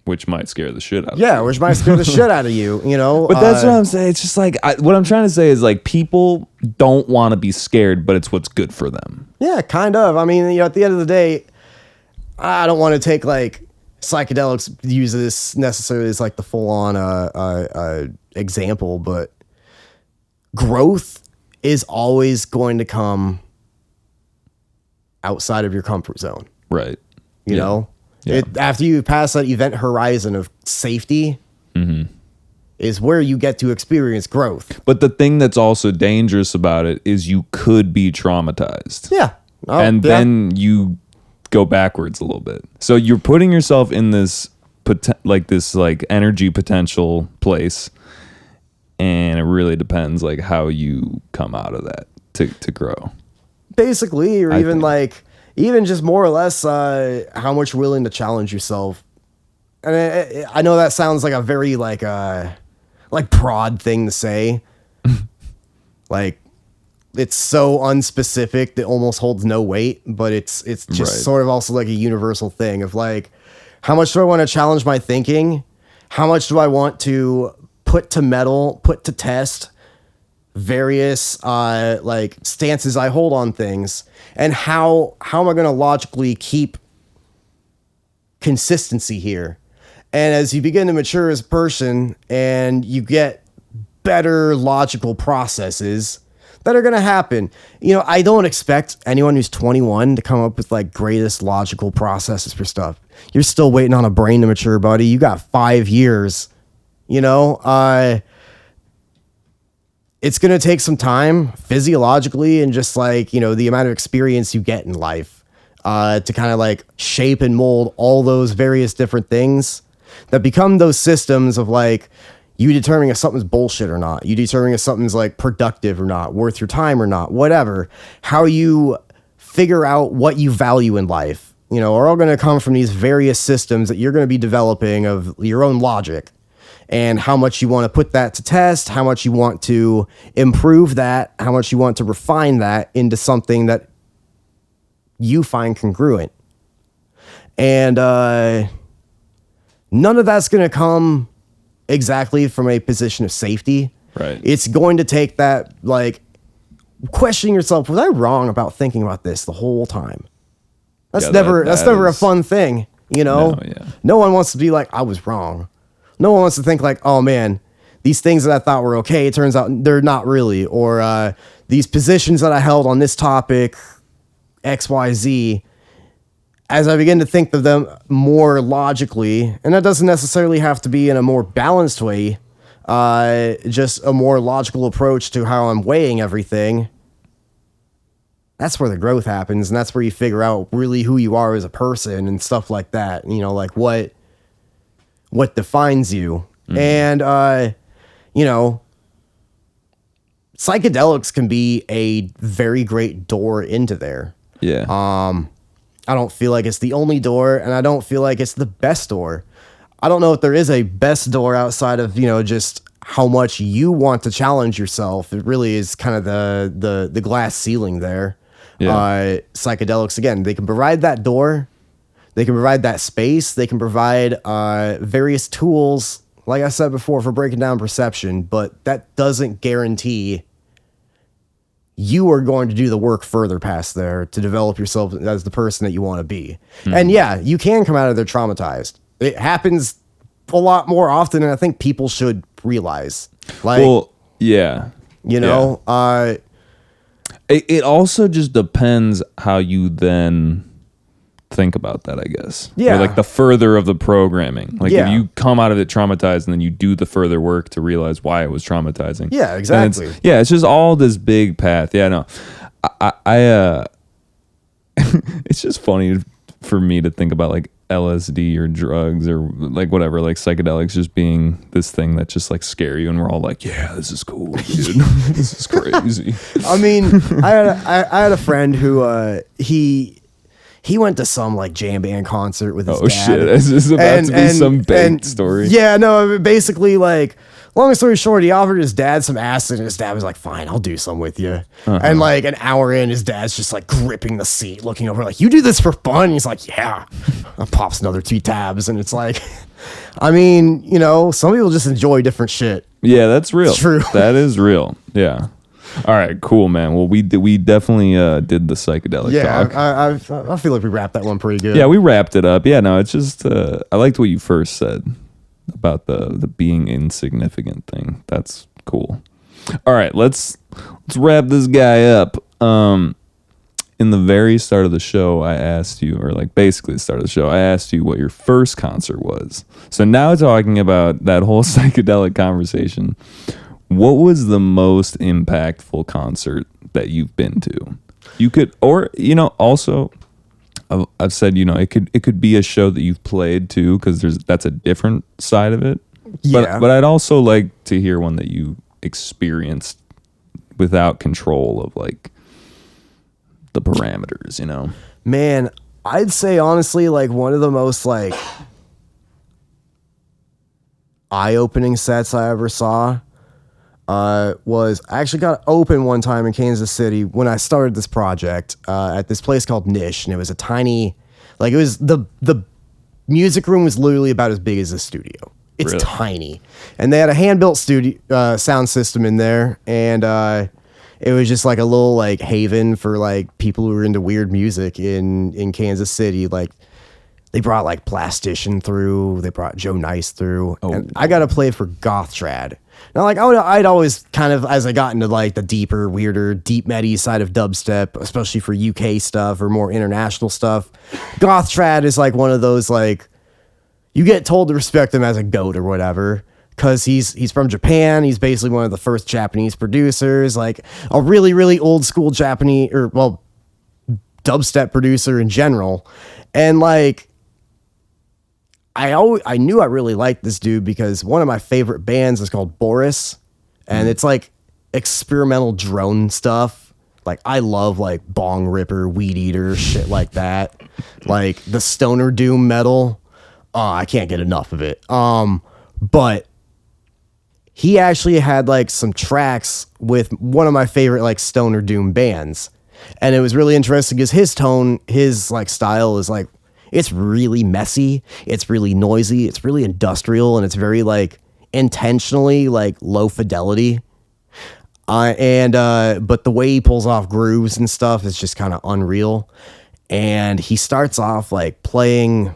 Which might scare the shit out of you. Yeah, which might scare the shit out of you, you know? But that's what I'm saying. It's just like, what I'm trying to say is like, people don't want to be scared, but it's what's good for them. Yeah, kind of. I mean, you know, at the end of the day, I don't want to take like psychedelics, use this necessarily as like the full on example, but growth is always going to come outside of your comfort zone. Right. You know? Yeah. After you pass that event horizon of safety is where you get to experience growth. But the thing that's also dangerous about it is you could be traumatized. Yeah. And then you go backwards a little bit. So you're putting yourself in this energy potential place, and it really depends like how you come out of that to grow. Basically, or I even think. like even just more or less how much you're willing to challenge yourself. And I know that sounds like a very like prod thing to say. Like it's so unspecific that almost holds no weight, but it's just Right. sort of also like a universal thing of like, how much do I want to challenge my thinking? How much do I want to put to test various like stances I hold on things, and how am I going to logically keep consistency here? And as you begin to mature as a person and you get better logical processes that are going to happen, you know, I don't expect anyone who's 21 to come up with like greatest logical processes for stuff. You're still waiting on a brain to mature, buddy. You got 5 years, you know, it's going to take some time physiologically and just like, you know, the amount of experience you get in life to kind of like shape and mold all those various different things that become those systems of like, you determining if something's bullshit or not. You determining if something's like productive or not, worth your time or not, whatever. How you figure out what you value in life, you know, are all going to come from these various systems that you're going to be developing of your own logic. And how much you want to put that to test, how much you want to improve that, how much you want to refine that into something that you find congruent. And none of that's going to come exactly from a position of safety. Right. It's going to take that, like, questioning yourself, was I wrong about thinking about this the whole time? That's Yeah, never a is- fun thing, you know? No, yeah. No one wants to be like, I was wrong. No one wants to think like, oh man, these things that I thought were okay, it turns out they're not really. Or these positions that I held on this topic, XYZ, as I begin to think of them more logically, and that doesn't necessarily have to be in a more balanced way, just a more logical approach to how I'm weighing everything, that's where the growth happens, and that's where you figure out really who you are as a person and stuff like that. You know, like what defines you. And, you know, psychedelics can be a very great door into there. Yeah. I don't feel like it's the only door, and I don't feel like it's the best door. I don't know if there is a best door outside of, you know, just how much you want to challenge yourself. It really is kind of the glass ceiling there. Yeah. Psychedelics, again, they can provide that door. They can provide that space. They can provide various tools, like I said before, for breaking down perception, but that doesn't guarantee you are going to do the work further past there to develop yourself as the person that you want to be. And yeah, you can come out of there traumatized. It happens a lot more often than I think people should realize. Like, Well, yeah. you know, It also just depends how you then think about that, I guess. Yeah. Or like the further of the programming. Like Yeah. if you come out of it traumatized and then you do the further work to realize why it was traumatizing. Yeah, then exactly. it's just all this big path. Yeah, no. I it's just funny for me to think about like LSD or drugs or like whatever, like psychedelics just being this thing that just like scare you, and we're all like, yeah, this is cool, dude. This is crazy. I mean, I had a friend who he went to some like jam band concert with his dad. Shit, this is about to be some baked story. Yeah, no, basically, like, long story short, he offered his dad some acid, and his dad was like, fine, I'll do some with you. And like an hour in, his dad's just like gripping the seat, looking over like, you do this for fun? And he's like, yeah. And pops another 2 tabs, and it's like, I mean, you know, some people just enjoy different shit. Yeah, that's real. It's true. That is real. Yeah. All right, cool, man. Well, we definitely did the psychedelic Yeah, talk. I feel like we wrapped that one pretty good. Yeah, we wrapped it up. Yeah, no, it's just I liked what you first said about the being insignificant thing. That's cool. All right, let's wrap this guy up. In the very start of the show, I asked you, or like basically the start of the show, I asked you what your first concert was. So now talking about that whole psychedelic conversation, what was the most impactful concert that you've been to? You could, or, you know, also I've said, you know, it could be a show that you've played too, because that's a different side of it. Yeah. But I'd also like to hear one that you experienced without control of like the parameters, you know? Man, I'd say honestly, like one of the most like eye-opening sets I ever saw was I actually got open one time in Kansas City when I started this project at this place called Niche, and it was a tiny, like it was the music room was literally about as big as a studio. It's Really? tiny, and they had a hand-built studio sound system in there, and it was just like a little like haven for like people who were into weird music in Kansas City. Like they brought like Plastician through, they brought Joe Nice through, and I got to play for Goth Trad. Now, like I'd always kind of, as I got into like the deeper, weirder, deep meaty side of dubstep, especially for UK stuff or more international stuff, Goth Trad is like one of those like you get told to respect him as a goat or whatever. Because he's from Japan. He's basically one of the first Japanese producers, like a really, really old school Japanese, or well, dubstep producer in general. And like, I knew I really liked this dude because one of my favorite bands is called Boris, and it's like experimental drone stuff. Like I love like Bong Ripper, Weed Eater, shit like that. Like the stoner doom metal. I can't get enough of it. But he actually had like some tracks with one of my favorite like stoner doom bands. And it was really interesting because his tone, his like style is like, it's really messy. It's really noisy. It's really industrial. And it's very like intentionally like low fidelity. But the way he pulls off grooves and stuff is just kind of unreal. And he starts off like playing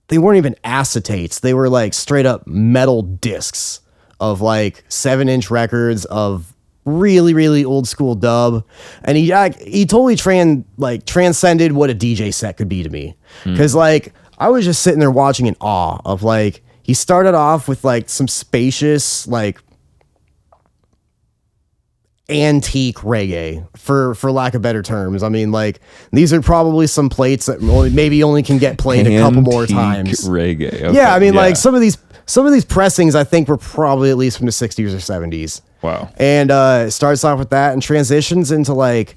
they weren't even acetates. They were like straight up metal discs of like 7-inch records of really, really old school dub. And he totally transcended what a DJ set could be to me. Cause like, I was just sitting there watching in awe of like, he started off with like some spacious, like antique reggae for lack of better terms. I mean, like these are probably some plates that maybe only can get played a couple more times. Reggae. Okay. Yeah. I mean, like some of these pressings I think were probably at least from the 60s or 70s. Wow. And it starts off with that and transitions into like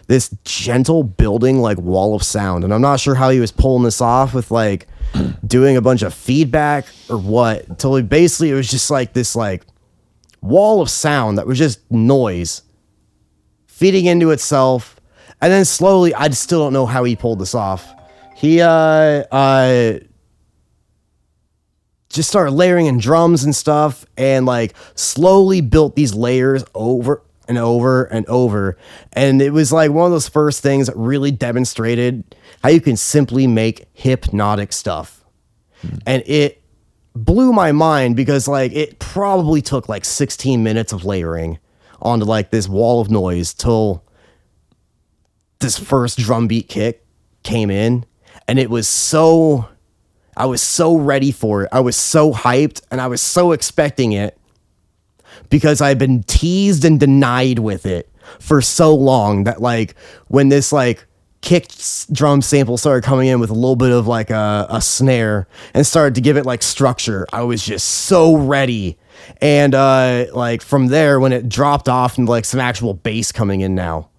this gentle building like wall of sound. And I'm not sure how he was pulling this off with like doing a bunch of feedback or what, until it was just like this like wall of sound that was just noise feeding into itself. And then slowly, I still don't know how he pulled this off. He just started layering in drums and stuff and like slowly built these layers over and over and over. And it was like one of those first things that really demonstrated how you can simply make hypnotic stuff. And it blew my mind because like it probably took like 16 minutes of layering onto like this wall of noise till this first drum beat kick came in. And it was I was so ready for it. I was so hyped and I was so expecting it because I've been teased and denied with it for so long that like when this like kick drum sample started coming in with a little bit of like a snare and started to give it like structure, I was just so ready. And like from there, when it dropped off and like some actual bass coming in now,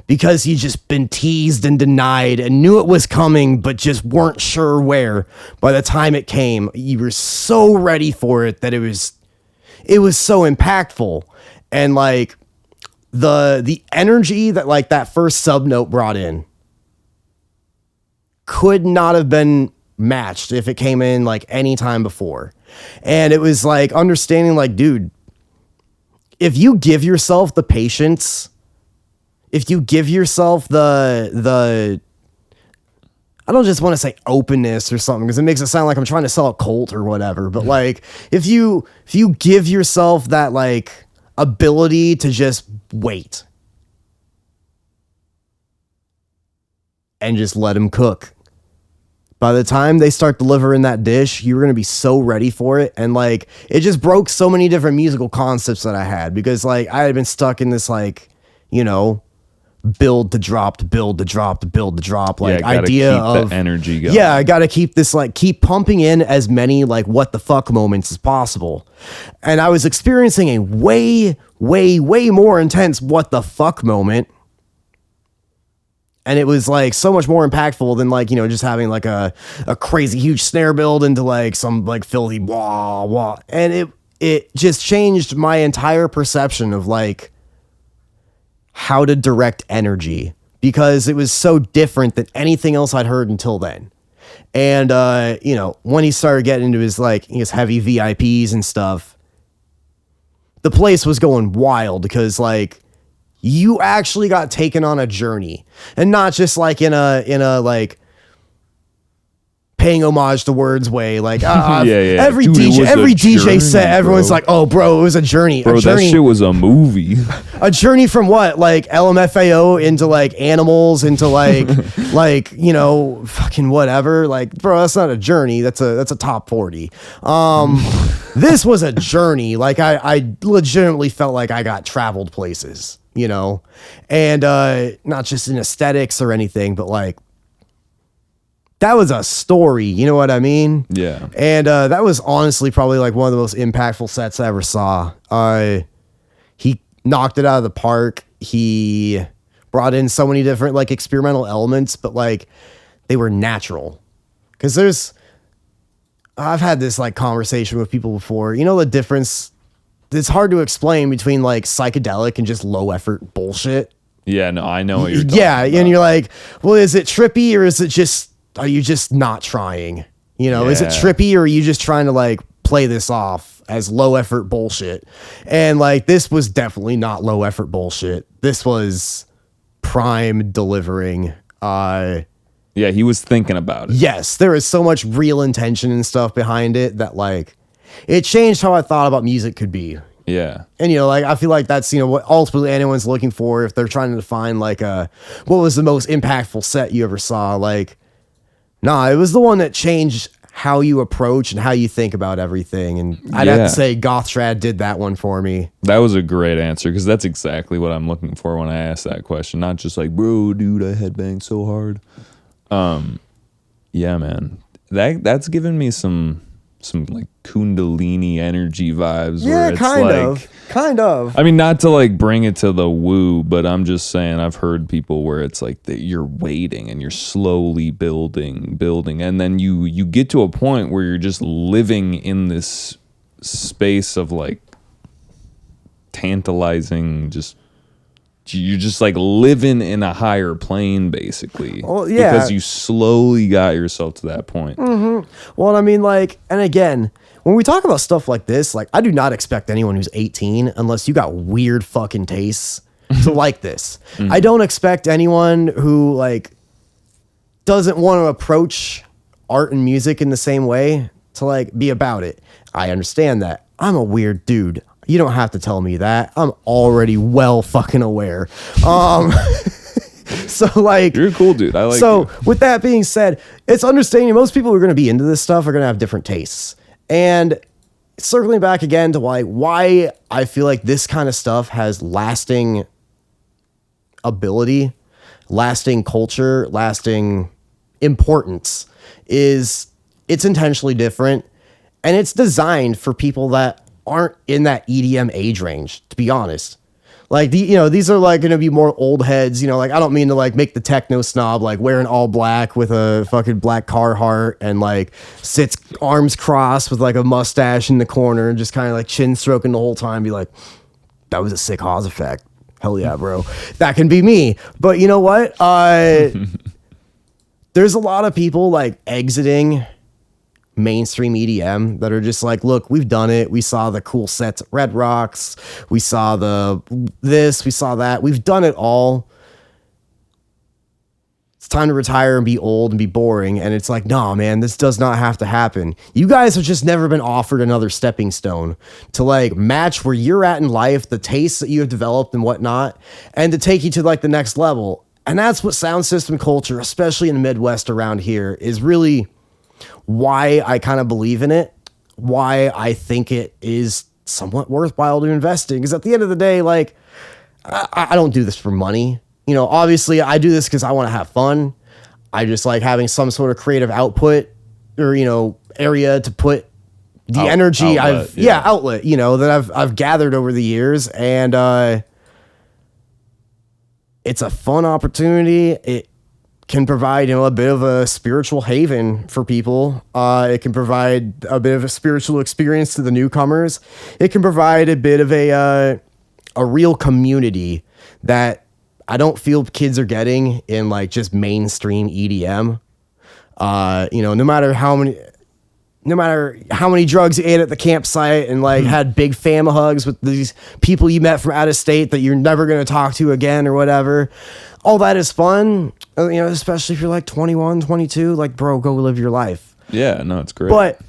because you just been teased and denied and knew it was coming, but just weren't sure where. By the time it came, you were so ready for it that it was so impactful. And like the energy that like that first sub note brought in could not have been matched if it came in like any time before. And it was like understanding like, dude, if you give yourself the patience, if you give yourself the I don't just want to say openness or something because it makes it sound like I'm trying to sell a cult or whatever, but like if you give yourself that like ability to just wait and just let them cook, by the time they start delivering that dish, you're going to be so ready for it. And like it just broke so many different musical concepts that I had because like I had been stuck in this like, you know, build to drop to build to drop to build to drop like idea of the energy going. Yeah, I gotta keep this like keep pumping in as many like what the fuck moments as possible. And I was experiencing a way more intense what the fuck moment. And it was like so much more impactful than like, you know, just having like a crazy huge snare build into like some like filthy wah wah. And it just changed my entire perception of like how to direct energy because it was so different than anything else I'd heard until then. And, you know, when he started getting into his like his heavy VIPs and stuff, the place was going wild because like you actually got taken on a journey and not just like in a like paying homage to words way. Like every Dude, DJ set, everyone's bro. like, oh bro, it was a journey. Bro, that shit was a movie. A journey from what? Like LMFAO into like animals into like like, you know, fucking whatever. Like, bro, that's not a journey. That's a top 40. This was a journey. Like I legitimately felt like I got traveled places, you know, and not just in aesthetics or anything, but like that was a story, you know what I mean? Yeah. And that was honestly probably like one of the most impactful sets I ever saw. He knocked it out of the park. He brought in so many different like experimental elements, but like they were natural. Because I've had this like conversation with people before. You know the difference? It's hard to explain between like psychedelic and just low effort bullshit. Yeah, no, I know what you're talking about. And you're like, well, is it trippy or is it just, are you just not trying? You know, is it trippy or are you just trying to like play this off as low effort bullshit? And like, this was definitely not low effort bullshit. This was prime delivering. Yeah, he was thinking about it. Yes, there is so much real intention and stuff behind it that like it changed how I thought about music could be. Yeah. And like I feel like that's what ultimately anyone's looking for if they're trying to define like what was the most impactful set you ever saw. Like, nah, it was the one that changed how you approach and how you think about everything. And I'd have to say Gothstrad did that one for me. That was a great answer because that's exactly what I'm looking for when I ask that question. Not just like, bro, dude, I headbanged so hard. Yeah, man, that's given me some like Kundalini energy vibes. Yeah, where it's kind of. I mean, not to like bring it to the woo, but I'm just saying I've heard people where it's like that you're waiting and you're slowly building, and then you get to a point where you're just living in this space of like tantalizing, just you're just like living in a higher plane basically. Well, yeah. Because you slowly got yourself to that point. Well, I mean, like, and again, when we talk about stuff like this, like, I do not expect anyone who's 18, unless you got weird fucking tastes, to like this. I don't expect anyone who, like, doesn't want to approach art and music in the same way to, like, be about it. I understand that. I'm a weird dude. You don't have to tell me that. I'm already well fucking aware. So like, You're a cool dude. I like so you. with that being said, it's understanding most people who are going to be into this stuff are going to have different tastes. And circling back again to why I feel like this kind of stuff has lasting ability, lasting culture, lasting importance is it's intentionally different and it's designed for people that aren't in that EDM age range, to be honest. Like these are like going to be more old heads, like I don't mean to like make the techno snob like wearing all black with a fucking black Carhartt and like sits arms crossed with like a mustache in the corner and just kind of like chin stroking the whole time, be like, that was a sick Haas effect. Hell yeah, bro. That can be me. But you know what? There's a lot of people like exiting mainstream EDM that are just like, look, we've done it. We saw the cool sets at Red Rocks. We saw we saw that. We've done it all. It's time to retire and be old and be boring. And it's like, nah, man, this does not have to happen. You guys have just never been offered another stepping stone to like match where you're at in life, the tastes that you have developed and whatnot, and to take you to like the next level. And that's what sound system culture, especially in the Midwest around here, is really why I kind of believe in it, why I think it is somewhat worthwhile to invest in. Because at the end of the day, like, I don't do this for money. Obviously I do this because I want to have fun. I just like having some sort of creative output or, area to put the energy outlet, outlet, that I've gathered over the years. And it's a fun opportunity. It can provide, a bit of a spiritual haven for people. It can provide a bit of a spiritual experience to the newcomers. It can provide a bit of a real community that I don't feel kids are getting in like just mainstream EDM. No matter how many drugs you ate at the campsite and like had big fama hugs with these people you met from out of state that you're never going to talk to again or whatever. All that is fun, especially if you're like 21, 22, like, bro, go live your life. Yeah, no, it's great. But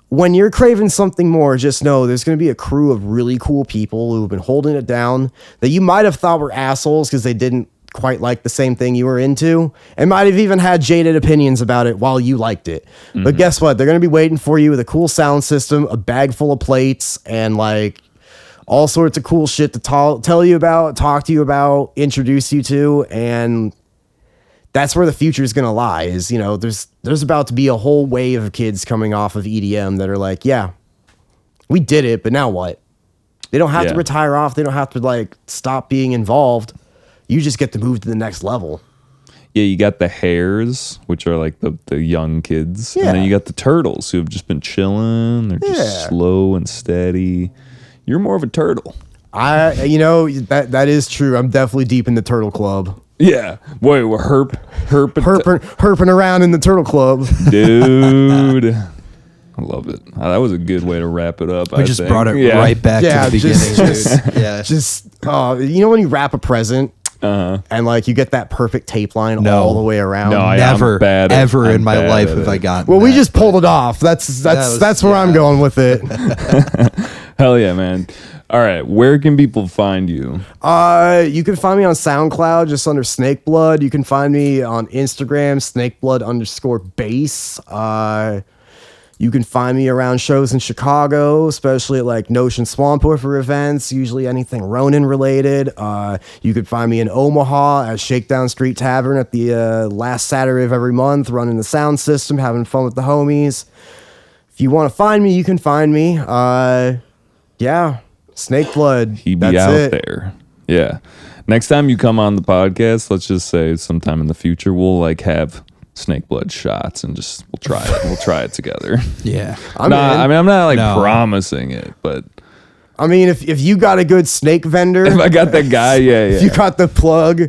when you're craving something more, just know there's going to be a crew of really cool people who've been holding it down that you might have thought were assholes because they didn't quite like the same thing you were into and might have even had jaded opinions about it while you liked it. But guess what? They're going to be waiting for you with a cool sound system, a bag full of plates, and like all sorts of cool shit to tell you about, talk to you about, introduce you to. And that's where the future is going to lie is, there's about to be a whole wave of kids coming off of EDM that are like, yeah, we did it, but now what? They don't have to retire off. They don't have to like stop being involved. You just get to move to the next level. Yeah, you got the hares, which are like the young kids. Yeah. And then you got the turtles who have just been chilling. They're just slow and steady. You're more of a turtle. That is true. I'm definitely deep in the turtle club. Yeah. Wait, we're herping around in the turtle club. Dude. I love it. That was a good way to wrap it up. We just brought it right back to the beginning, dude. Just when you wrap a present and like you get that perfect tape line No. all the way around. No, I'm Never, bad at- ever I'm in my bad life at have it. I gotten. Well, we that. just pulled it off. That's where I'm going with it. Hell yeah, man. All right, where can people find you? You can find me on SoundCloud just under Snake Blood. You can find me on Instagram, snakeblood_bass. You can find me around shows in Chicago, especially at like Notion Swamp for events, usually anything Ronin related. You can find me in Omaha at Shakedown Street Tavern at the last Saturday of every month, running the sound system, having fun with the homies. If you want to find me, you can find me. Yeah, Snake Blood. He be That's out it. there. Yeah. Next time you come on the podcast, let's just say sometime in the future, we'll like have snake blood shots and just we'll try it. We'll try it together. Yeah. I'm in. I mean, I'm not like No. promising it, but I mean, if you got a good snake vendor, if I got that guy, yeah. if you got the plug,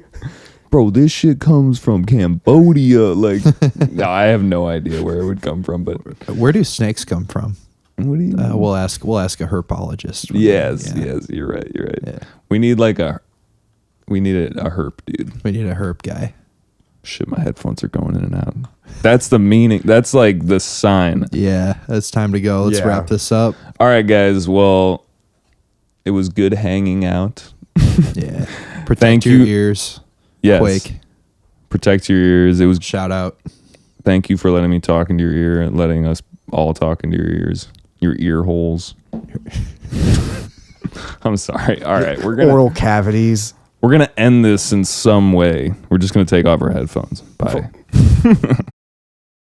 Bro, this shit comes from Cambodia. Like, no, I have no idea where it would come from, but Where do snakes come from? what do you know? We'll ask a herpologist. Yes, Yeah. yes, you're right. Yeah. We need a herp dude. We need a herp guy. Shit, my headphones are going in and out. That's the meaning. That's like the sign. Yeah, it's time to go. Let's Yeah. wrap this up. All right, guys. Well, it was good hanging out. Yeah. Protect Thank your you. ears. Yes. Quake. Protect your ears. It was. Shout out. Thank you for letting me talk into your ear and letting us all talk into your ears, your ear holes. I'm sorry. All right, we're oral cavities. gonna end this in some way. We're just gonna take off our headphones. Bye.